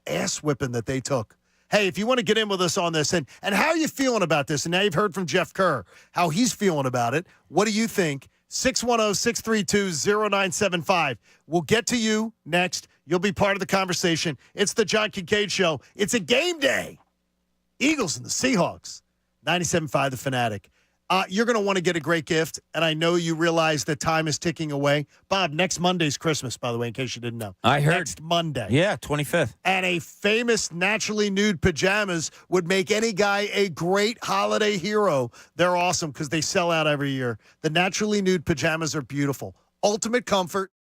ass whipping that they took. Hey, if you want to get in with us on this, and how are you feeling about this? And now you've heard from Jeff Kerr, how he's feeling about it. What do you think? 610-632-0975. We'll get to you next. You'll be part of the conversation. It's the John Kincade Show. It's a game day. Eagles and the Seahawks. 97.5 The Fanatic. You're going to want to get a great gift, and I know you realize that time is ticking away. Bob, next Monday's Christmas, by the way, in case you didn't know. I heard. Next Monday. Yeah, 25th. And a famous naturally nude pajamas would make any guy a great holiday hero. They're awesome because they sell out every year. The naturally nude pajamas are beautiful. Ultimate comfort.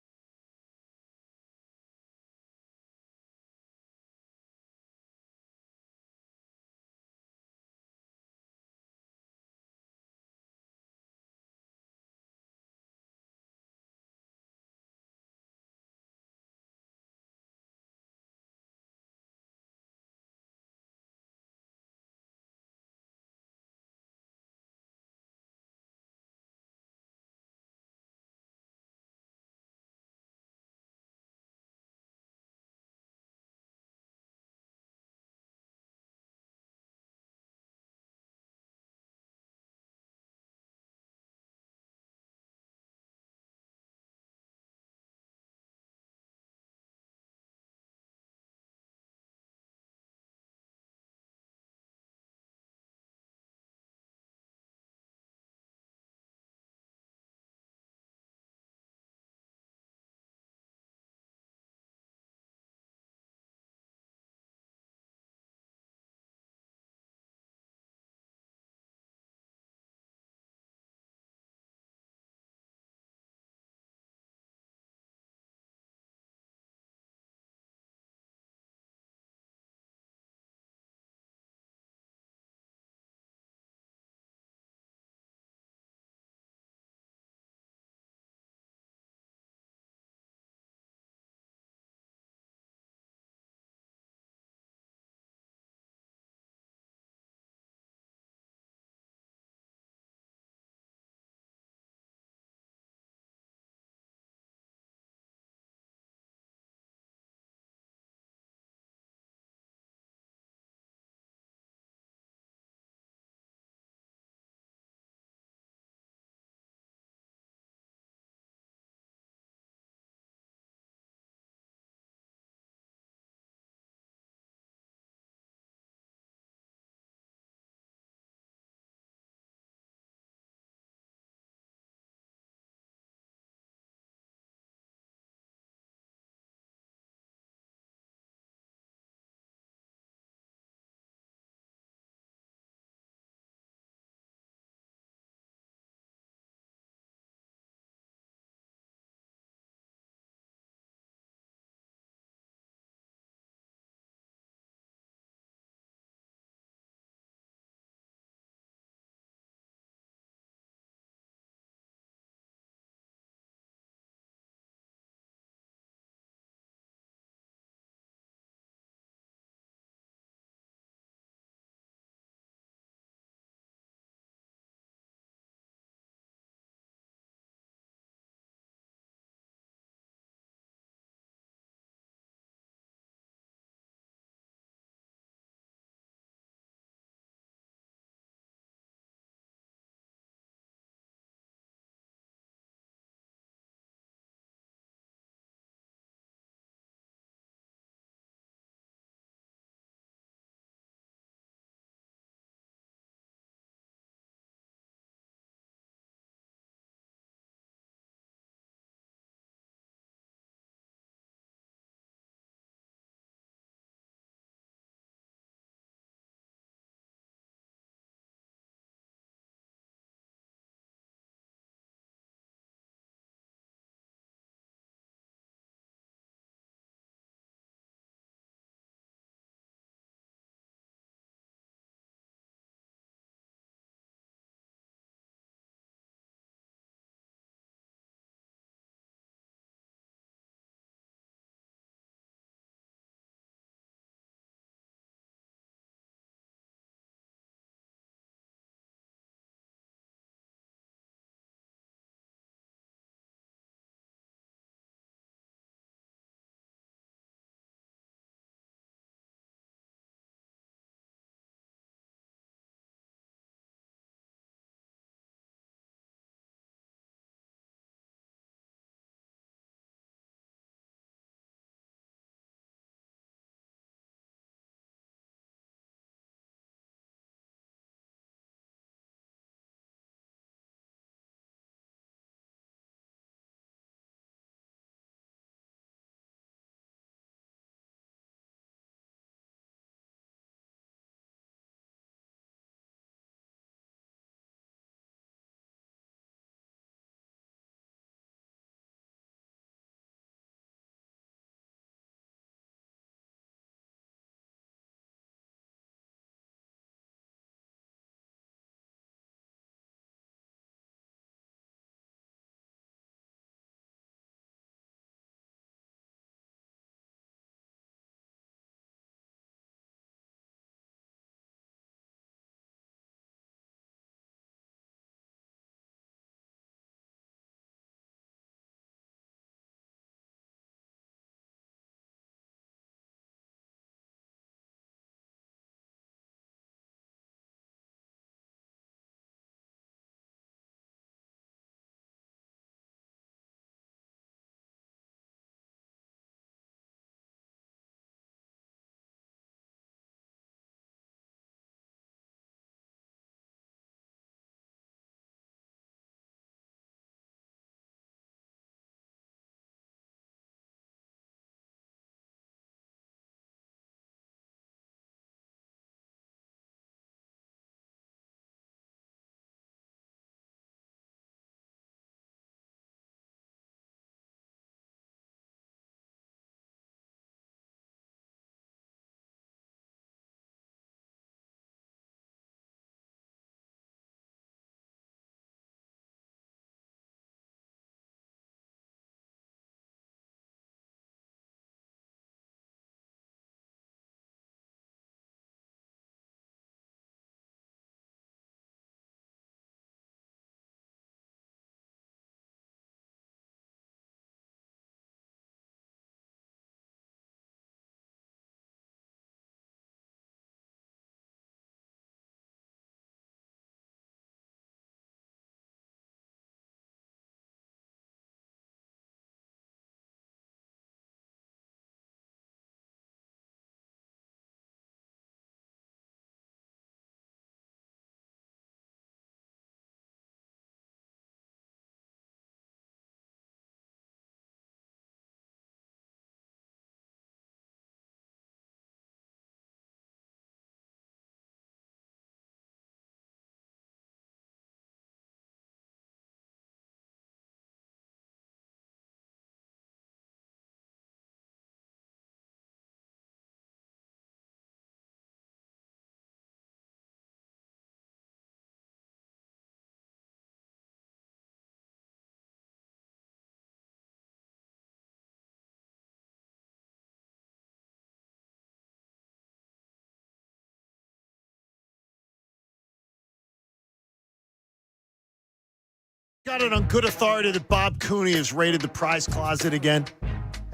Got it on good authority that Bob Cooney has raided the prize closet again.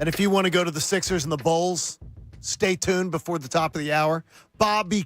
And if you want to go to the Sixers and the Bulls, stay tuned before the top of the hour. Cooney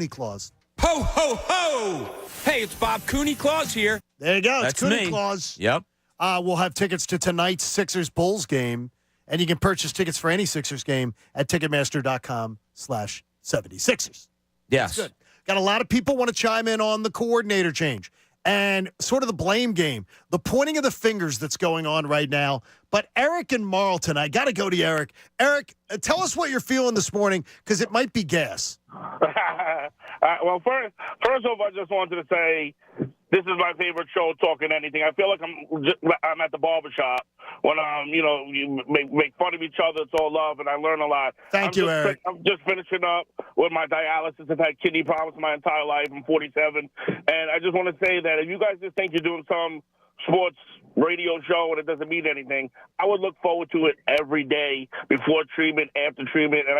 Claus. Ho, ho, ho! Hey, it's Bob Cooney Claus here. There you go. It's That's Cooney me. Claus. Yep. We'll have tickets to tonight's Sixers-Bulls game, and you can purchase tickets for any Sixers game at Ticketmaster.com/76ers. Yes. Good. Got a lot of people want to chime in on the coordinator change and sort of the blame game, the pointing of the fingers that's going on right now. But Eric and Marlton, I got to go to Eric. Eric, tell us what you're feeling this morning, because it might be gas. Well, first off, I just wanted to say this is my favorite show, Talking Anything. I feel like I'm at the barbershop when you make fun of each other. It's all love, and I learn a lot. Thank you, Eric. I'm just finishing up with my dialysis. I've had kidney problems my entire life. I'm 47, and I just want to say that if you guys just think you're doing some sports radio show and it doesn't mean anything, I would look forward to it every day, before treatment, after treatment. And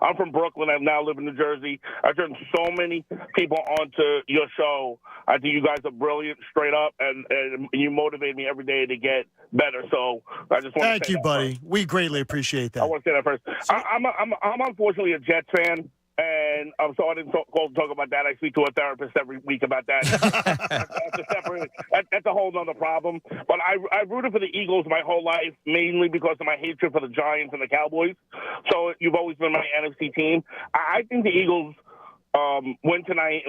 I'm from Brooklyn. I now live in New Jersey. I turned so many people onto your show. I think you guys are brilliant, straight up, and you motivate me every day to get better. So I just want Thank you, buddy. First. We greatly appreciate that. I want to say that first. I'm unfortunately a Jets fan. And so I didn't talk about that. I speak to a therapist every week about that. That's a whole other problem. But I rooted for the Eagles my whole life, mainly because of my hatred for the Giants and the Cowboys. So you've always been my NFC team. I think the Eagles win tonight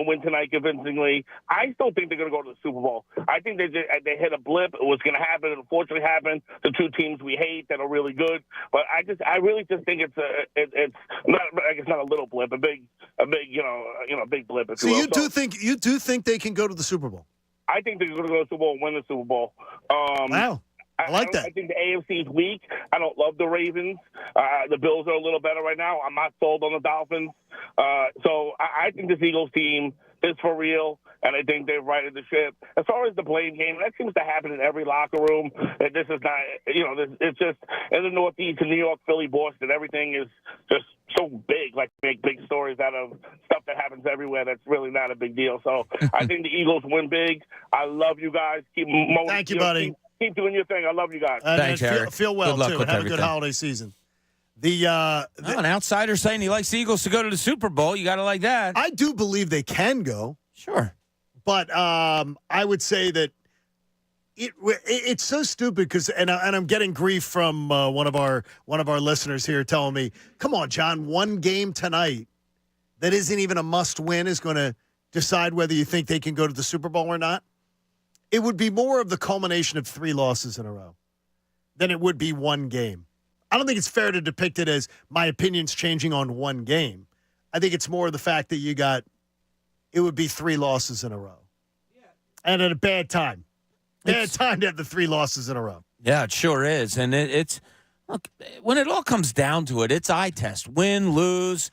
convincingly. I still think they're going to go to the Super Bowl. I think they hit a blip. It was going to happen. It unfortunately happened. The two teams we hate that are really good. But I really just think it's not a little blip, a big blip. If So you will. you do think they can go to the Super Bowl? I think they're going to go to the Super Bowl and win the Super Bowl. Wow. I like that. I think the AFC is weak. I don't love the Ravens. The Bills are a little better right now. I'm not sold on the Dolphins. So I think this Eagles team is for real, and I think they've righted the ship. As far as the blame game, that seems to happen in every locker room. This is not, it's just in the Northeast, in New York, Philly, Boston, everything is just so big, like make big stories out of stuff that happens everywhere that's really not a big deal. So I think the Eagles win big. I love you guys. Thank you, buddy. Keep doing your thing. I love you guys. Thanks, Eric. Feel well, Good luck too. with Have everything. a good holiday season. An outsider saying he likes the Eagles to go to the Super Bowl. You got to like that. I do believe they can go. Sure. But I would say that it's so stupid because, and I'm getting grief from one of our listeners here telling me, come on, John, one game tonight that isn't even a must win is going to decide whether you think they can go to the Super Bowl or not. It would be more of the culmination of 3 losses in a row than it would be one game. I don't think it's fair to depict it as my opinion's changing on one game. I think it's more the fact that it would be 3 losses in a row. And at a bad time. Bad time to have the 3 losses in a row. Yeah, it sure is. And it's look, when it all comes down to it, it's eye test. Win, lose.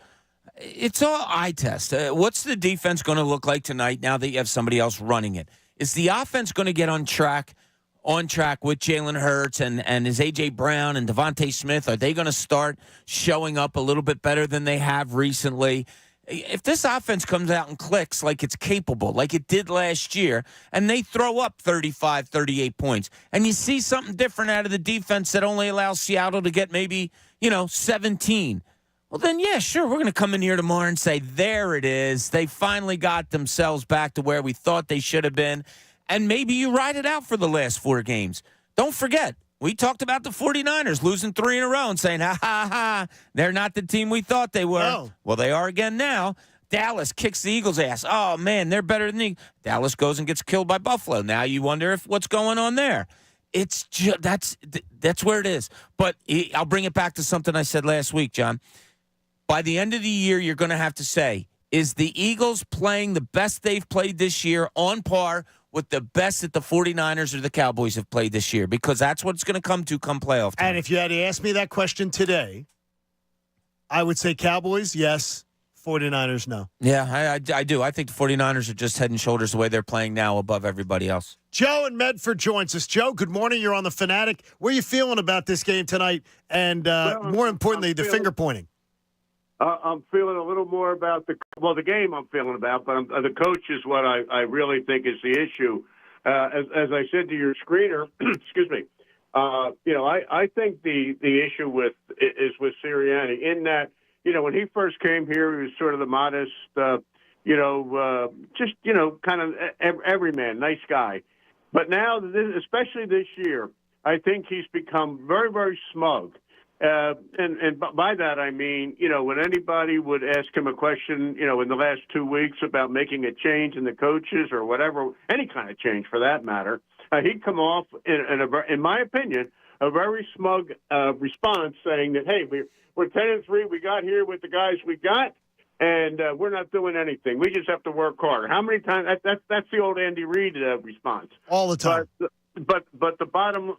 It's all eye test. What's the defense going to look like tonight now that you have somebody else running it? Is the offense going to get on track with Jalen Hurts and is A.J. Brown and Devontae Smith? Are they going to start showing up a little bit better than they have recently? If this offense comes out and clicks like it's capable, like it did last year, and they throw up 35, 38 points, and you see something different out of the defense that only allows Seattle to get maybe, 17, well, then, yeah, sure, we're going to come in here tomorrow and say, there it is. They finally got themselves back to where we thought they should have been. And maybe you ride it out for the last 4 games. Don't forget, we talked about the 49ers losing 3 in a row and saying, ha, they're not the team we thought they were. No. Well, they are again now. Dallas kicks the Eagles' ass. Oh, man, they're better than the Eagles. Dallas goes and gets killed by Buffalo. Now you wonder what's going on there. It's just, that's where it is. But I'll bring it back to something I said last week, John. By the end of the year, you're going to have to say, is the Eagles playing the best they've played this year on par with the best that the 49ers or the Cowboys have played this year? Because that's what it's going to come to come playoff time. And if you had to ask me that question today, I would say Cowboys, yes. 49ers, no. Yeah, I do. I think the 49ers are just head and shoulders the way they're playing now above everybody else. Joe in Medford joins us. Joe, good morning. You're on the Fanatic. Where are you feeling about this game tonight? And more importantly, the finger pointing. I'm feeling a little more about the game I'm feeling about, but the coach is what I really think is the issue. as I said to your screener, excuse me, I think the issue is with Sirianni in that, when he first came here, he was sort of the modest, kind of everyman, nice guy. But now, especially this year, I think he's become very, very smug. And by that, I mean, when anybody would ask him a question, in the last 2 weeks about making a change in the coaches or whatever, any kind of change for that matter, he'd come off, in my opinion, a very smug response saying that, hey, we're 10-3, we got here with the guys we got, and we're not doing anything. We just have to work harder. How many times? That's the old Andy Reid response. All the time. But the bottom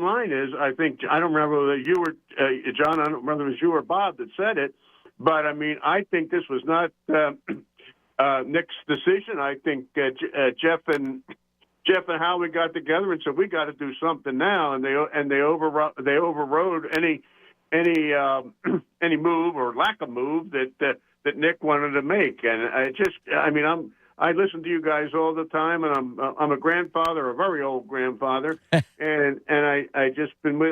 line is, I think, I don't remember whether you were John. I don't remember if it was you or Bob that said it. But I mean, I think this was not Nick's decision. I think Jeff and Howie got together and said we got to do something now, and they overrode any move or lack of move that Nick wanted to make. And I listen to you guys all the time, and I'm a grandfather, a very old grandfather, and I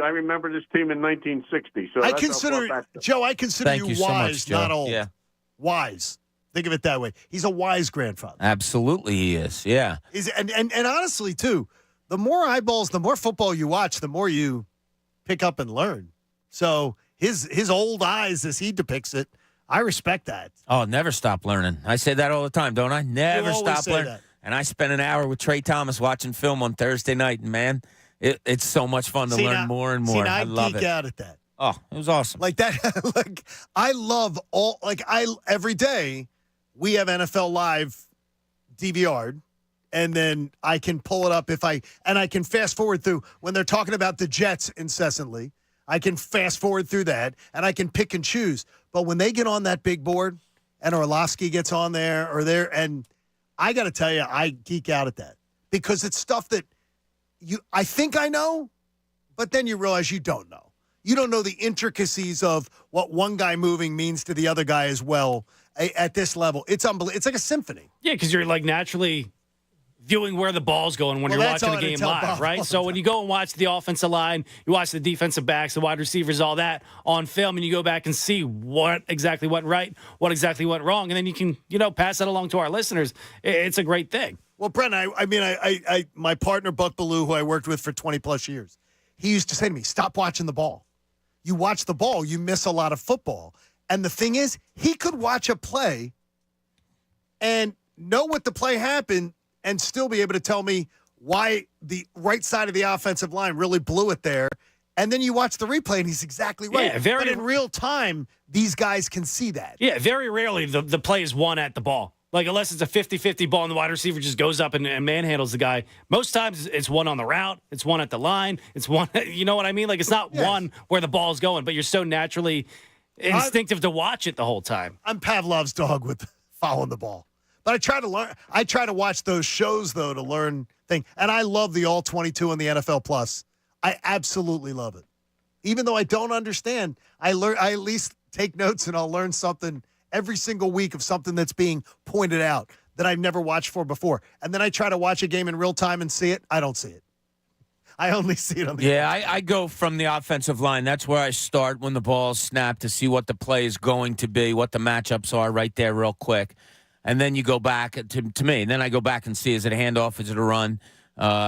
remember this team in 1960. So I consider you so wise, much, Joe. not old. Yeah. Wise. Think of it that way. He's a wise grandfather. Absolutely, he is. Yeah. And honestly, too, the more eyeballs, the more football you watch, the more you pick up and learn. So his old eyes, as he depicts it, I respect that. Oh, never stop learning. I say that all the time, don't I? Never stop say learning. that. And I spent an hour with Trey Thomas watching film on Thursday night, and man, it's so much fun to learn more and more. I love it. geek out at that. Oh, it was awesome. Like that. Like I love every day we have NFL Live DVR'd, and then I can pull it up and I can fast forward through when they're talking about the Jets incessantly. I can fast forward through that, and I can pick and choose. But when they get on that big board, and Orlovsky gets on there, and I got to tell you, I geek out at that because it's stuff that I think I know, but then you realize you don't know. You don't know the intricacies of what one guy moving means to the other guy as well at this level. It's unbelievable. It's like a symphony. Yeah, because you're like naturally viewing where the ball's going when you're watching the game live, right? So when you go and watch the offensive line, you watch the defensive backs, the wide receivers, all that on film, and you go back and see what exactly went right, what exactly went wrong, and then you can, pass that along to our listeners. It's a great thing. Well, Brent, I my partner, Buck Ballou, who I worked with for 20-plus years, he used to say to me, stop watching the ball. You watch the ball, you miss a lot of football. And the thing is, he could watch a play and know what the play happened and still be able to tell me why the right side of the offensive line really blew it there. And then you watch the replay, and he's exactly right. Yeah, but in real time, these guys can see that. Yeah, very rarely the play is won at the ball. Like, unless it's a 50-50 ball and the wide receiver just goes up and manhandles the guy. Most times it's one on the route. It's one at the line. It's one, you know what I mean? Like, it's not one where the ball's going, but you're so naturally instinctive to watch it the whole time. I'm Pavlov's dog with following the ball. But I try to learn. I try to watch those shows, though, to learn things. And I love the All-22 and the NFL Plus. I absolutely love it. Even though I don't understand, I at least take notes, and I'll learn something every single week of something that's being pointed out that I've never watched for before. And then I try to watch a game in real time and see it. I don't see it. I only see it on the I go from the offensive line. That's where I start when the ball's snapped to see what the play is going to be, what the matchups are right there real quick. And then you go back to me. And then I go back and see, is it a handoff? Is it a run?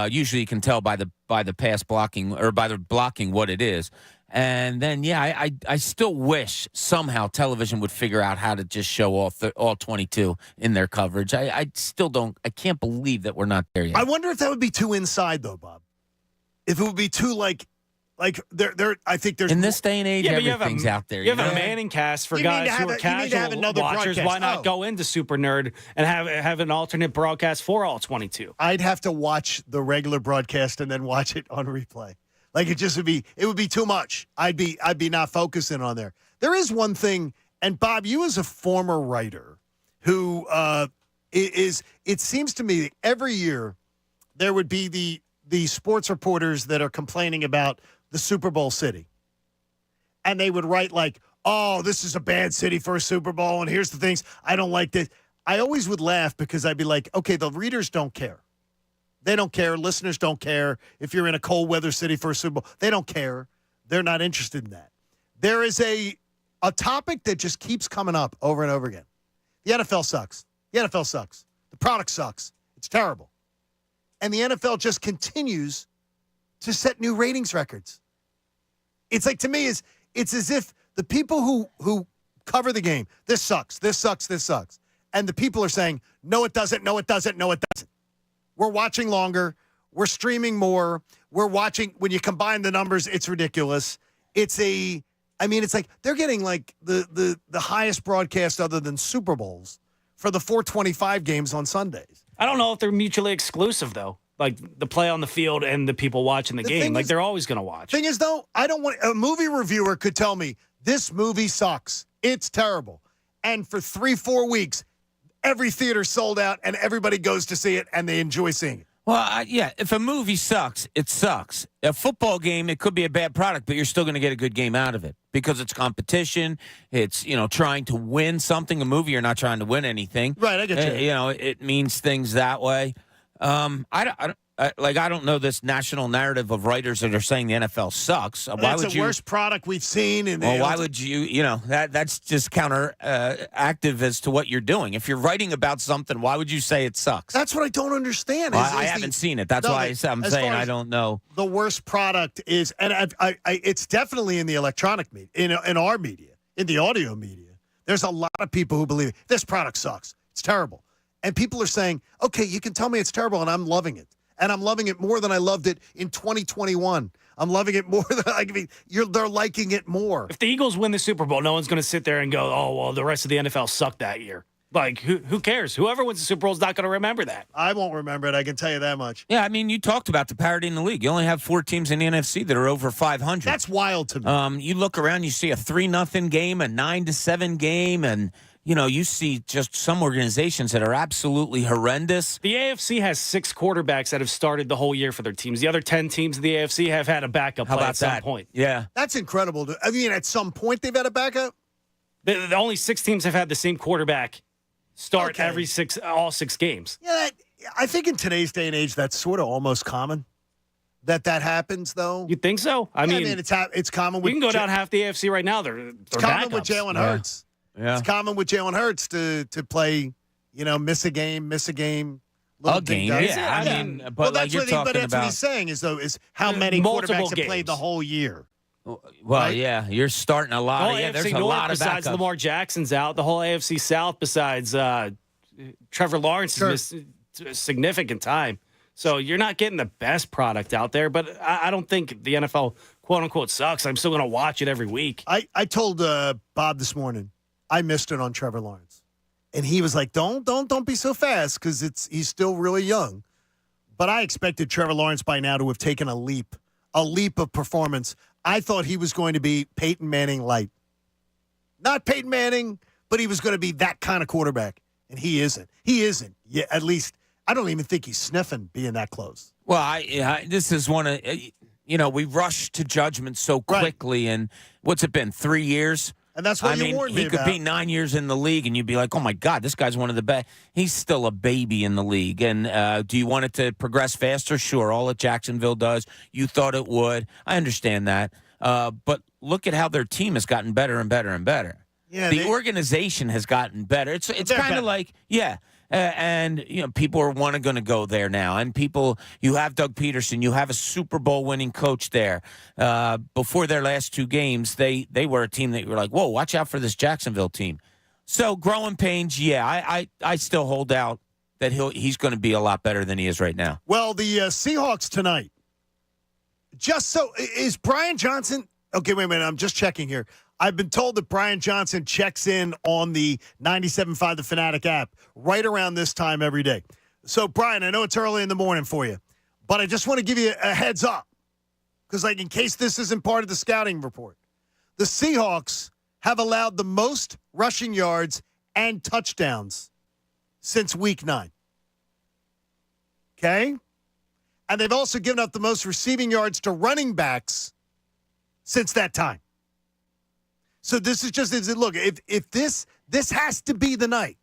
Usually you can tell by the pass blocking or by the blocking what it is. And then, I still wish somehow television would figure out how to just show off all 22 in their coverage. I still don't. I can't believe that we're not there yet. I wonder if that would be too inside, though, Bob. If it would be too like there. I think there's in this day and age, everything's out there. You have a Manning cast for guys who are casual watchers. Why not go into Super Nerd and have an alternate broadcast for all 22? I'd have to watch the regular broadcast and then watch it on replay. Like it would be too much. I'd be not focusing on there. There is one thing, and Bob, you as a former writer who it seems to me that every year there would be the sports reporters that are complaining about the Super Bowl city. And they would write like, oh, this is a bad city for a Super Bowl, and here's the things, I don't like this. I always would laugh because I'd be like, okay, the readers don't care. They don't care. Listeners don't care. If you're in a cold weather city for a Super Bowl, they don't care. They're not interested in that. There is a topic that just keeps coming up over and over again. The NFL sucks. The NFL sucks. The product sucks. It's terrible. And the NFL just continues to set new ratings records. It's like, to me, it's as if the people who cover the game, this sucks, this sucks, this sucks. And the people are saying, no, it doesn't, no, it doesn't, no, it doesn't. We're watching longer. We're streaming more. We're watching. When you combine the numbers, it's ridiculous. It's like they're getting like the highest broadcast other than Super Bowls for the 425 games on Sundays. I don't know if they're mutually exclusive, though. Like the play on the field and the people watching the game. Like they're always going to watch. Thing is, though, I don't want a movie reviewer could tell me this movie sucks. It's terrible. And for 3-4 weeks, every theater sold out and everybody goes to see it and they enjoy seeing it. Well, yeah, if a movie sucks, it sucks. A football game, it could be a bad product, but you're still going to get a good game out of it because it's competition. It's, trying to win something. A movie, you're not trying to win anything. Right, I get you. It means things that way. I don't know this national narrative of writers that are saying the NFL sucks. It's the worst product we've seen. Why would you, that's just counteractive as to what you're doing. If you're writing about something, why would you say it sucks? That's what I don't understand. I haven't seen it. That's why I'm saying I don't know. The worst product is, and it's definitely in the electronic media, in our media, in the audio media. There's a lot of people who believe this product sucks. It's terrible. And people are saying, okay, you can tell me it's terrible, and I'm loving it. And I'm loving it more than I loved it in 2021. I'm loving it more than they're liking it more. If the Eagles win the Super Bowl, no one's going to sit there and go, oh, well, the rest of the NFL sucked that year. Like, who cares? Whoever wins the Super Bowl is not going to remember that. I won't remember it. I can tell you that much. Yeah, I mean, you talked about the parity in the league. You only have 4 teams in the NFC that are over 500. That's wild to me. You look around, you see a 3-0 game, a 9-7 game, and you see just some organizations that are absolutely horrendous. The AFC has 6 quarterbacks that have started the whole year for their teams. The other 10 teams in the AFC have had a backup play at some point. Yeah. That's incredible. I mean, at some point they've had a backup? The only 6 teams have had the same quarterback start all 6 games. Yeah, I think in today's day and age, that's sort of almost common. That happens, though. You think so? I mean, it's common. With you can go down half the AFC right now. They're common backups. with Jalen Hurts. Yeah. It's common with Jalen Hurts to play, miss a game. A game, yeah. I mean, but that's what he's saying is how many quarterbacks have played the whole year. Well, right? Yeah, you're starting a lot. There's a lot of besides backups. Lamar Jackson's out. The whole AFC South besides Trevor Lawrence has missed a significant time. So you're not getting the best product out there, but I don't think the NFL, quote unquote, sucks. I'm still going to watch it every week. I told Bob this morning I missed it on Trevor Lawrence, and he was like, "Don't be so fast because he's still really young." But I expected Trevor Lawrence by now to have taken a leap of performance. I thought he was going to be Peyton Manning light, not Peyton Manning, but he was going to be that kind of quarterback, and he isn't. He isn't. Yeah, at least. I don't even think he's sniffing being that close. Well, this is one of, we rush to judgment so quickly. Right. And what's it been, 3 years? And that's what you warned me about. He could be 9 years in the league, and you'd be like, oh, my God, this guy's one of the best. He's still a baby in the league. And do you want it to progress faster? Sure, all that Jacksonville does. You thought it would. I understand that. But look at how their team has gotten better and better and better. Yeah, the organization has gotten better. It's kind of like, yeah. And people are going to go there now. And you have Doug Peterson, you have a Super Bowl winning coach there. Before their last 2 games, they were a team that you were like, whoa, watch out for this Jacksonville team. So growing pains, yeah, I still hold out that he's going to be a lot better than he is right now. Well, the Seahawks tonight. Is Brian Johnson? Okay, wait a minute. I'm just checking here. I've been told that Brian Johnson checks in on the 97.5 The Fanatic app right around this time every day. So, Brian, I know it's early in the morning for you, but I just want to give you a heads up because, in case this isn't part of the scouting report, the Seahawks have allowed the most rushing yards and touchdowns since Week 9. Okay? And they've also given up the most receiving yards to running backs since that time. So this is look, if this has to be the night.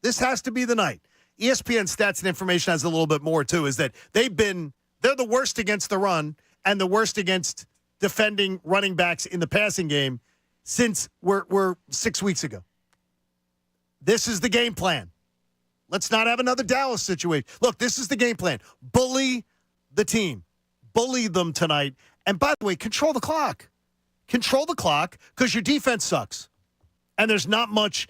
This has to be the night. ESPN Stats and Information has a little bit more, too, is that they're the worst against the run and the worst against defending running backs in the passing game since we're 6 weeks ago. This is the game plan. Let's not have another Dallas situation. Look, this is the game plan. Bully the team. Bully them tonight. And by the way, control the clock. Control the clock because your defense sucks. And there's not much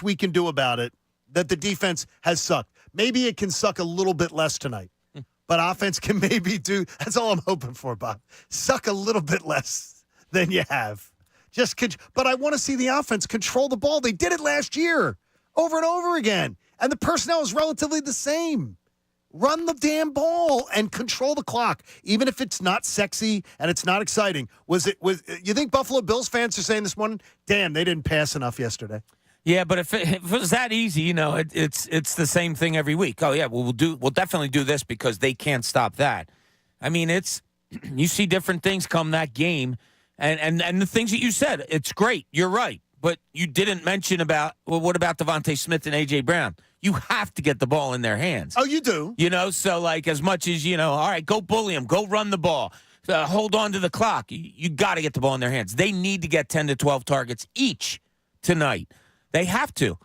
we can do about it that the defense has sucked. Maybe it can suck a little bit less tonight. But offense can maybe do, that's all I'm hoping for, Bob. Suck a little bit less than you have. But I want to see the offense control the ball. They did it last year over and over again. And the personnel is relatively the same. Run the damn ball and control the clock, even if it's not sexy and it's not exciting. You think Buffalo Bills fans are saying this morning, damn, they didn't pass enough yesterday? Yeah, but if it was that easy, it's the same thing every week. Oh yeah, we'll definitely do this because they can't stop that. I mean, you see different things come that game, and the things that you said, it's great. You're right, but you didn't mention what about Devontae Smith and A.J. Brown? You have to get the ball in their hands. Oh, you do. So like as much as all right, go bully them, go run the ball, hold on to the clock. You got to get the ball in their hands. They need to get 10 to 12 targets each tonight. They have to.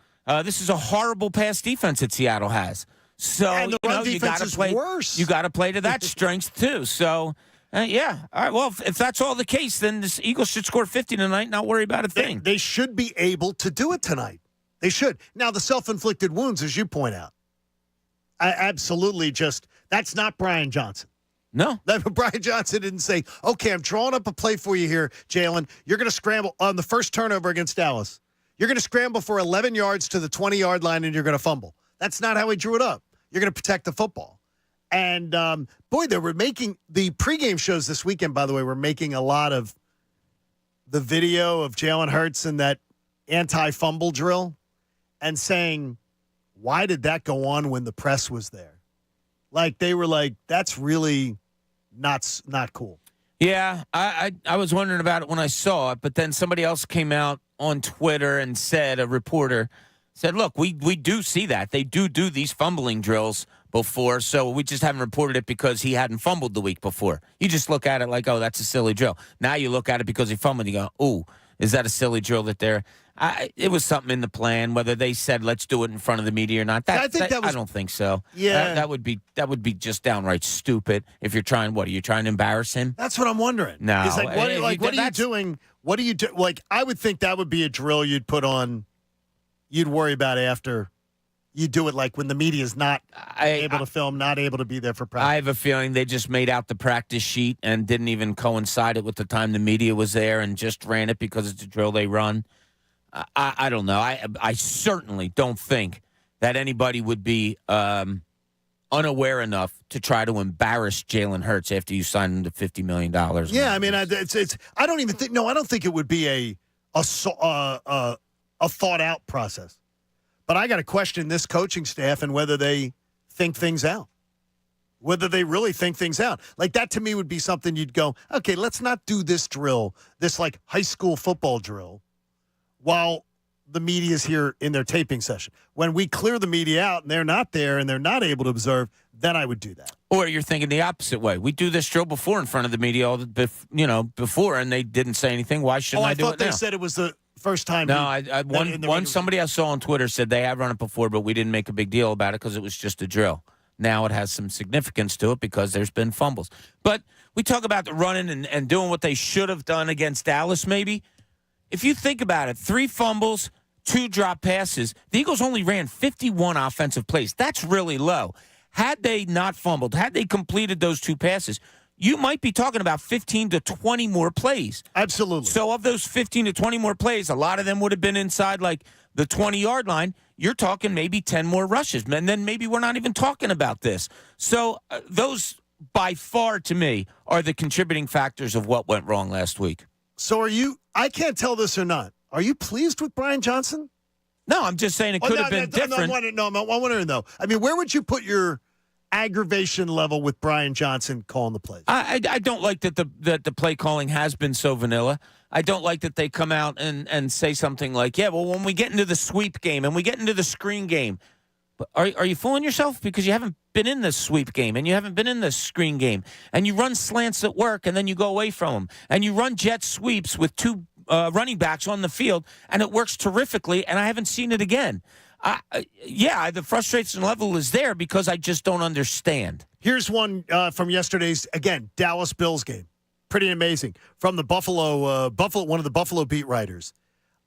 This is a horrible pass defense that Seattle has. So and the run you got to play worse. You got to play to that strength too. So yeah. All right. Well, if that's all the case, then the Eagles should score 50 tonight. Not worry about a thing. They should be able to do it tonight. They should. Now the self-inflicted wounds, as you point out, that's not Brian Johnson. No. Brian Johnson didn't say, "Okay, I'm drawing up a play for you here, Jalen. You're going to scramble on the first turnover against Dallas. You're going to scramble for 11 yards to the 20-yard line, and you're going to fumble." That's not how he drew it up. You're going to protect the football. And, they were making the pregame shows this weekend, by the way, were making a lot of the video of Jalen Hurts and that anti-fumble drill and saying, why did that go on when the press was there? Like, they were like, that's really not cool. Yeah, I was wondering about it when I saw it, but then somebody else came out on Twitter and a reporter said, look, we do see that. They do these fumbling drills before, so we just haven't reported it because he hadn't fumbled the week before. You just look at it like, oh, that's a silly drill. Now you look at it because he fumbled, you go, oh, is that a silly drill that they're it was something in the plan, whether they said let's do it in front of the media or not. I don't think so. Yeah. That would be just downright stupid if you're trying, what, are you trying to embarrass him? That's what I'm wondering. No. It's like, what are you doing? What do you do? Like, I would think that would be a drill you'd put on, you'd worry about after you do it, like when the media is not able to film, not able to be there for practice. I have a feeling they just made out the practice sheet and didn't even coincide it with the time the media was there and just ran it because it's a drill they run. I don't know. I certainly don't think that anybody would be unaware enough to try to embarrass Jalen Hurts after you sign him to $50 million. Yeah, I mean, it's. I don't even think. No, I don't think it would be a thought out process. But I got to question this coaching staff and whether they think things out. Whether they really think things out. Like, that to me would be something you'd go, okay, let's not do this drill, this like high school football drill, while the media is here in their taping session. When we clear the media out and they're not there and they're not able to observe, then I would do that. Or you're thinking the opposite way. We do this drill before in front of the media, before, and they didn't say anything. Why shouldn't I do it now? I thought they said it was the first time. No, somebody I saw on Twitter said they had run it before, but we didn't make a big deal about it because it was just a drill. Now it has some significance to it because there's been fumbles. But we talk about the running and doing what they should have done against Dallas, maybe. If you think about it, 3 fumbles, 2 drop passes, the Eagles only ran 51 offensive plays. That's really low. Had they not fumbled, had they completed those 2 passes, you might be talking about 15 to 20 more plays. Absolutely. So of those 15 to 20 more plays, a lot of them would have been inside like the 20-yard line. You're talking maybe 10 more rushes, and then maybe we're not even talking about this. So those, by far, to me, are the contributing factors of what went wrong last week. So I can't tell this or not. Are you pleased with Brian Johnson? No, I'm just saying it could have been different. I'm wondering, though. I mean, where would you put your aggravation level with Brian Johnson calling the plays? I don't like that the play calling has been so vanilla. I don't like that they come out and say something like, yeah, well, when we get into the sweep game and we get into the screen game. But are you fooling yourself? Because you haven't been in the sweep game and you haven't been in the screen game. And you run slants at work and then you go away from them. And you run jet sweeps with two running backs on the field, and it works terrifically, and I haven't seen it again. The frustration level is there because I just don't understand. Here's one from yesterday's, again, Dallas Bills game. Pretty amazing. From the Buffalo, one of the Buffalo beat writers.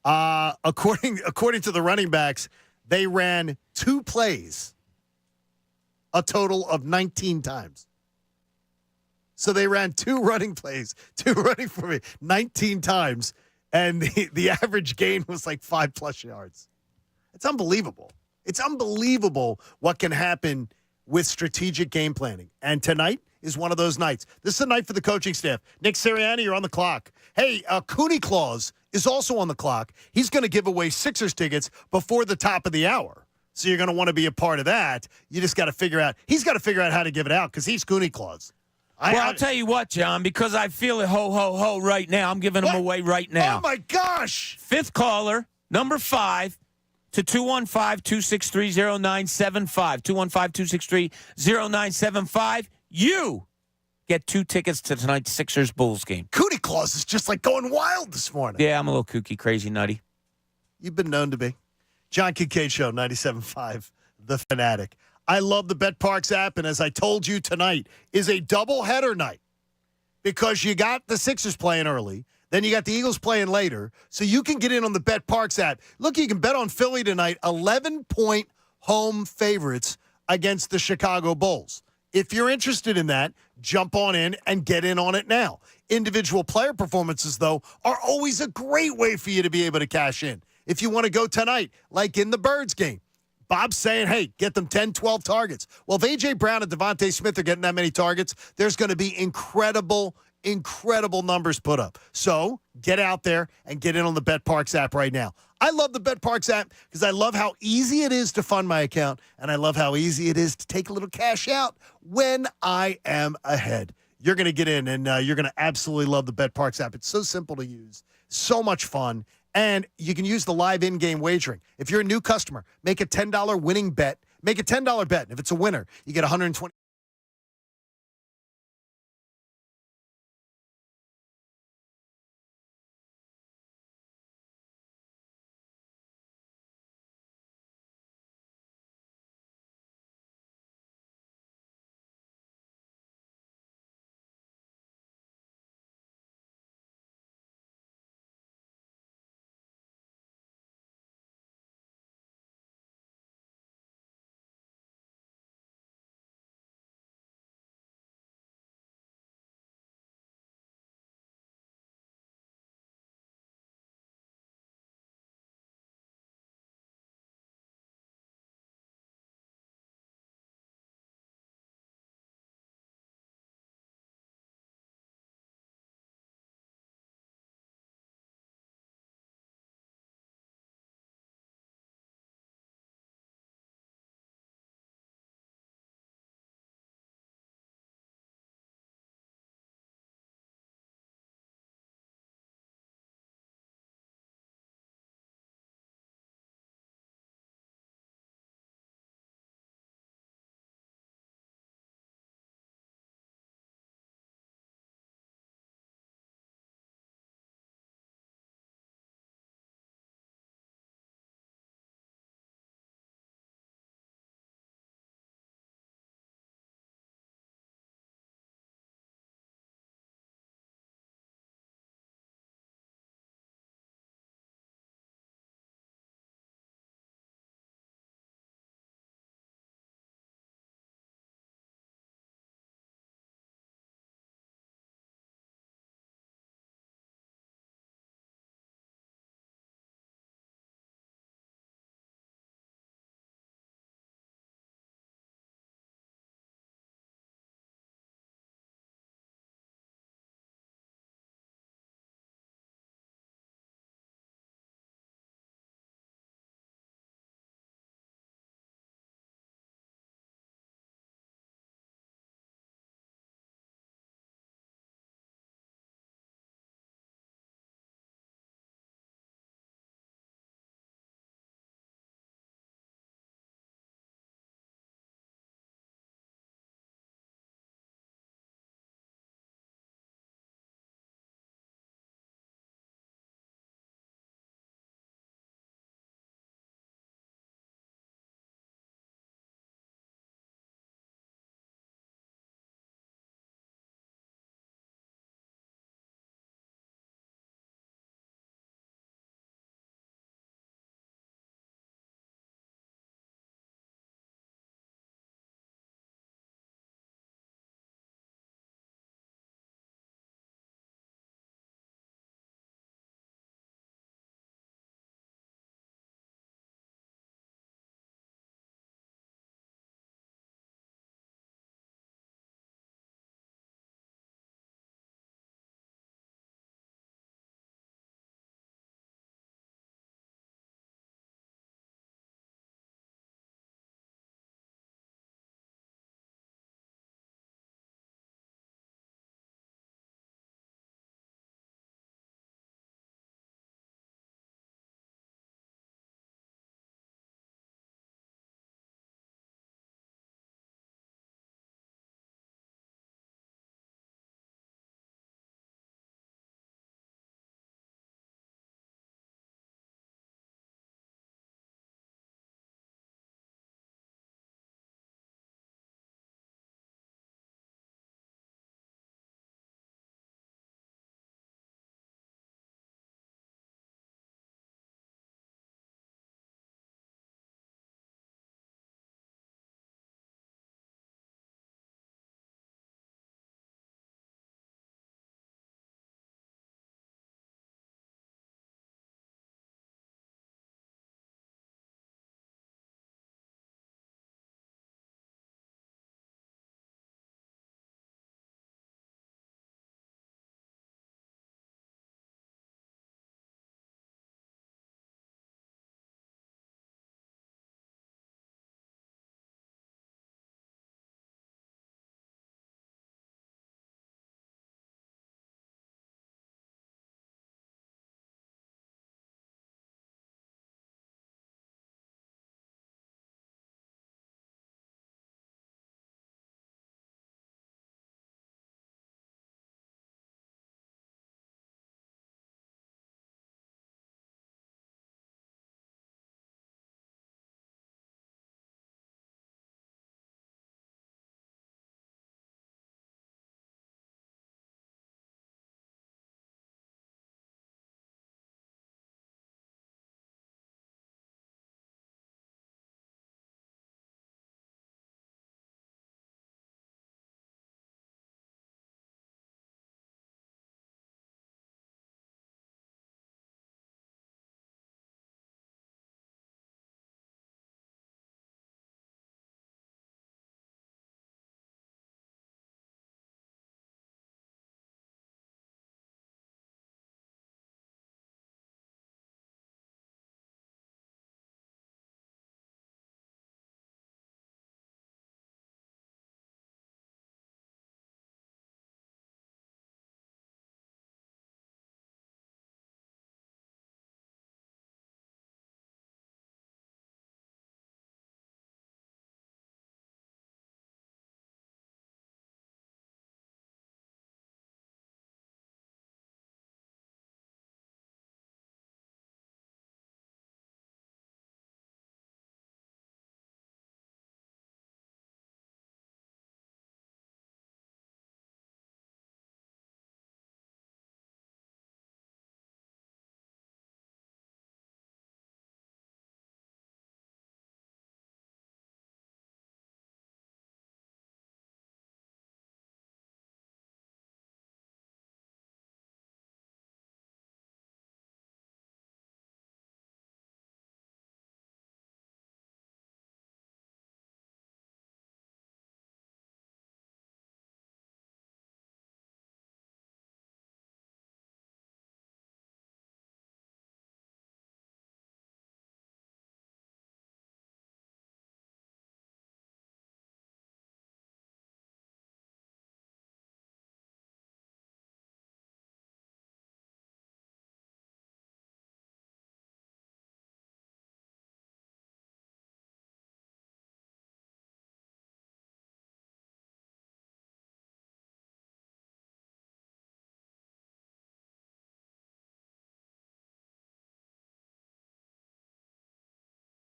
According to the running backs, they ran 2 plays a total of 19 times. So they ran 2 running plays, 19 times, and the average gain was like 5+ yards. It's unbelievable. It's unbelievable what can happen with strategic game planning. And tonight is one of those nights. This is a night for the coaching staff. Nick Sirianni, you're on the clock. Hey, Cooney Claus is also on the clock. He's going to give away Sixers tickets before the top of the hour. So you're going to want to be a part of that. You just got to figure out. He's got to figure out how to give it out because he's Cooney Claus. I'll tell you what, John, because I feel it ho right now. I'm giving them away right now. Oh, my gosh. 5th caller, number 5, to 215-263-0975. 215-263-0975. You get 2 tickets to tonight's Sixers-Bulls game. Cooney Claus is just like going wild this morning. Yeah, I'm a little kooky, crazy, nutty. You've been known to be. John Kincade Show, 97.5, The Fanatic. I love the BetParks app, and as I told you, tonight is a doubleheader night because you got the Sixers playing early, then you got the Eagles playing later, so you can get in on the BetParks app. Look, you can bet on Philly tonight, 11-point home favorites against the Chicago Bulls. If you're interested in that, jump on in and get in on it now. Individual player performances, though, are always a great way for you to be able to cash in. If you want to go tonight, like in the Birds game, Bob's saying, hey, get them 10, 12 targets. Well, if A.J. Brown and Devontae Smith are getting that many targets, there's going to be incredible numbers put up. So get out there and get in on the BetParks app right now. I love the BetParks app because I love how easy it is to fund my account, and I love how easy it is to take a little cash out when I am ahead. You're going to get in, and you're going to absolutely love the BetParks app. It's so simple to use, so much fun. And you can use the live in-game wagering. If you're a new customer, make a $10 winning bet. Make a $10 bet. If it's a winner, you get $120.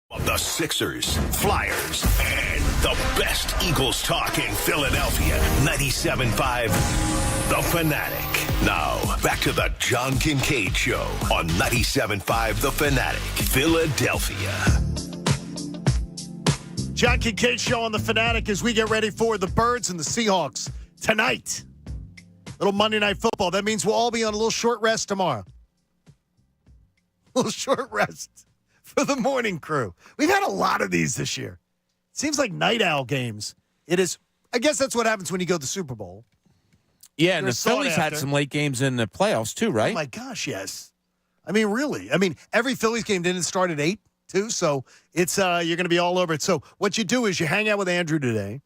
Of the Sixers, Flyers, and the best Eagles talk in Philadelphia. 97.5, The Fanatic. Now, back to the John Kincade Show on 97.5, The Fanatic, Philadelphia. John Kincade Show on The Fanatic as we get ready for the Birds and the Seahawks tonight. Little Monday Night Football. That means we'll all be on a little short rest tomorrow. A little short rest for the morning crew. We've had a lot of these this year. Seems like night owl games. It is. I guess that's what happens when you go to the Super Bowl. Yeah, and the Phillies had some late games in the playoffs too, right? Oh, my gosh, yes. I mean, really. I mean, every Phillies game didn't start at 8, too, so it's you're going to be all over it. So what you do is you hang out with Andrew today,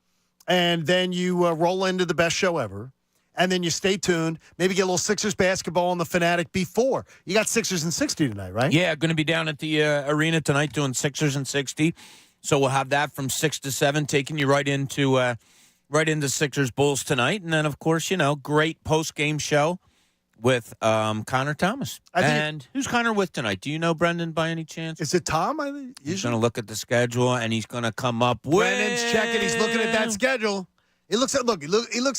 and then you roll into the best show ever, and then you stay tuned. Maybe get a little Sixers basketball on the Fanatic before. You got Sixers and 60 tonight, right? Yeah, going to be down at the arena tonight doing Sixers and 60. So we'll have that from 6 to 7, taking you right into Sixers Bulls tonight. And then, of course, great post-game show with Connor Thomas. And who's Connor with tonight? Do you know, Brendan, by any chance? Is it Tom? He's going to look at the schedule, and he's going to come up with... Brendan's checking. He's looking at that schedule. He looks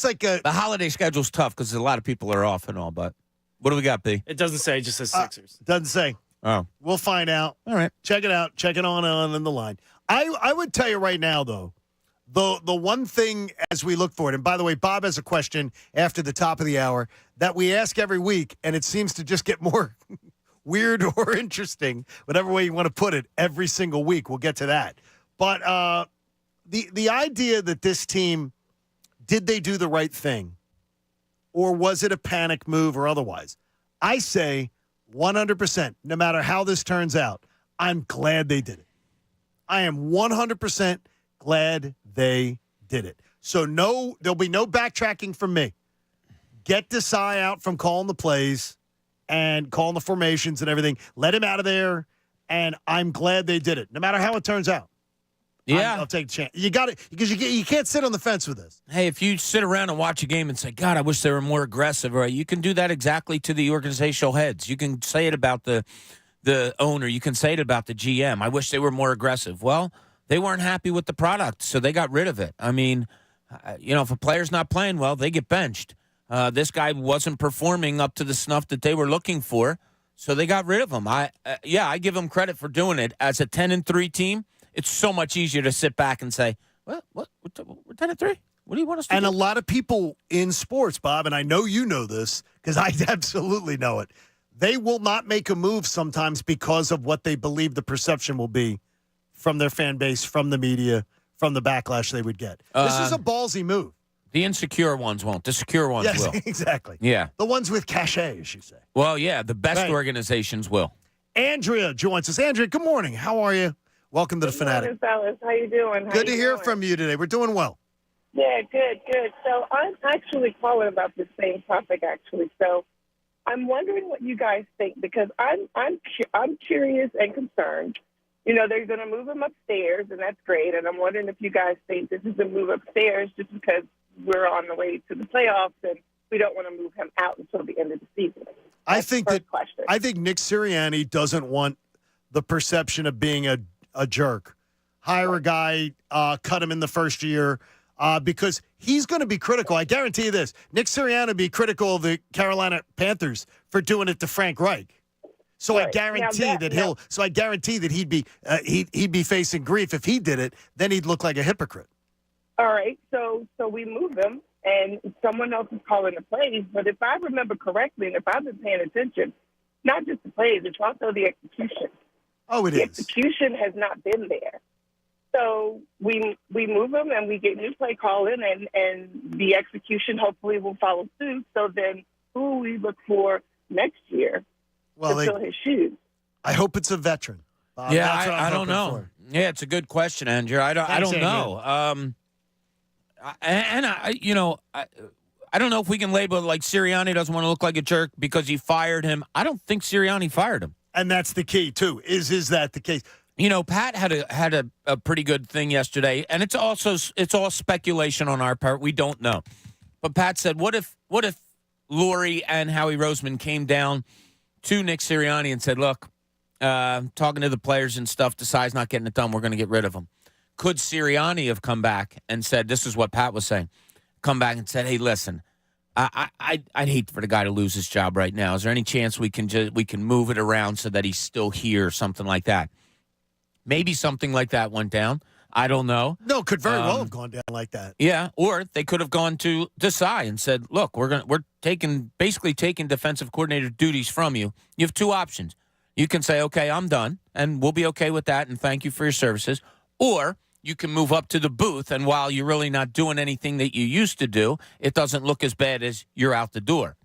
like the holiday schedule's tough because a lot of people are off and all, but what do we got, B? It doesn't say, it just says Sixers. Doesn't say. Oh. We'll find out. All right. Check it out. Check it on in the line. I would tell you right now, though, the one thing as we look forward, and by the way, Bob has a question after the top of the hour that we ask every week, and it seems to just get more weird or interesting, whatever way you want to put it, every single week. We'll get to that. But the idea that this team, did they do the right thing? Or was it a panic move or otherwise? I say 100%, no matter how this turns out, I'm glad they did it. I am 100% glad they did it. So there'll be no backtracking from me. Get Desai out from calling the plays and calling the formations and everything. Let him out of there, and I'm glad they did it, no matter how it turns out. Yeah. I'll take the chance. You got it, because you can't sit on the fence with this. Hey, if you sit around and watch a game and say, God, I wish they were more aggressive, right? You can do that exactly to the organizational heads. You can say it about the owner. You can say it about the GM. I wish they were more aggressive. Well, they weren't happy with the product, so they got rid of it. I mean, if a player's not playing well, they get benched. This guy wasn't performing up to the snuff that they were looking for, so they got rid of him. I give them credit for doing it. As a 10-3 team, it's so much easier to sit back and say, what? We're 10-3? What do you want us to do? And a lot of people in sports, Bob, and I know you know this because I absolutely know it, they will not make a move sometimes because of what they believe the perception will be from their fan base, from the media, from the backlash they would get. This is a ballsy move. The insecure ones won't. The secure ones will. Yes, exactly. Yeah. The ones with cachet, as you say. Well, yeah, the best organizations will. Andrea joins us. Andrea, good morning. How are you? Welcome to the Fanatic. Good morning, fellas. How you doing? Good to hear from you today. We're doing well. Yeah, good. So I'm actually calling about the same topic, actually. So I'm wondering what you guys think, because I'm curious and concerned. They're going to move him upstairs, and that's great. And I'm wondering if you guys think this is a move upstairs just because we're on the way to the playoffs and we don't want to move him out until the end of the season. I think Nick Sirianni doesn't want the perception of being a jerk. Hire a guy, cut him in the first year, because he's going to be critical. I guarantee you this. Nick Sirianni will be critical of the Carolina Panthers for doing it to Frank Reich. So I guarantee that he'd be facing grief if he did it. Then he'd look like a hypocrite. All right, so we move him, and someone else is calling the plays. But if I remember correctly, and if I've been paying attention, not just the plays, it's also the execution. Oh, the execution has not been there. So we move him, and we get new play calling, and the execution hopefully will follow suit. So then who we look for next year to fill his shoes? I hope it's a veteran. I don't know. For. Yeah, it's a good question, Andrew. I don't know. I don't know if we can label it like Sirianni doesn't want to look like a jerk because he fired him. I don't think Sirianni fired him. And that's the key, too. Is that the case? Pat had a pretty good thing yesterday, and it's all speculation on our part. We don't know. But Pat said, what if Lurie and Howie Roseman came down to Nick Sirianni and said, look, talking to the players and stuff. Desai's not getting it done. We're going to get rid of him. Could Sirianni have come back and said, this is what Pat was saying, come back and said, hey, listen, I'd hate for the guy to lose his job right now. Is there any chance we can move it around so that he's still here or something like that? Maybe something like that went down. I don't know. No, could very well have gone down like that. Yeah, or they could have gone to Desai and said, look, we're basically taking defensive coordinator duties from you. You have two options. You can say, okay, I'm done, and we'll be okay with that, and thank you for your services. Or you can move up to the booth, and while you're really not doing anything that you used to do, it doesn't look as bad as you're out the door.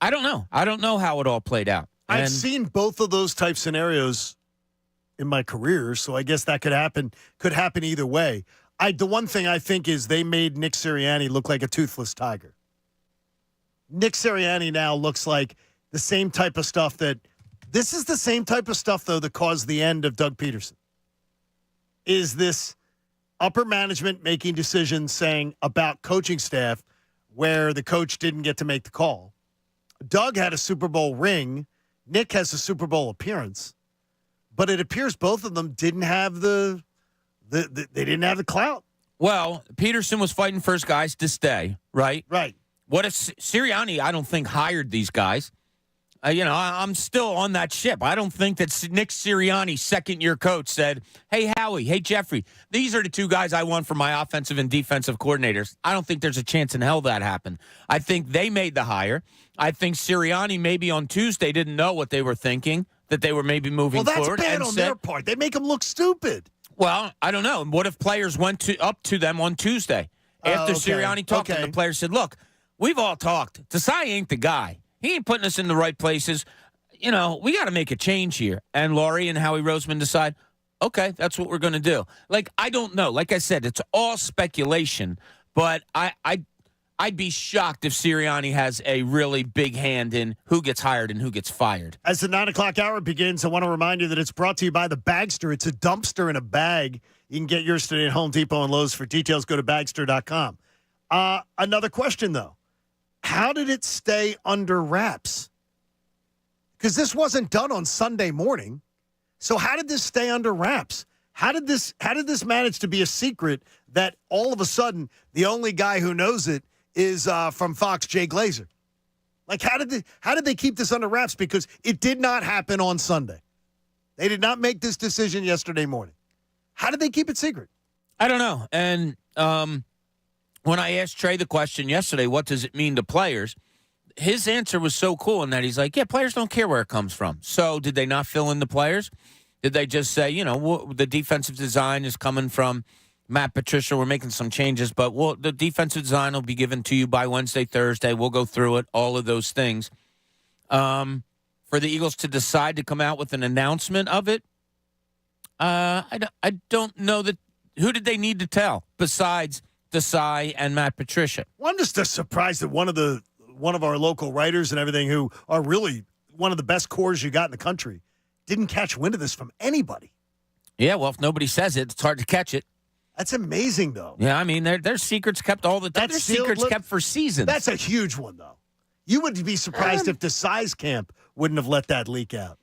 I don't know. I don't know how it all played out. I've seen both of those type scenarios in my career, so I guess that could happen either way. The one thing I think is they made Nick Sirianni look like a toothless tiger. Nick Sirianni now looks like the same type of stuff this is the same type of stuff, though, that caused the end of Doug Peterson. Is this upper management making decisions saying about coaching staff where the coach didn't get to make the call? Doug had a Super Bowl ring. Nick has a Super Bowl appearance. But it appears both of them didn't have they didn't have the clout. Well, Peterson was fighting for his guys to stay, right? Right. What if Sirianni, I don't think, hired these guys. I'm still on that ship. I don't think that Nick Sirianni, second-year coach, said, hey, Howie, hey, Jeffrey, these are the two guys I want for my offensive and defensive coordinators. I don't think there's a chance in hell that happened. I think they made the hire. I think Sirianni maybe on Tuesday didn't know what they were thinking, that they were maybe moving forward. Well, that's bad on their part. They make them look stupid. Well, I don't know. What if players went up to them on Tuesday after Sirianni talked to them? The players said, look, we've all talked. Desai ain't the guy. He ain't putting us in the right places. We got to make a change here. And Laurie and Howie Roseman decide, okay, that's what we're going to do. I don't know. Like I said, it's all speculation, but I'd be shocked if Sirianni has a really big hand in who gets hired and who gets fired. As the 9 o'clock hour begins, I want to remind you that it's brought to you by the Bagster. It's a dumpster in a bag. You can get yours today at Home Depot and Lowe's. For details, go to Bagster.com. Another question, though. How did it stay under wraps? Because this wasn't done on Sunday morning. So how did this stay under wraps? How did this manage to be a secret that all of a sudden the only guy who knows it is from Fox, Jay Glazer? How did they keep this under wraps? Because it did not happen on Sunday. They did not make this decision yesterday morning. How did they keep it secret? I don't know. And when I asked Trey the question yesterday, what does it mean to players? His answer was so cool in that he's like, yeah, players don't care where it comes from. So did they not fill in the players? Did they just say, the defensive design is coming from Matt Patricia, we're making some changes, but the defensive design will be given to you by Wednesday, Thursday. We'll go through it, all of those things. For the Eagles to decide to come out with an announcement of it, I don't know that. Who did they need to tell besides Desai and Matt Patricia? Well, I'm just surprised that one of our local writers and everything, who are really one of the best cores you got in the country, didn't catch wind of this from anybody. Yeah, well, if nobody says it, it's hard to catch it. That's amazing, though. Yeah, I mean, there's secrets kept all the time. There's secrets kept for seasons. That's a huge one, though. You would be surprised if Desai's camp wouldn't have let that leak out.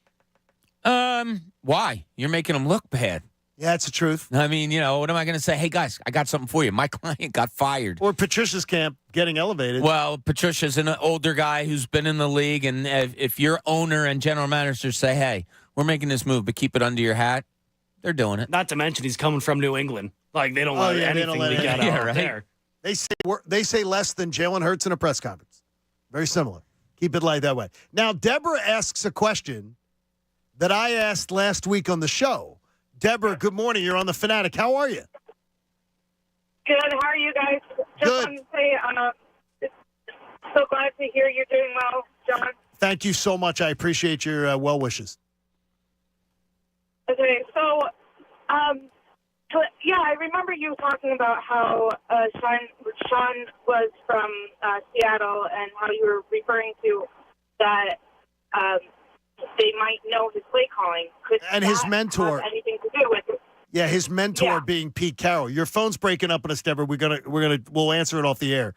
Why? You're making them look bad. Yeah, that's the truth. I mean, what am I going to say? Hey, guys, I got something for you. My client got fired. Or Patricia's camp getting elevated. Well, Patricia's an older guy who's been in the league, and if your owner and general manager say, hey, we're making this move, but keep it under your hat, they're doing it. Not to mention he's coming from New England. They don't let anything leak out there. They say less than Jalen Hurts in a press conference. Very similar. Keep it light that way. Now, Deborah asks a question that I asked last week on the show. Deborah, good morning. You're on the Fanatic. How are you? Good. How are you guys? Just Good. wanted to say, so glad to hear you're doing well, John. Thank you so much. I appreciate your well wishes. Okay, so, I remember you talking about how Sean was from Seattle and how you were referring to that they might know his play calling. And his mentor. Have anything to do with it? Yeah, his mentor being Pete Carroll. Your phone's breaking up on us, Deborah. We'll answer it off the air.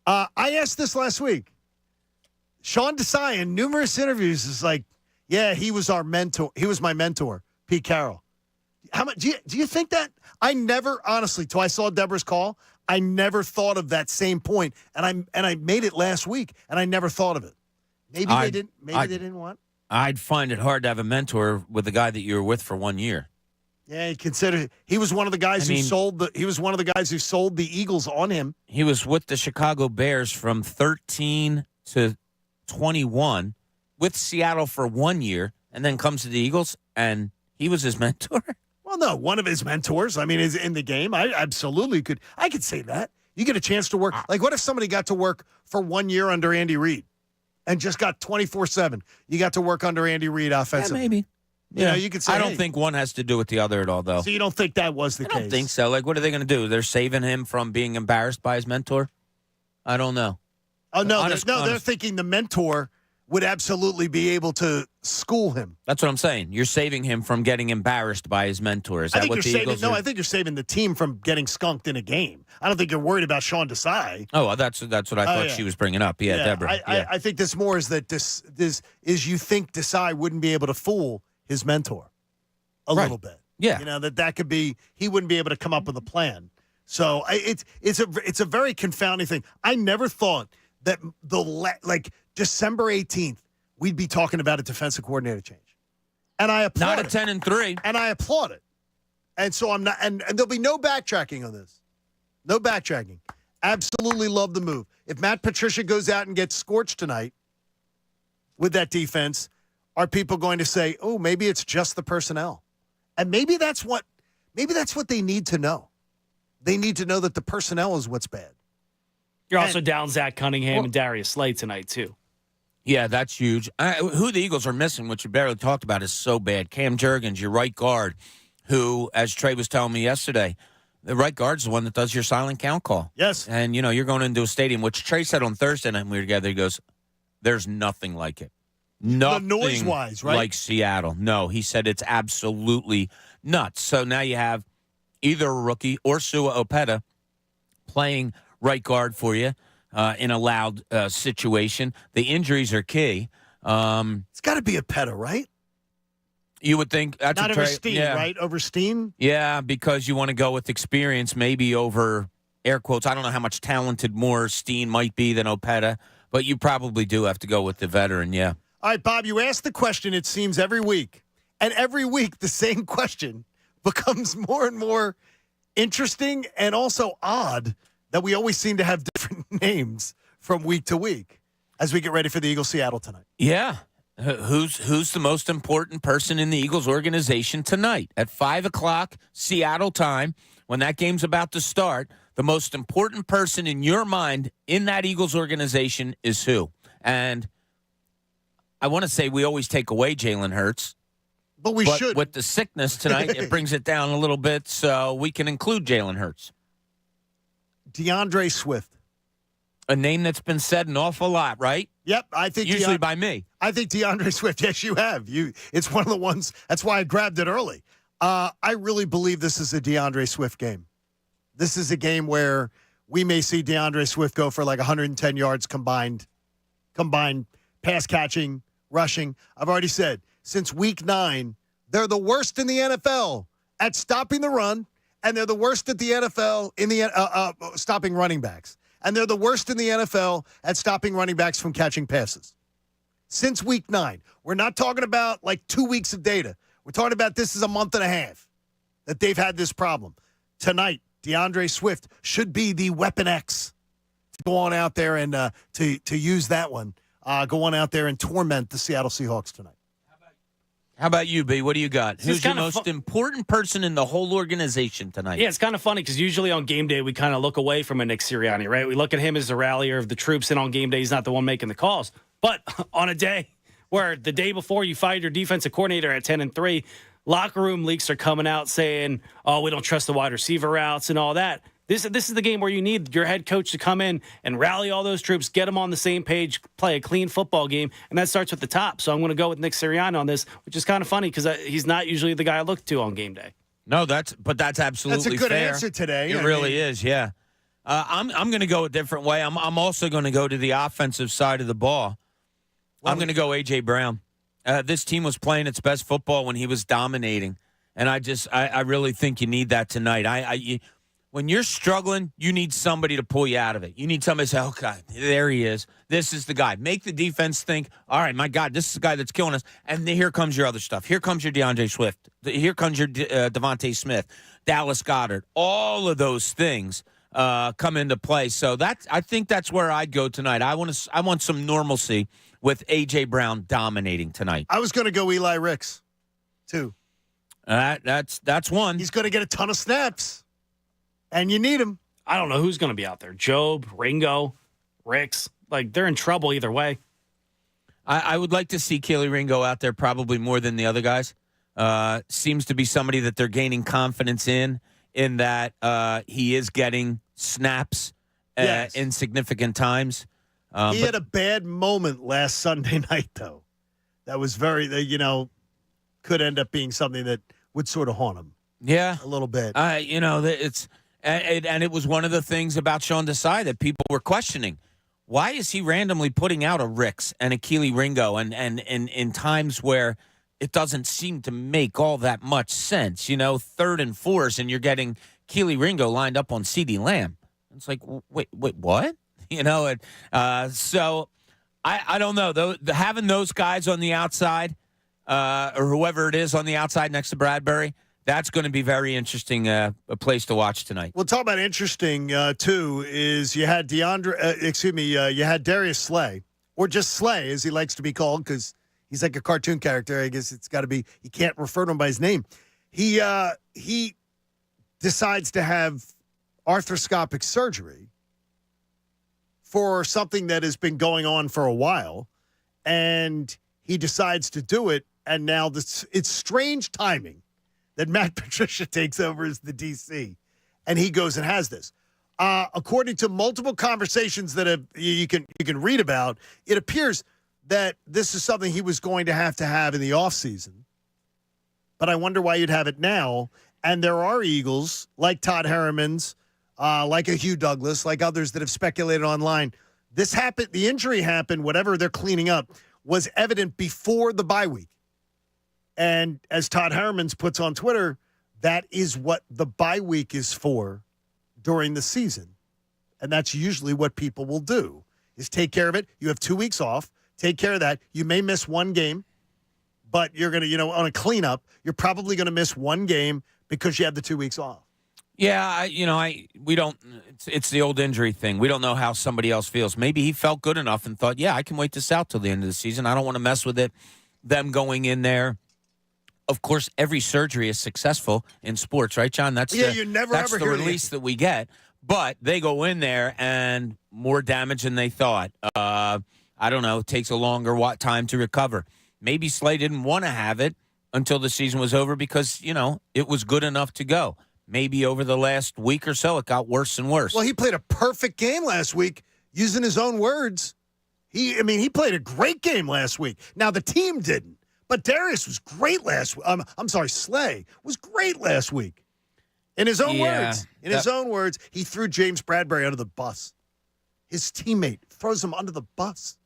I asked this last week. Sean Desai in numerous interviews is like, Yeah, he was our mentor. He was my mentor, Pete Carroll. How much do you think that? I never, honestly, till I saw Deborah's call, I never thought of that same point, and I made it last week, and I never thought of it. Maybe they didn't. Maybe they didn't want. I'd find it hard to have a mentor with the guy that you were with for 1 year. Yeah, he was one of the guys who sold the. He was one of the guys who sold the Eagles on him. He was with the Chicago Bears from 13 to 21, with Seattle for 1 year, and then comes to the Eagles, and he was his mentor. Well, no, one of his mentors. I mean, is in the game. I absolutely could. I could say that. You get a chance to work. Like, what if somebody got to work for 1 year under Andy Reid, and just got 24/7? You got to work under Andy Reid offensively. Yeah, maybe. You know, you could say. I don't think one has to do with the other at all, though. So you don't think that was the case? I don't think so. Like, what are they going to do? They're saving him from being embarrassed by his mentor? I don't know. Oh no, they're thinking the mentor would absolutely be able to school him. That's what I'm saying. You're saving him from getting embarrassed by his mentor. Is that what the Eagles are? No, I think you're saving the team from getting skunked in a game. I don't think you're worried about Sean Desai. Oh, well, that's what I thought she was bringing up. Yeah, Deborah. I think this more is that this is you think Desai wouldn't be able to fool his mentor a little bit. Yeah. You know, that could be, he wouldn't be able to come up with a plan. So it's a very confounding thing. I never thought that December 18th, we'd be talking about a defensive coordinator change. And I applaud it. Not a 10-3. And I applaud it. And so I'm not, and there'll be no backtracking on this. No backtracking. Absolutely love the move. If Matt Patricia goes out and gets scorched tonight with that defense, are people going to say, oh, maybe it's just the personnel? And maybe that's what they need to know. They need to know that the personnel is what's bad. You're also down Zach Cunningham and Darius Slay tonight, too. Yeah, that's huge. Who the Eagles are missing, which you barely talked about, is so bad. Cam Jurgens, your right guard, who, as Trey was telling me yesterday, the right guard's the one that does your silent count call. Yes. And, you're going into a stadium, which Trey said on Thursday night when we were together, he goes, there's nothing like it. Nothing noise-wise, right? Like Seattle. No, he said it's absolutely nuts. So now you have either a rookie or Sua Opeta playing right guard for you in a loud situation. The injuries are key. It's got to be Opeta, right? You would think that's not over Steen, right? Over Steen? Yeah, because you want to go with experience, maybe over air quotes. I don't know how much talented more Steen might be than Opeta, but you probably do have to go with the veteran. Yeah. All right, Bob, you ask the question, it seems, every week. And every week, the same question becomes more and more interesting and also odd that we always seem to have different names from week to week as we get ready for the Eagles-Seattle tonight. Yeah. Who's the most important person in the Eagles organization tonight? At 5 o'clock Seattle time, when that game's about to start, the most important person in your mind in that Eagles organization is who? And I want to say we always take away Jalen Hurts. But we should. With the sickness tonight, it brings it down a little bit, so we can include Jalen Hurts. DeAndre Swift. A name that's been said an awful lot, right? Yep, I think usually by me. I think DeAndre Swift. Yes, you have. It's one of the ones. That's why I grabbed it early. I really believe this is a DeAndre Swift game. This is a game where we may see DeAndre Swift go for like 110 yards combined pass catching, rushing. I've already said since week 9, they're the worst in the NFL at stopping the run, and they're the worst at the NFL in the stopping running backs. And they're the worst in the NFL at stopping running backs from catching passes. Since week 9. We're not talking about like 2 weeks of data. We're talking about this is a month and a half that they've had this problem. Tonight, DeAndre Swift should be the Weapon X to go on out there and to use that one. Go on out there and torment the Seattle Seahawks tonight. How about you, B? What do you got? Who's your most important person in the whole organization tonight? Yeah, it's kind of funny because usually on game day, we kind of look away from a Nick Sirianni, right? We look at him as the rallier of the troops, and on game day, he's not the one making the calls. But on a day where the day before you fired your defensive coordinator at 10-3, locker room leaks are coming out saying, oh, we don't trust the wide receiver routes and all that. This is the game where you need your head coach to come in and rally all those troops, get them on the same page, play a clean football game, and that starts with the top. So I'm going to go with Nick Sirianni on this, which is kind of funny because he's not usually the guy I look to on game day. No, that's absolutely That's a good fair. answer today. It really is, yeah. I'm going to go a different way. I'm also going to go to the offensive side of the ball. I'm going to go A.J. Brown. This team was playing its best football when he was dominating, and I really think you need that tonight. When you're struggling, you need somebody to pull you out of it. You need somebody to say, "Oh God, there he is. This is the guy." Make the defense think, "All right, my God, this is the guy that's killing us." And then here comes your other stuff. Here comes your DeAndre Swift. Here comes your Devontae Smith, Dallas Goedert. All of those things come into play. So I think that's where I'd go tonight. I want some normalcy with A.J. Brown dominating tonight. I was going to go Eli Ricks, too. That's one. He's going to get a ton of snaps. And you need him. I don't know who's going to be out there. Job, Ringo, Ricks. Like, they're in trouble either way. I would like to see Keely Ringo out there probably more than the other guys. Seems to be somebody that they're gaining confidence in that he is getting snaps in significant times. He had a bad moment last Sunday night, though. That was could end up being something that would sort of haunt him. Yeah. A little bit. It's... And it was one of the things about Sean Desai that people were questioning. Why is he randomly putting out a Ricks and a Keely Ringo and in times where it doesn't seem to make all that much sense? 3rd and 4s, and you're getting Keely Ringo lined up on CeeDee Lamb. It's like, wait, what? So I don't know. Though having those guys on the outside, or whoever it is on the outside next to Bradbury, that's going to be very interesting, a place to watch tonight. We'll talk about interesting, too, is you had you had Darius Slay, or just Slay, as he likes to be called, because he's like a cartoon character. I guess it's got to be, you can't refer to him by his name. He decides to have arthroscopic surgery for something that has been going on for a while, and he decides to do it, and now it's strange timing that Matt Patricia takes over as the DC, and he goes and has this. According to multiple conversations that you can read about, it appears that this is something he was going to have in the offseason. But I wonder why you'd have it now. And there are Eagles, like Todd Herriman's, like a Hugh Douglas, like others that have speculated online. This happened, the injury happened, whatever they're cleaning up, was evident before the bye week. And as Todd Herriman's puts on Twitter, that is what the bye week is for during the season. And that's usually what people will do, is take care of it. You have 2 weeks off. Take care of that. You may miss one game, but you're going to, on a cleanup, you're probably going to miss one game because you have the 2 weeks off. Yeah, we don't, it's the old injury thing. We don't know how somebody else feels. Maybe he felt good enough and thought, I can wait this out till the end of the season. I don't want to mess with it. Them going in there. Of course, every surgery is successul in sports, right, John? That's you never that's ever the hear release that we get. But they go in there and more damage than they thought. I don't know. It takes a longer time to recover. Maybe Slay didn't want to have it until the season was over because, it was good enough to go. Maybe over the last week or so, it got worse and worse. Well, he played a perfect game last week, using his own words. He played a great game last week. Now, the team didn't. But Darius was great last week. Slay was great last week. In his own words. His own words, he threw James Bradbury under the bus. His teammate throws him under the bus.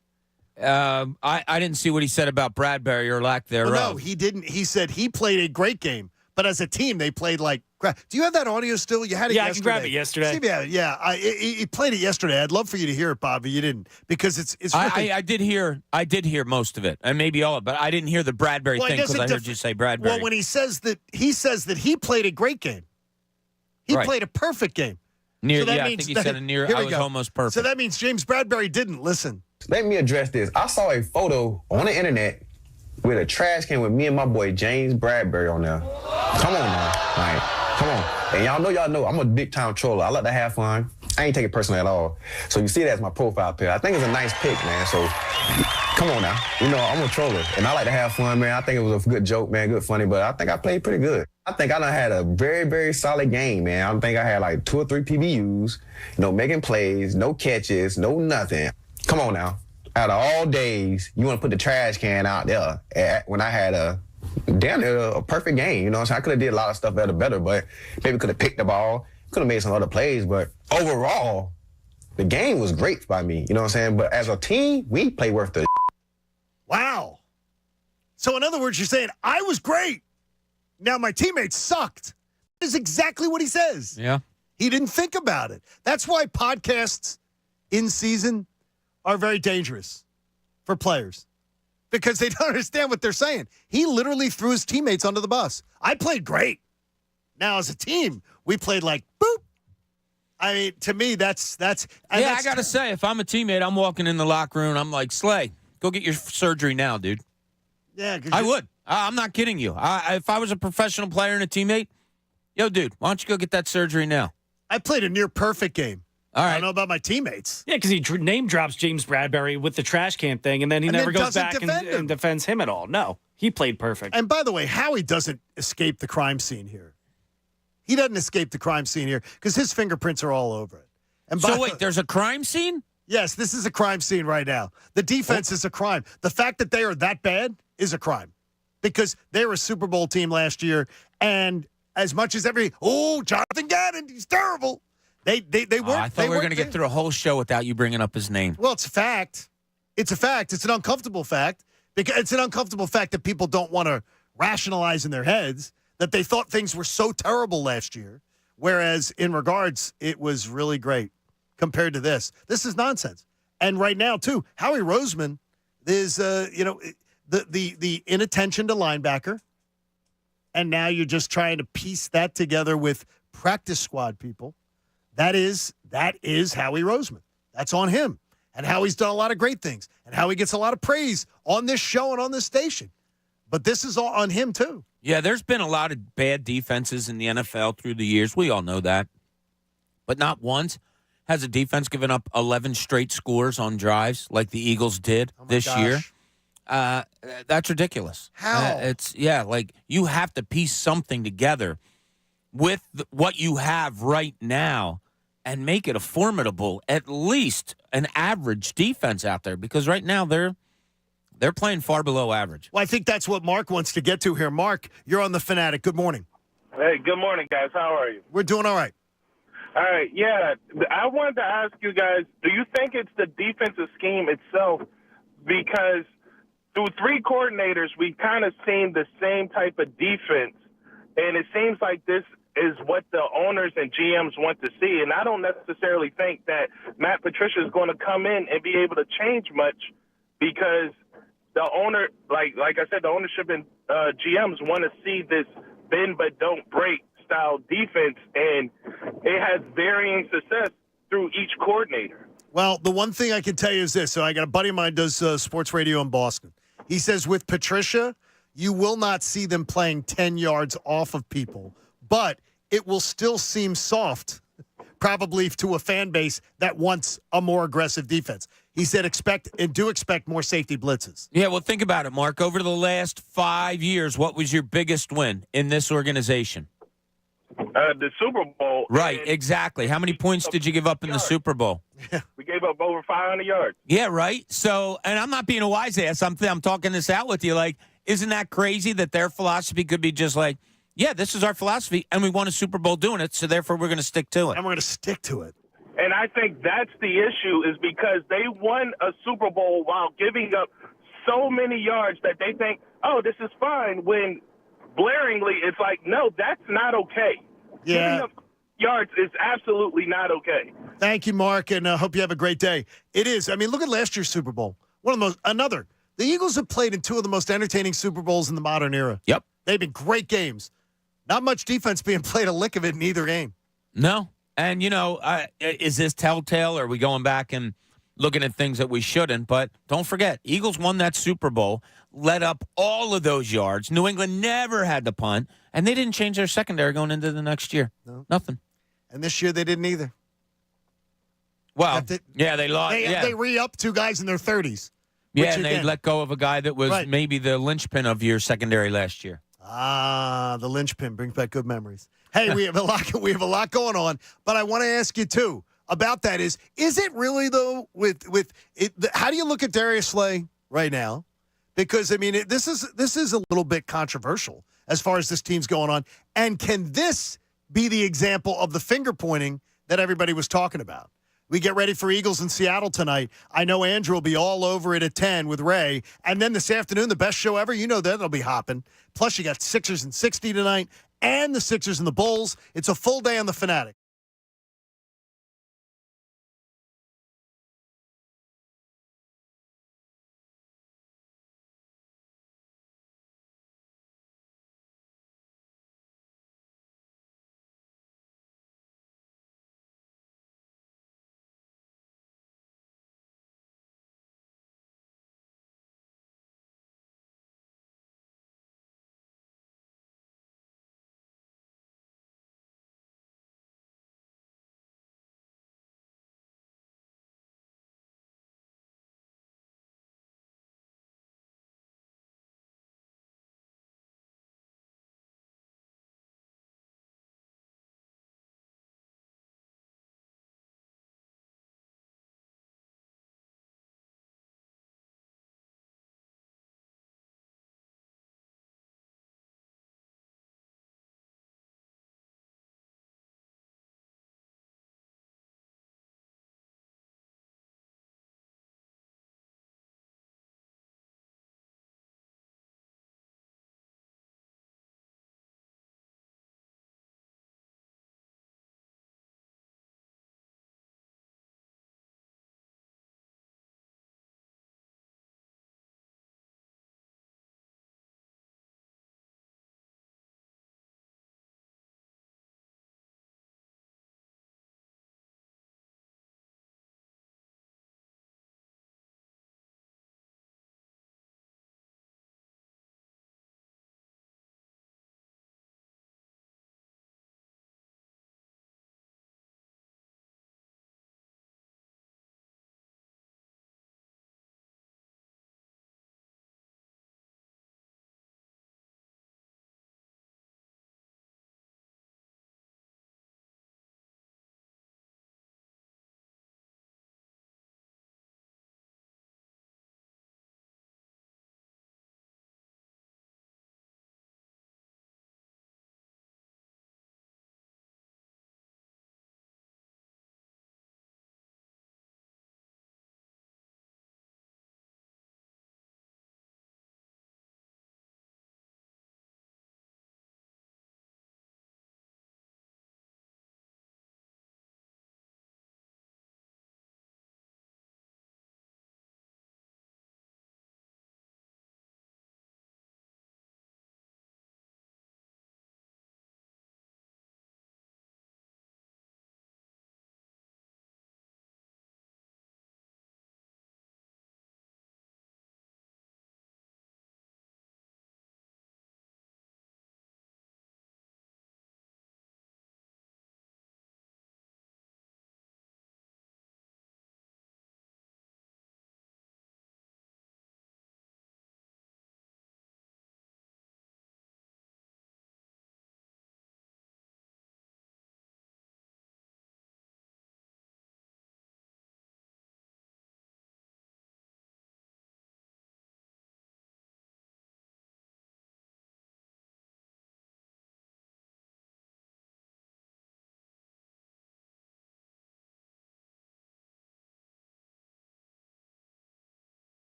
I didn't see what he said about Bradbury or lack thereof. No, he didn't. He said he played a great game. But as a team, they played like crap. Do you have that audio still? You had it yesterday. I can grab it yesterday. Steve, he played it yesterday. I'd love for you to hear it, Bob, but you didn't. Because it's really, I did hear most of it, and maybe all of it, but I didn't hear the Bradbury thing because I heard you say Bradbury. Well, when he says that he played a great game. He played a perfect game. I think he said I was almost perfect. So that means James Bradbury didn't listen. Let me address this. I saw a photo on the internet with a trash can with me and my boy James Bradbury on there. Come on now. Like, come on. And y'all know I'm a big time troller. I like to have fun. I ain't take it personally at all. So you see that as my profile pic. I think it's a nice pic, man. So come on now. I'm a troller. And I like to have fun, man. I think it was a good joke, man. Good funny. But I think I played pretty good. I think I done had a very, very solid game, man. I think I had like 2 or 3 PBUs. Making plays, no catches, no nothing. Come on now. Out of all days, you want to put the trash can out there when I had a perfect game. So I could have did a lot of stuff better, but maybe could have picked the ball, could have made some other plays. But overall, the game was great by me. You know what I'm saying? But as a team, we play worth the. Wow. So in other words, you're saying, I was great. Now my teammates sucked. That is exactly what he says. Yeah. He didn't think about it. That's why podcasts in season are very dangerous for players because they don't understand what they're saying. He literally threw his teammates under the bus. I played great. Now, as a team, we played like boop. I mean, to me, that's. I got to say, if I'm a teammate, I'm walking in the locker room, I'm like, Slay, go get your surgery now, dude. Yeah, I would. I'm not kidding you. If I was a professional player and a teammate, yo, dude, why don't you go get that surgery now? I played a near perfect game. All right. I don't know about my teammates. Yeah, because he name drops James Bradbury with the trash can thing, and then he never goes back and defends him at all. No, he played perfect. And by the way, Howie doesn't escape the crime scene here. He doesn't escape the crime scene here because his fingerprints are all over it. And so wait, there's a crime scene? Yes, this is a crime scene right now. The defense is a crime. The fact that they are that bad is a crime because they were a Super Bowl team last year, and as much as Jonathan Gannon, he's terrible. They weren't. I thought we were going to get through a whole show without you bringing up his name. Well, it's a fact. It's a fact. It's an uncomfortable fact because it's an uncomfortable fact that people don't want to rationalize in their heads that they thought things were so terrible last year, whereas in regards, it was really great compared to this. This is nonsense. And right now, too, Howie Roseman is, the inattention to linebacker, and now you're just trying to piece that together with practice squad people. That is Howie Roseman. That's on him. And Howie's done a lot of great things. And Howie gets a lot of praise on this show and on this station. But this is all on him, too. Yeah, there's been a lot of bad defenses in the NFL through the years. We all know that. But not once has a defense given up 11 straight scores on drives like the Eagles did this year. That's ridiculous. How? You have to piece something together with what you have right now and make it a formidable, at least an average defense out there because right now they're playing far below average. Well, I think that's what Mark wants to get to here. Mark, you're on the Fanatic. Good morning. Hey, good morning, guys. How are you? We're doing all right. All right, yeah. I wanted to ask you guys, do you think it's the defensive scheme itself? Because through three coordinators, we've kind of seen the same type of defense, and it seems like this is what the owners and GMs want to see. And I don't necessarily think that Matt Patricia is going to come in and be able to change much because the owner, like I said, the ownership and GMs want to see this bend but don't break style defense, and it has varying success through each coordinator. Well, the one thing I can tell you is this. So I got a buddy of mine does sports radio in Boston. He says with Patricia, you will not see them playing 10 yards off of people, but it will still seem soft, probably to a fan base that wants a more aggressive defense. He said expect more safety blitzes. Yeah, well, think about it, Mark. Over the last 5 years, what was your biggest win in this organization? The Super Bowl. Right, exactly. How many points did you give up in the Super Bowl? We gave up over 500 yards. Yeah, right. So, and I'm not being a wise ass. I'm talking this out with you. Like, isn't that crazy that their philosophy could be just like, yeah, this is our philosophy, and we won a Super Bowl doing it, so therefore we're going to stick to it. And we're going to stick to it. And I think that's the issue is because they won a Super Bowl while giving up so many yards that they think, oh, this is fine, when blaringly it's like, no, that's not okay. Yeah. Giving up yards is absolutely not okay. Thank you, Mark, and hope you have a great day. It is. I mean, look at last year's Super Bowl. The Eagles have played in two of the most entertaining Super Bowls in the modern era. Yep. They've been great games. Not much defense being played a lick of it in either game. No. And, is this telltale? Or are we going back and looking at things that we shouldn't? But don't forget, Eagles won that Super Bowl, led up all of those yards. New England never had to punt, and they didn't change their secondary going into the next year. No. Nothing. And this year they didn't either. Well, they lost. They re-upped two guys in their 30s. Yeah, and they let go of a guy that was maybe the linchpin of your secondary last year. The linchpin brings back good memories. Hey, we have a lot going on, but I want to ask you too about that. Is it really though? How do you look at Darius Slay right now? Because I mean, this is a little bit controversial as far as this team's going on. And can this be the example of the finger pointing that everybody was talking about? We get ready for Eagles in Seattle tonight. I know Andrew will be all over it at 10 with Ray. And then this afternoon, the best show ever. You know that'll be hopping. Plus, you got Sixers and 60 tonight and the Sixers and the Bulls. It's a full day on the Fanatic.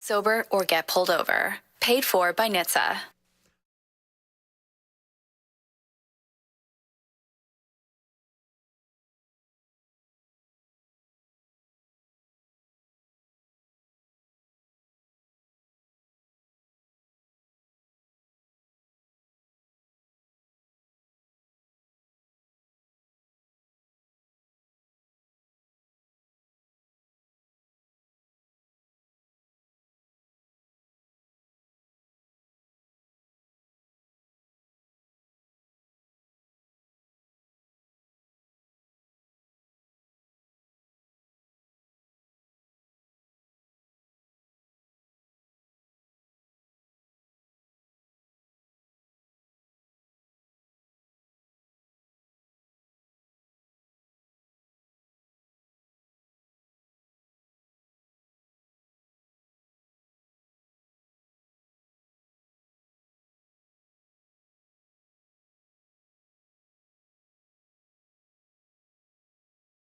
sober, or get pulled over. Paid for by NHTSA.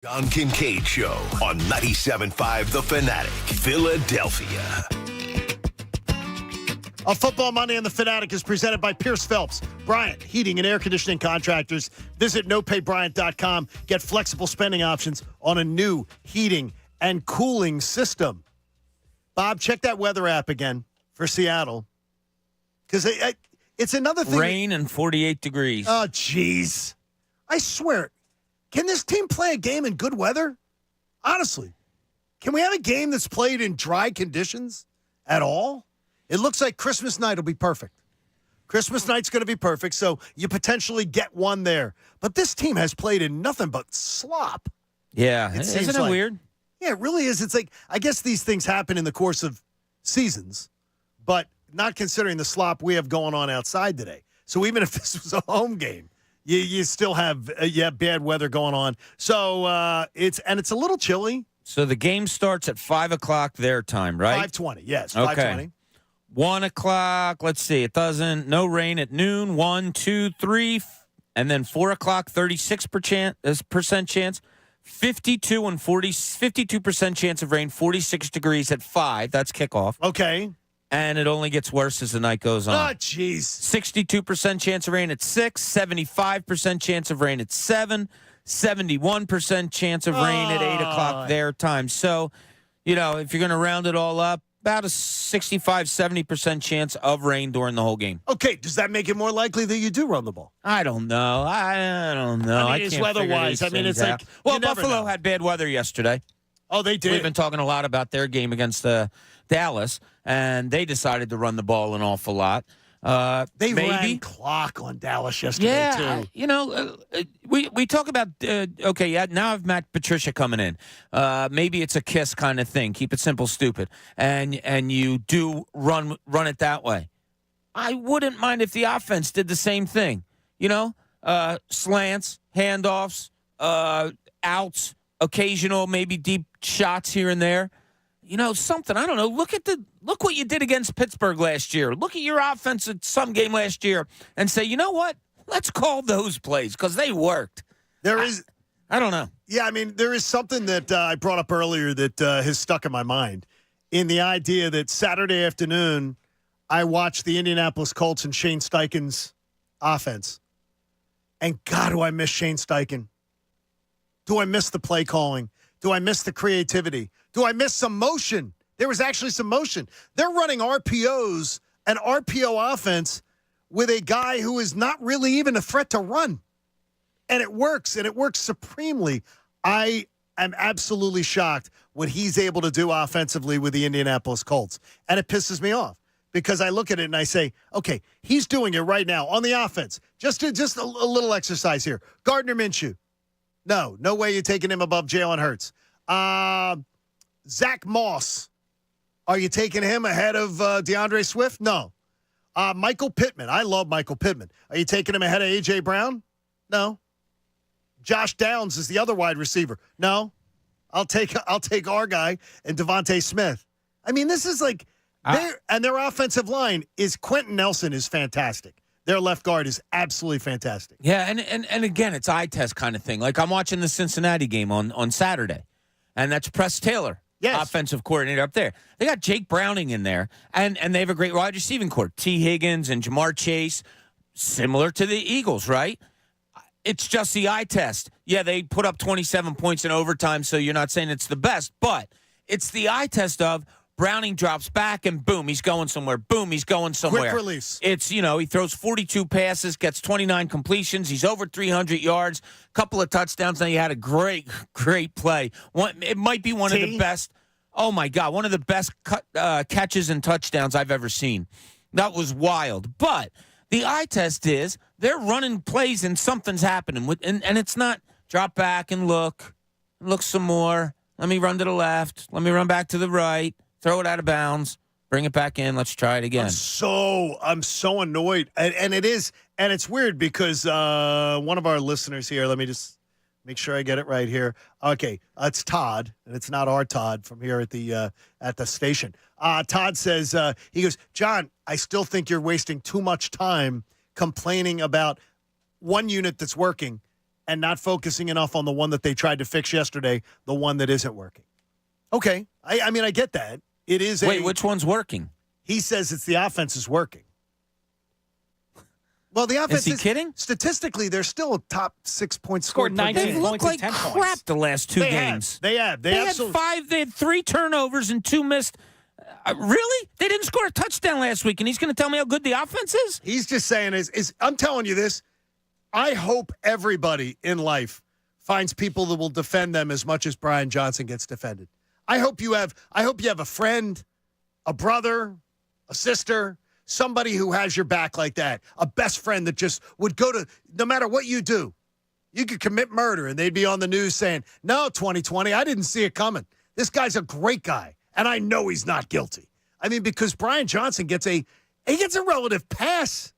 John Kincade Show on 97.5 The Fanatic, Philadelphia. A Football Monday on The Fanatic is presented by Pierce Phelps, Bryant Heating and Air Conditioning Contractors. Visit nopaybryant.com. Get flexible spending options on a new heating and cooling system. Bob, check that weather app again for Seattle. Because it's another thing. Rain and 48 degrees. Oh, jeez. I swear. Can this team play a game in good weather? Honestly. Can we have a game that's played in dry conditions at all? It looks like Christmas night will be perfect. Christmas night's going to be perfect, so you potentially get one there. But this team has played in nothing but slop. Yeah, isn't it weird? Yeah, it really is. It's like, I guess these things happen in the course of seasons, but not considering the slop we have going on outside today. So even if this was a home game, you still have bad weather going on. So it's a little chilly. So the game starts at 5 o'clock their time, right? 5:20, yes, Okay. 5:20. 1 o'clock, let's see. It doesn't, no rain at noon, 1, 2, 3, and then 4 o'clock, 36% chance, 52% chance of rain, 46 degrees at 5. That's kickoff. Okay. And it only gets worse as the night goes on. Oh, jeez. 62% chance of rain at 6, 75% chance of rain at 7, 71% chance of rain at 8 o'clock their time. So, if you're going to round it all up, about a 65, 70% chance of rain during the whole game. Okay, does that make it more likely that you do run the ball? I don't know. I don't know. I mean, it's weather-wise. I mean, it's like, well, Buffalo had bad weather yesterday. Oh, they did. We've been talking a lot about their game against Dallas, and they decided to run the ball an awful lot. They maybe ran clock on Dallas yesterday, too. We talk about, now I have Matt Patricia coming in. Maybe it's a kiss kind of thing. Keep it simple, stupid. And you do run it that way. I wouldn't mind if the offense did the same thing. Slants, handoffs, outs, occasional maybe deep shots here and there. Something. I don't know. Look what you did against Pittsburgh last year. Look at your offense at some game last year and say, you know what? Let's call those plays because they worked. I don't know. Yeah, I mean, there is something that I brought up earlier that has stuck in my mind in the idea that Saturday afternoon I watched the Indianapolis Colts and Shane Steichen's offense. And God, do I miss Shane Steichen. Do I miss the play calling? Do I miss the creativity? Do I miss some motion? There was actually some motion. They're running RPOs, an RPO offense with a guy who is not really even a threat to run. And it works, and it works supremely. I am absolutely shocked what he's able to do offensively with the Indianapolis Colts. And it pisses me off because I look at it and I say, okay, he's doing it right now on the offense. Just a little exercise here. Gardner Minshew. No way you're taking him above Jalen Hurts. Zach Moss. Are you taking him ahead of DeAndre Swift? No. Michael Pittman. I love Michael Pittman. Are you taking him ahead of A.J. Brown? No. Josh Downs is the other wide receiver. No. I'll take our guy and Devontae Smith. I mean, this is like their offensive line is Quentin Nelson is fantastic. Their left guard is absolutely fantastic. Yeah, and again, it's eye test kind of thing. Like I'm watching the Cincinnati game on Saturday, and that's Press Taylor. offensive coordinator up there. They got Jake Browning in there, and they have a great wide receiving corps. T. Higgins and Jamar Chase, similar to the Eagles, right? It's just the eye test. Yeah, they put up 27 points in overtime, so you're not saying it's the best, but it's the eye test of Browning drops back and boom, he's going somewhere. Boom, he's going somewhere. Quick release. It's, he throws 42 passes, gets 29 completions. He's over 300 yards, couple of touchdowns. Now, he had a great play. It might be one of the best. Oh, my God, one of the best catches and touchdowns I've ever seen. That was wild. But the eye test is they're running plays and something's happening. And it's not drop back and look some more. Let me run to the left. Let me run back to the right. Throw it out of bounds. Bring it back in. Let's try it again. I'm so annoyed. And it is, and it's weird because one of our listeners here, let me just make sure I get it right here. Okay, it's Todd, and it's not our Todd from here at the station. Todd says, he goes, John, I still think you're wasting too much time complaining about one unit that's working and not focusing enough on the one that they tried to fix yesterday, the one that isn't working. Okay, I mean, I get that. It is Wait, which one's working? He says it's the offense is working. Well, the offense is he kidding? Statistically, they're still a top 6 points Scored 19 They look points like and 10 crap points. the last two games. They have. They had five. They had 3 turnovers and 2 missed. Really? They didn't score a touchdown last week, and he's going to tell me how good the offense is? He's just saying is I'm telling you this. I hope everybody in life finds people that will defend them as much as Brian Johnson gets defended. I hope you have a friend, a brother, a sister, somebody who has your back like that, a best friend that just would go to, no matter what you do, you could commit murder and they'd be on the news saying, no, 2020, I didn't see it coming. This guy's a great guy, and I know he's not guilty. I mean, because Brian Johnson gets a relative pass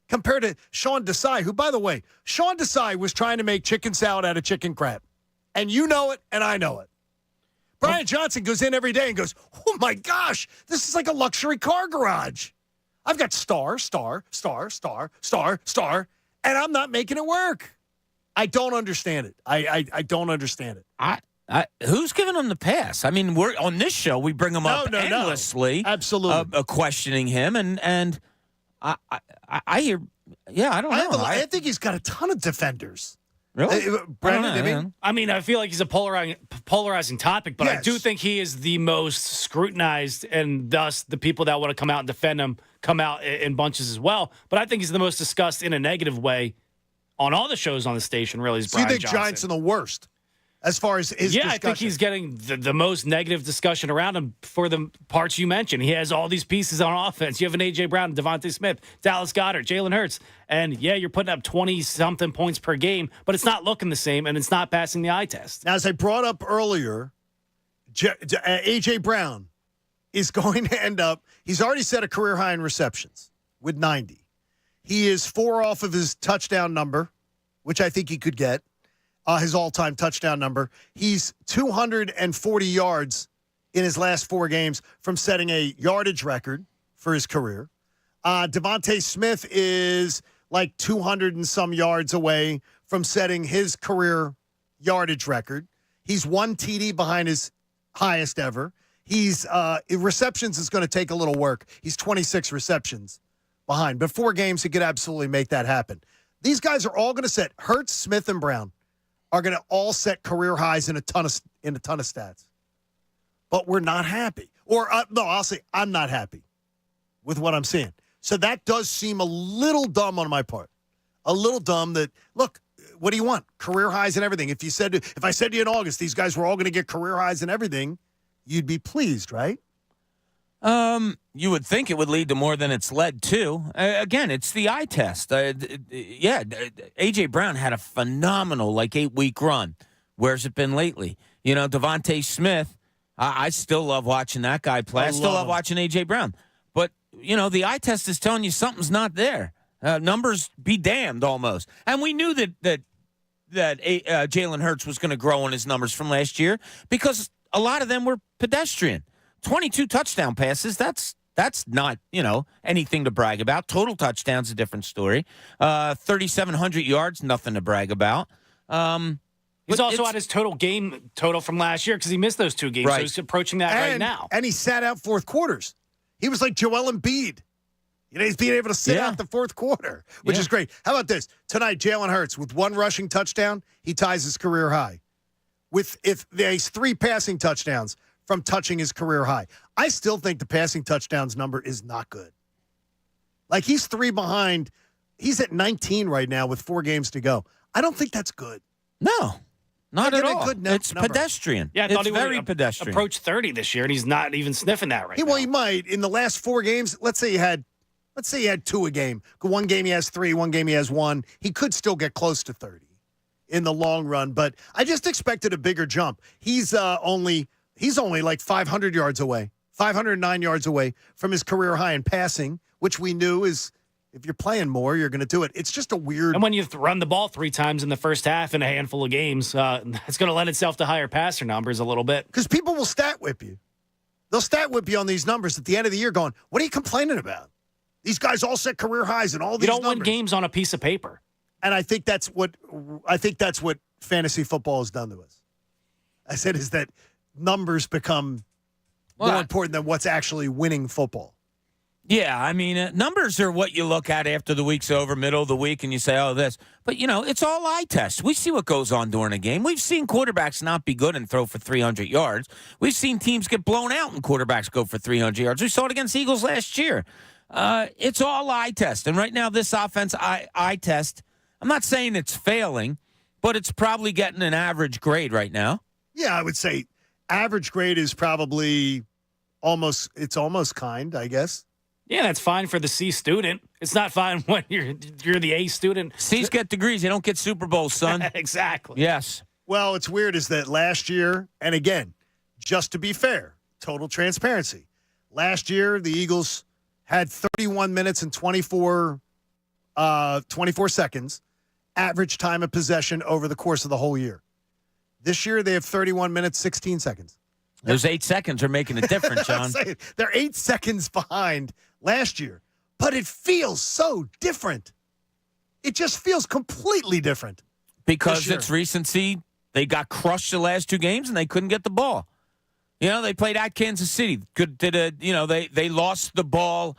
compared to Sean Desai, who, by the way, Sean Desai was trying to make chicken salad out of chicken crab. And you know it, and I know it. Brian Johnson goes in every day and goes, oh, my gosh, this is like a luxury car garage. I've got star, and I'm not making it work. I don't understand it. I don't understand it. Who's giving him the pass? I mean, we're on this show. We bring him up endlessly, absolutely, questioning him, and I hear, I don't know. I think he's got a ton of defenders. Really? Brandon, I mean, I feel like he's a polarizing topic, but I do think he is the most scrutinized, and thus the people that want to come out and defend him come out in bunches as well. But I think he's the most discussed in a negative way on all the shows on the station, really, is So you Brian think Johnson. Giants are the worst as far as his discussion? I think he's getting the most negative discussion around him for the parts you mentioned. He has all these pieces on offense. You have an A.J. Brown, Devontae Smith, Dallas Goedert, Jalen Hurts. And, you're putting up 20-something points per game, but it's not looking the same, and it's not passing the eye test. Now, as I brought up earlier, A.J. Brown is going to end up, he's already set a career high in receptions with 90. He is 4 off of his touchdown number, which I think he could get. His all-time touchdown number. He's 240 yards in his last 4 games from setting a yardage record for his career. Devontae Smith is like 200 and some yards away from setting his career yardage record. He's 1 TD behind his highest ever. He's receptions is going to take a little work. He's 26 receptions behind. But 4 games, he could absolutely make that happen. These guys are all going to set, Hurts, Smith, and Brown are going to all set career highs in a ton of stats. But we're not happy. Or, no, I'll say I'm not happy with what I'm seeing. So that does seem a little dumb on my part. A little dumb that, look, what do you want? Career highs and everything. If I said to you in August, these guys were all going to get career highs and everything, you'd be pleased, right? You would think it would lead to more than it's led to. Again, it's the eye test. A.J. Brown had a phenomenal 8-week run. Where's it been lately? Devontae Smith, I still love watching that guy play. I still love watching A.J. Brown. But, the eye test is telling you something's not there. Numbers be damned almost. And we knew that Jalen Hurts was going to grow on his numbers from last year because a lot of them were pedestrian. 22 touchdown passes, that's not, anything to brag about. Total touchdowns, a different story. 3,700 yards, nothing to brag about. He's also at his total game total from last year because he missed those 2 games. So he's approaching that right now. And he sat out fourth quarters. He was like Joel Embiid. He's being able to sit out the fourth quarter, which is great. How about this? Tonight, Jalen Hurts, with 1 rushing touchdown, he ties his career high. If there's 3 passing touchdowns from touching his career high. I still think the passing touchdowns number is not good. Like, he's 3 behind. He's at 19 right now with 4 games to go. I don't think that's good. No. Not at all. It's number. pedestrian. Yeah, I thought it's he very would pedestrian. approach 30 this year, and he's not even sniffing that right now. Well, he might. In the last 4 games, let's say he had 2 a game. 1 game he has 3, 1 game he has 1. He could still get close to 30 in the long run, but I just expected a bigger jump. He's only like 500 yards away, 509 yards away from his career high in passing, which we knew is, if you're playing more, you're going to do it. It's just a weird. And when you run the ball 3 times in the first half in a handful of games, it's going to lend itself to higher passer numbers a little bit. Because people will stat whip you. They'll stat whip you on these numbers at the end of the year going, what are you complaining about? These guys all set career highs and all these numbers. You don't win games on a piece of paper. And I think that's what fantasy football has done to us. I said is that numbers become more important than what's actually winning football. Yeah, I mean, numbers are what you look at after the week's over, middle of the week, and you say, oh, this. But, it's all eye test. We see what goes on during a game. We've seen quarterbacks not be good and throw for 300 yards. We've seen teams get blown out and quarterbacks go for 300 yards. We saw it against the Eagles last year. It's all eye test. And right now, this offense eye test, I'm not saying it's failing, but it's probably getting an average grade right now. Yeah, I would say average grade is probably almost kind, I guess. Yeah, that's fine for the C student. It's not fine when you're the A student. C's get degrees. They don't get Super Bowls, son. Exactly. Yes. Well, it's weird is that last year, and again, just to be fair, total transparency, last year the Eagles had 31 minutes and 24 seconds average time of possession over the course of the whole year. This year they have 31 minutes, 16 seconds. Those 8 seconds are making a difference, John. They're 8 seconds behind last year, but it feels so different. It just feels completely different. Because it's recency. They got crushed the last 2 games, and they couldn't get the ball. They played at Kansas City. They lost the ball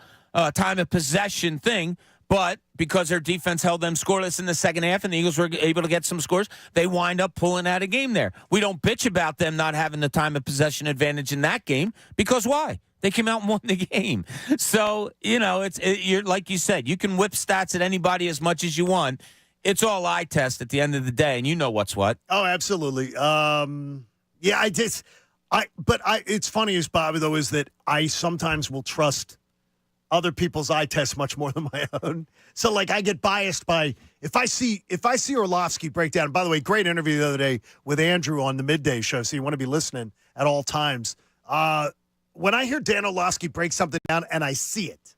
time of possession thing, but because their defense held them scoreless in the second half and the Eagles were able to get some scores, they wind up pulling out a game there. We don't bitch about them not having the time of possession advantage in that game because why? They came out and won the game. So, you're like you said, you can whip stats at anybody as much as you want. It's all eye test at the end of the day, and you know what's what. Oh, absolutely. It's funny, Bobby, though, is that I sometimes will trust other people's eye tests much more than my own. So, like, I get biased by if I see Orlovsky break down. By the way, great interview the other day with Andrew on the midday show. So you want to be listening at all times. When I hear Dan Orlovsky break something down and I see it,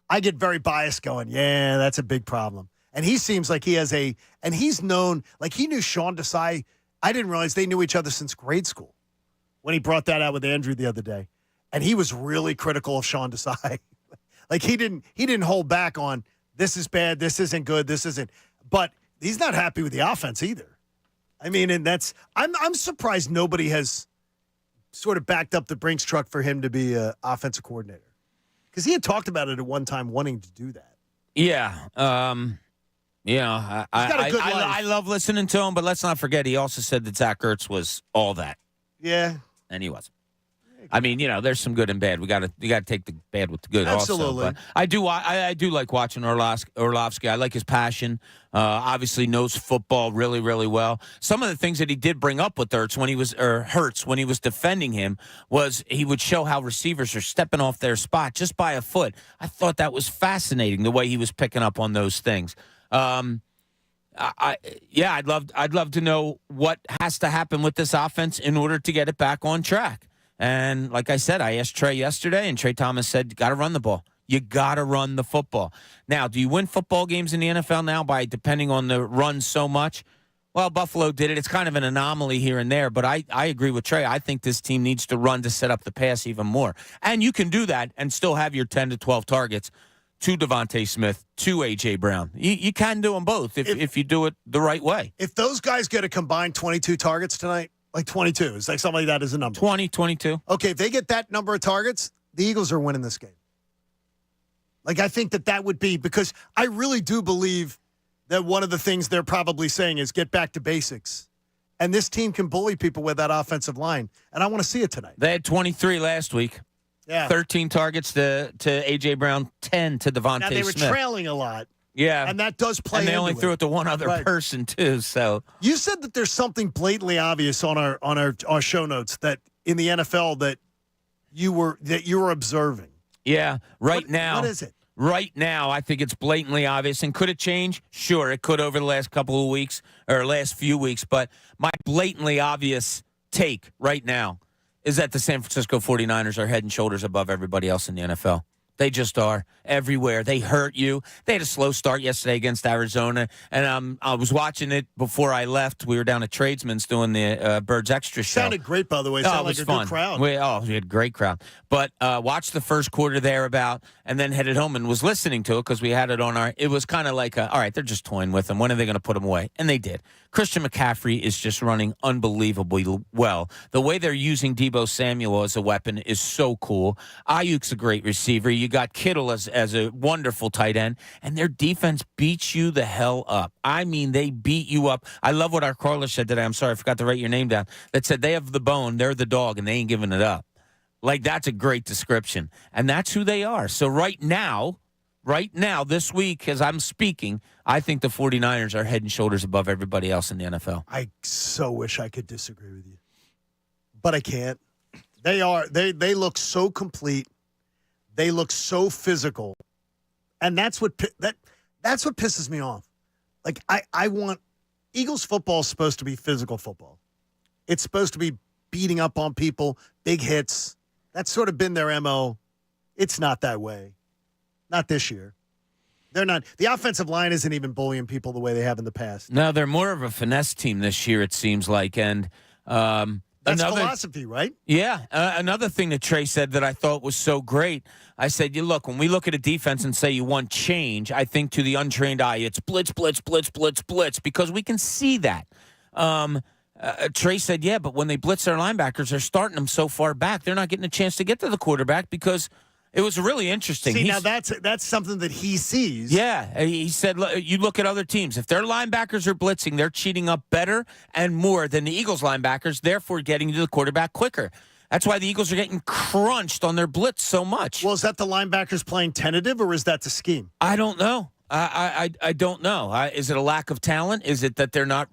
I get very biased, going, "Yeah, that's a big problem." And he seems like he has and he's known, like he knew Sean Desai. I didn't realize they knew each other since grade school when he brought that out with Andrew the other day. And he was really critical of Sean Desai. Like he didn't hold back on this is bad, this isn't good, this isn't. But he's not happy with the offense either. I mean, and I'm surprised nobody has sort of backed up the Brinks truck for him to be an offensive coordinator. Because he had talked about it at one time, wanting to do that. Yeah. I love listening to him, but let's not forget he also said that Zach Ertz was all that. Yeah. And he wasn't. I mean, there's some good and bad. You got to take the bad with the good. Absolutely. Also. But I do like watching Orlovsky. I like his passion. Obviously knows football really, really well. Some of the things that he did bring up with Hurts when he was defending him was he would show how receivers are stepping off their spot just by a foot. I thought that was fascinating the way he was picking up on those things. I'd love to know what has to happen with this offense in order to get it back on track. And like I said, I asked Trey yesterday, and Trey Thomas said, you got to run the ball. You got to run the football. Now, do you win football games in the NFL now by depending on the run so much? Well, Buffalo did it. It's kind of an anomaly here and there, but I agree with Trey. I think this team needs to run to set up the pass even more. And you can do that and still have your 10 to 12 targets to Devontae Smith, to A.J. Brown. You can do them both if you do it the right way. If those guys get a combined 22 targets tonight, like 22, it's like something like that is a number. 20, 22. Okay, if they get that number of targets, the Eagles are winning this game. Like, I think that would be, because I really do believe that one of the things they're probably saying is get back to basics. And this team can bully people with that offensive line. And I want to see it tonight. They had 23 last week. Yeah. 13 targets to A.J. Brown, 10 to Devontae Smith. Now, they were trailing a lot. Yeah. And that does play And they only into threw it to one other person, too. So you said that there's something blatantly obvious on our show notes that in the NFL that you were observing. Yeah, now. What is it? Right now, I think it's blatantly obvious. And could it change? Sure, it could over the last couple of weeks or last few weeks. But my blatantly obvious take right now is that the San Francisco 49ers are head and shoulders above everybody else in the NFL. They just are everywhere. They hurt you. They had a slow start yesterday against Arizona, and I was watching it before I left. We were down at Tradesman's doing the Birds Extra show. Sounded great, by the way. It Sounded was like a fun. good crowd. We had a great crowd. But watched the first quarter thereabout, and then headed home and was listening to it because we had it on our. It was kind of like, all right, they're just toying with them. When are they going to put them away? And they did. Christian McCaffrey is just running unbelievably well. The way they're using Deebo Samuel as a weapon is so cool. Ayuk's a great receiver. You got Kittle as a wonderful tight end, and their defense beats you the hell up. I mean, they beat you up. I love what our caller said today. I'm sorry, I forgot to write your name down. That said they have the bone, they're the dog, and they ain't giving it up. Like, that's a great description, and that's who they are. So right now, this week, as I'm speaking, I think the 49ers are head and shoulders above everybody else in the NFL. I so wish I could disagree with you, but I can't. They look so complete. They look so physical, and that's what pisses me off. Like, I want Eagles football is supposed to be physical football. It's supposed to be beating up on people, big hits. That's sort of been their MO. It's not that way. Not this year. They're not. The offensive line isn't even bullying people the way they have in the past. No, they're more of a finesse team this year, it seems like. And that's philosophy, right? Yeah. Another thing that Trey said that I thought was so great, I said, look, when we look at a defense and say you want change, I think to the untrained eye, it's blitz, blitz, blitz, blitz, blitz, because we can see that. Trey said, yeah, but when they blitz their linebackers, they're starting them so far back, they're not getting a chance to get to the quarterback because it was really interesting. See, now that's something that he sees. Yeah, he said, you look at other teams. If their linebackers are blitzing, they're cheating up better and more than the Eagles linebackers, therefore getting to the quarterback quicker. That's why the Eagles are getting crunched on their blitz so much. Well, is that the linebackers playing tentative, or is that the scheme? I don't know. I don't know. Is it a lack of talent? Is it that they're not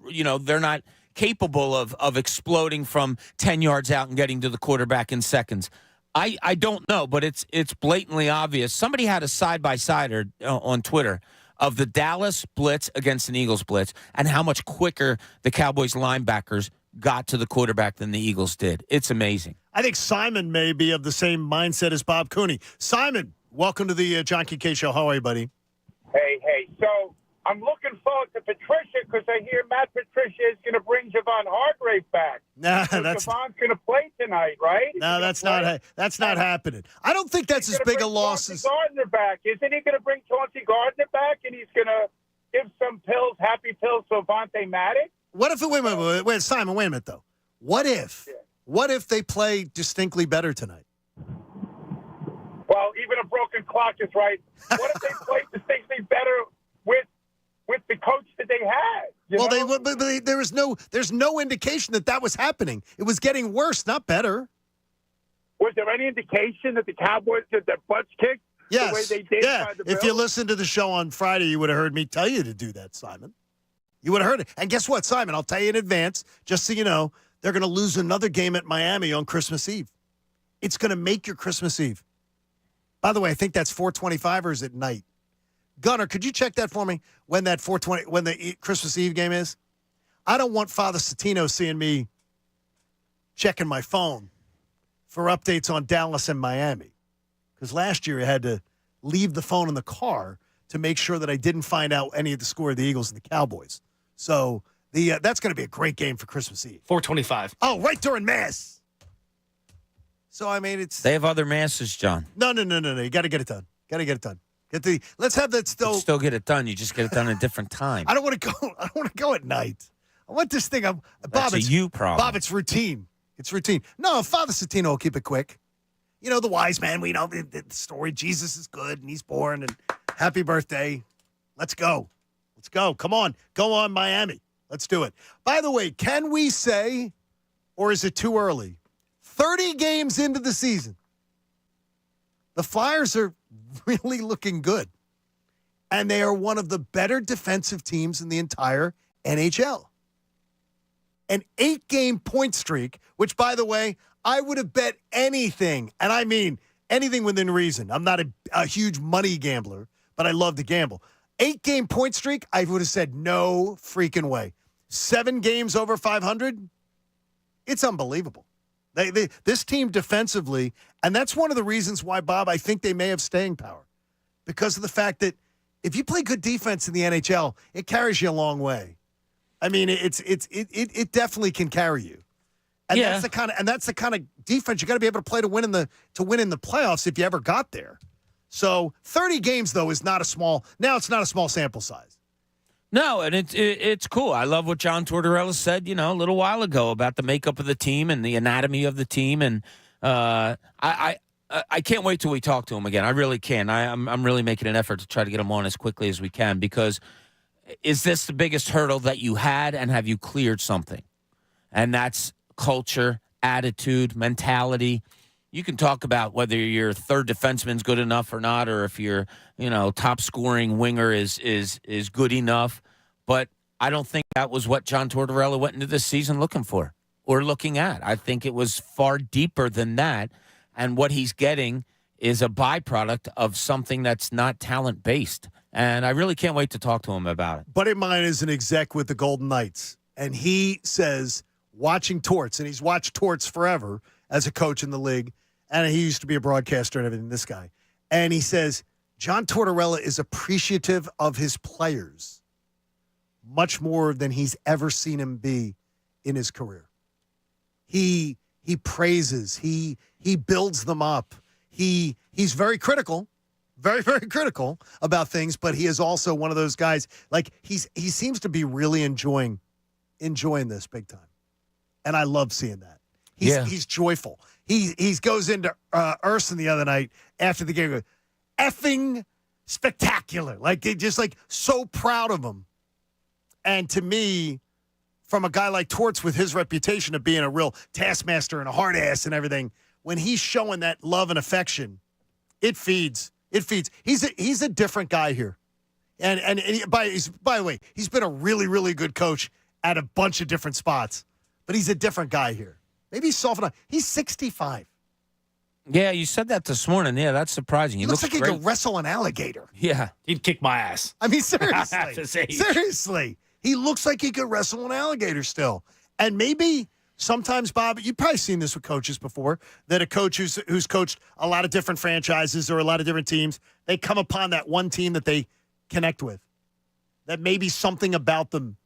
capable of exploding from 10 yards out and getting to the quarterback in seconds? I don't know, but it's blatantly obvious. Somebody had a side-by-sider on Twitter of the Dallas blitz against an Eagles blitz and how much quicker the Cowboys linebackers got to the quarterback than the Eagles did. It's amazing. I think Simon may be of the same mindset as Bob Cooney. Simon, welcome to the John Kincade Show. How are you, buddy? Hey. So I'm looking forward to Patricia because I hear Matt Patricia is going to bring Javon Hargrave back. Nah, so Javon's going to play tonight, right? No, that's not happening. I don't think that's as big a loss as Gardner back. Isn't he going to bring Chauncey Gardner back and he's going to give some pills, happy pills to Avante Maddox? What if wait, Simon, wait a minute though. What if they play distinctly better tonight? Well, even a broken clock is right. What if they play distinctly better with the coach that they had? But there's no indication that was happening. It was getting worse, not better. Was there any indication that the Cowboys get their butts kicked the way they did by the Bills? If you listened to the show on Friday, you would have heard me tell you to do that, Simon. You would have heard it. And guess what, Simon? I'll tell you in advance, just so you know, they're going to lose another game at Miami on Christmas Eve. It's going to make your Christmas Eve. By the way, I think that's 4:25 or is it night? Gunnar, could you check that for me when that 4:20 when the Christmas Eve game is? I don't want Father Satino seeing me checking my phone for updates on Dallas and Miami. Because last year I had to leave the phone in the car to make sure that I didn't find out any of the score of the Eagles and the Cowboys. So that's going to be a great game for Christmas Eve. 4:25. Oh, right during Mass. So, I mean, They have other masses, John. No. You got to get it done. Let's have that You still get it done. You just get it done at a different time. I don't want to go. I don't want to go at night. I want this thing. Bob, That's a you problem. Bob, it's routine. It's routine. No, Father Satino will keep it quick. You know, the wise man. We know the story. Jesus is good, and he's born, and happy birthday. Let's go. Let's go. Come on. Go on, Miami. Let's do it. By the way, can we say, or is it too early, 30 games into the season, the Flyers are really looking good. And they are one of the better defensive teams in the entire NHL. An 8-game point streak, which, by the way, I would have bet anything, and I mean anything within reason. I'm not a huge money gambler, but I love to gamble. 8-game point streak, I would have said no freaking way. 7 games over 500, it's unbelievable. This team defensively, and that's one of the reasons why, Bob, I think they may have staying power. Because of the fact that if you play good defense in the NHL, it carries you a long way. I mean, it definitely can carry you. And that's the kind of defense you got to be able to play to win in the playoffs if you ever got there. So 30 games though is not a small. Now it's not a small sample size. No, and it's cool. I love what John Tortorella said, a little while ago about the makeup of the team and the anatomy of the team, and I can't wait till we talk to him again. I really can. I'm really making an effort to try to get him on as quickly as we can, because is this the biggest hurdle that you had, and have you cleared something? And that's culture, attitude, mentality. You can talk about whether your third defenseman's good enough or not, or if your top scoring winger is good enough. But I don't think that was what John Tortorella went into this season looking for or looking at. I think it was far deeper than that, and what he's getting is a byproduct of something that's not talent based. And I really can't wait to talk to him about it. Buddy of mine is an exec with the Golden Knights, and he says, watching Torts, and he's watched Torts forever as a coach in the league, and he used to be a broadcaster and everything, this guy. And he says, John Tortorella is appreciative of his players much more than he's ever seen him be in his career. He praises, he builds them up. He's very critical, very, very critical about things, but he is also one of those guys, like he seems to be really enjoying this big time. And I love seeing that. He's joyful. He goes into Urson the other night after the game, effing spectacular. Like, just like so proud of him. And to me, from a guy like Torts with his reputation of being a real taskmaster and a hard ass and everything, when he's showing that love and affection, it feeds. It feeds. He's a different guy here. And by the way, he's been a really, really good coach at a bunch of different spots. But he's a different guy here. Maybe he's softened up. He's 65. Yeah, you said that this morning. Yeah, that's surprising. He looks like he could wrestle an alligator. Yeah. He'd kick my ass. I mean, seriously. At this age. Seriously. He looks like he could wrestle an alligator still. And maybe sometimes, Bob, you've probably seen this with coaches before, that a coach who's coached a lot of different franchises or a lot of different teams, they come upon that one team that they connect with, that maybe something about them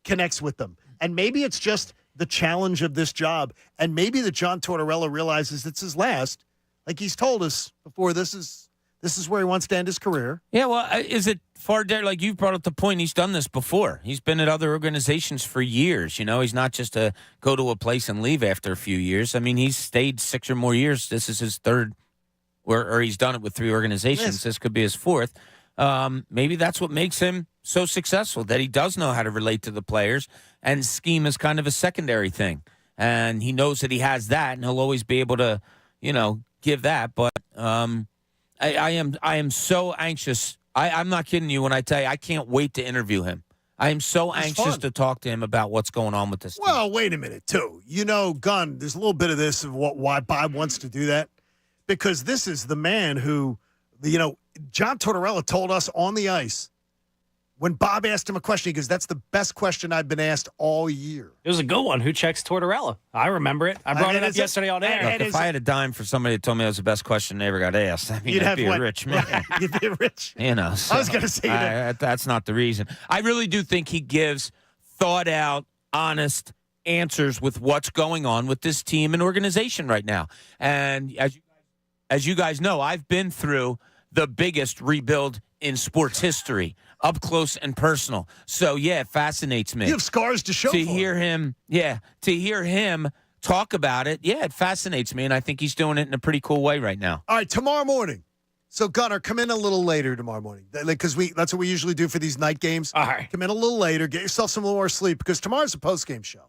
connects with them. And maybe it's just the challenge of this job. And maybe that John Tortorella realizes it's his last. Like he's told us before, this is where he wants to end his career. Yeah, well, is it far there? Like you brought up the point, he's done this before. He's been at other organizations for years. He's not just to go to a place and leave after a few years. I mean, he's stayed 6 or more years. This is his third, or he's done it with 3 organizations. Yes. This could be his 4th. Maybe that's what makes him so successful, that he does know how to relate to the players, and scheme is kind of a secondary thing. And he knows that he has that, and he'll always be able to, give that. But I am so anxious. I'm not kidding you when I tell you I can't wait to interview him. I am so anxious to talk to him about what's going on with this team. Well, wait a minute, too. Gunn, there's a little bit of this of why Bob wants to do that. Because this is the man who, John Tortorella told us on the ice, when Bob asked him a question, he goes, that's the best question I've been asked all year. It was a good one. Who checks Tortorella? I remember it. I brought it up yesterday on air. Look, if I had a dime for somebody that told me it was the best question they ever got asked, I mean, I'd be a rich man. Right. You'd be rich. So, I was going to say that. That's not the reason. I really do think he gives thought-out, honest answers with what's going on with this team and organization right now. And as you guys know, I've been through the biggest rebuild in sports history, up close and personal. So, yeah, it fascinates me. You have scars to show for hear him, to hear him talk about it, it fascinates me, and I think he's doing it in a pretty cool way right now. All right, tomorrow morning. So, Gunnar, come in a little later tomorrow morning, because that's what we usually do for these night games. All right. Come in a little later, get yourself some more sleep, because tomorrow's a post-game show.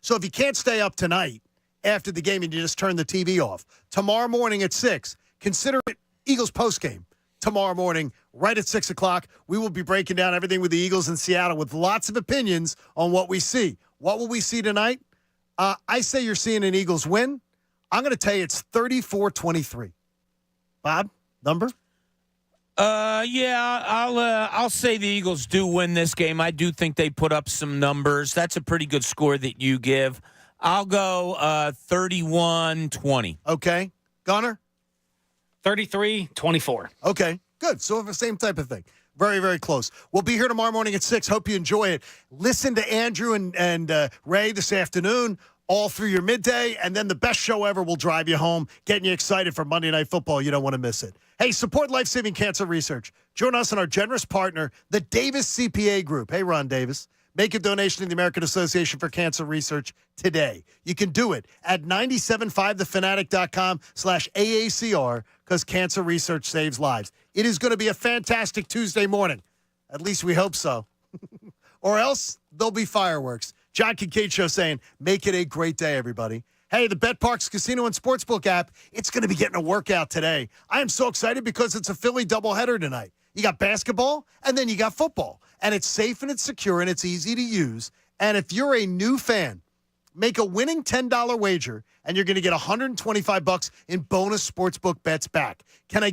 So if you can't stay up tonight after the game and you just turn the TV off, tomorrow morning at 6, consider it Eagles post-game. Tomorrow morning, right at 6 o'clock, we will be breaking down everything with the Eagles in Seattle with lots of opinions on what we see. What will we see tonight? I say you're seeing an Eagles win. I'm going to tell you it's 34-23. Bob, number? I'll say the Eagles do win this game. I do think they put up some numbers. That's a pretty good score that you give. I'll go 31-20. Okay. Gunnar? 33-24. Okay, good. So the same type of thing. Very, very close. We'll be here tomorrow morning at 6. Hope you enjoy it. Listen to Andrew and Ray this afternoon all through your midday, and then the best show ever will drive you home, getting you excited for Monday Night Football. You don't want to miss it. Hey, support life-saving cancer research. Join us and our generous partner, the Davis CPA Group. Hey, Ron Davis. Make a donation to the American Association for Cancer Research today. You can do it at 975thefanatic.com/AACR, because cancer research saves lives. It is going to be a fantastic Tuesday morning. At least we hope so. Or else there'll be fireworks. John Kincade Show saying, make it a great day, everybody. Hey, the Bet Parks Casino and Sportsbook app, it's going to be getting a workout today. I am so excited because it's a Philly doubleheader tonight. You got basketball, and then you got football. And it's safe and it's secure and it's easy to use. And if you're a new fan, make a winning $10 wager, and you're going to get $125 in bonus sportsbook bets back. Can I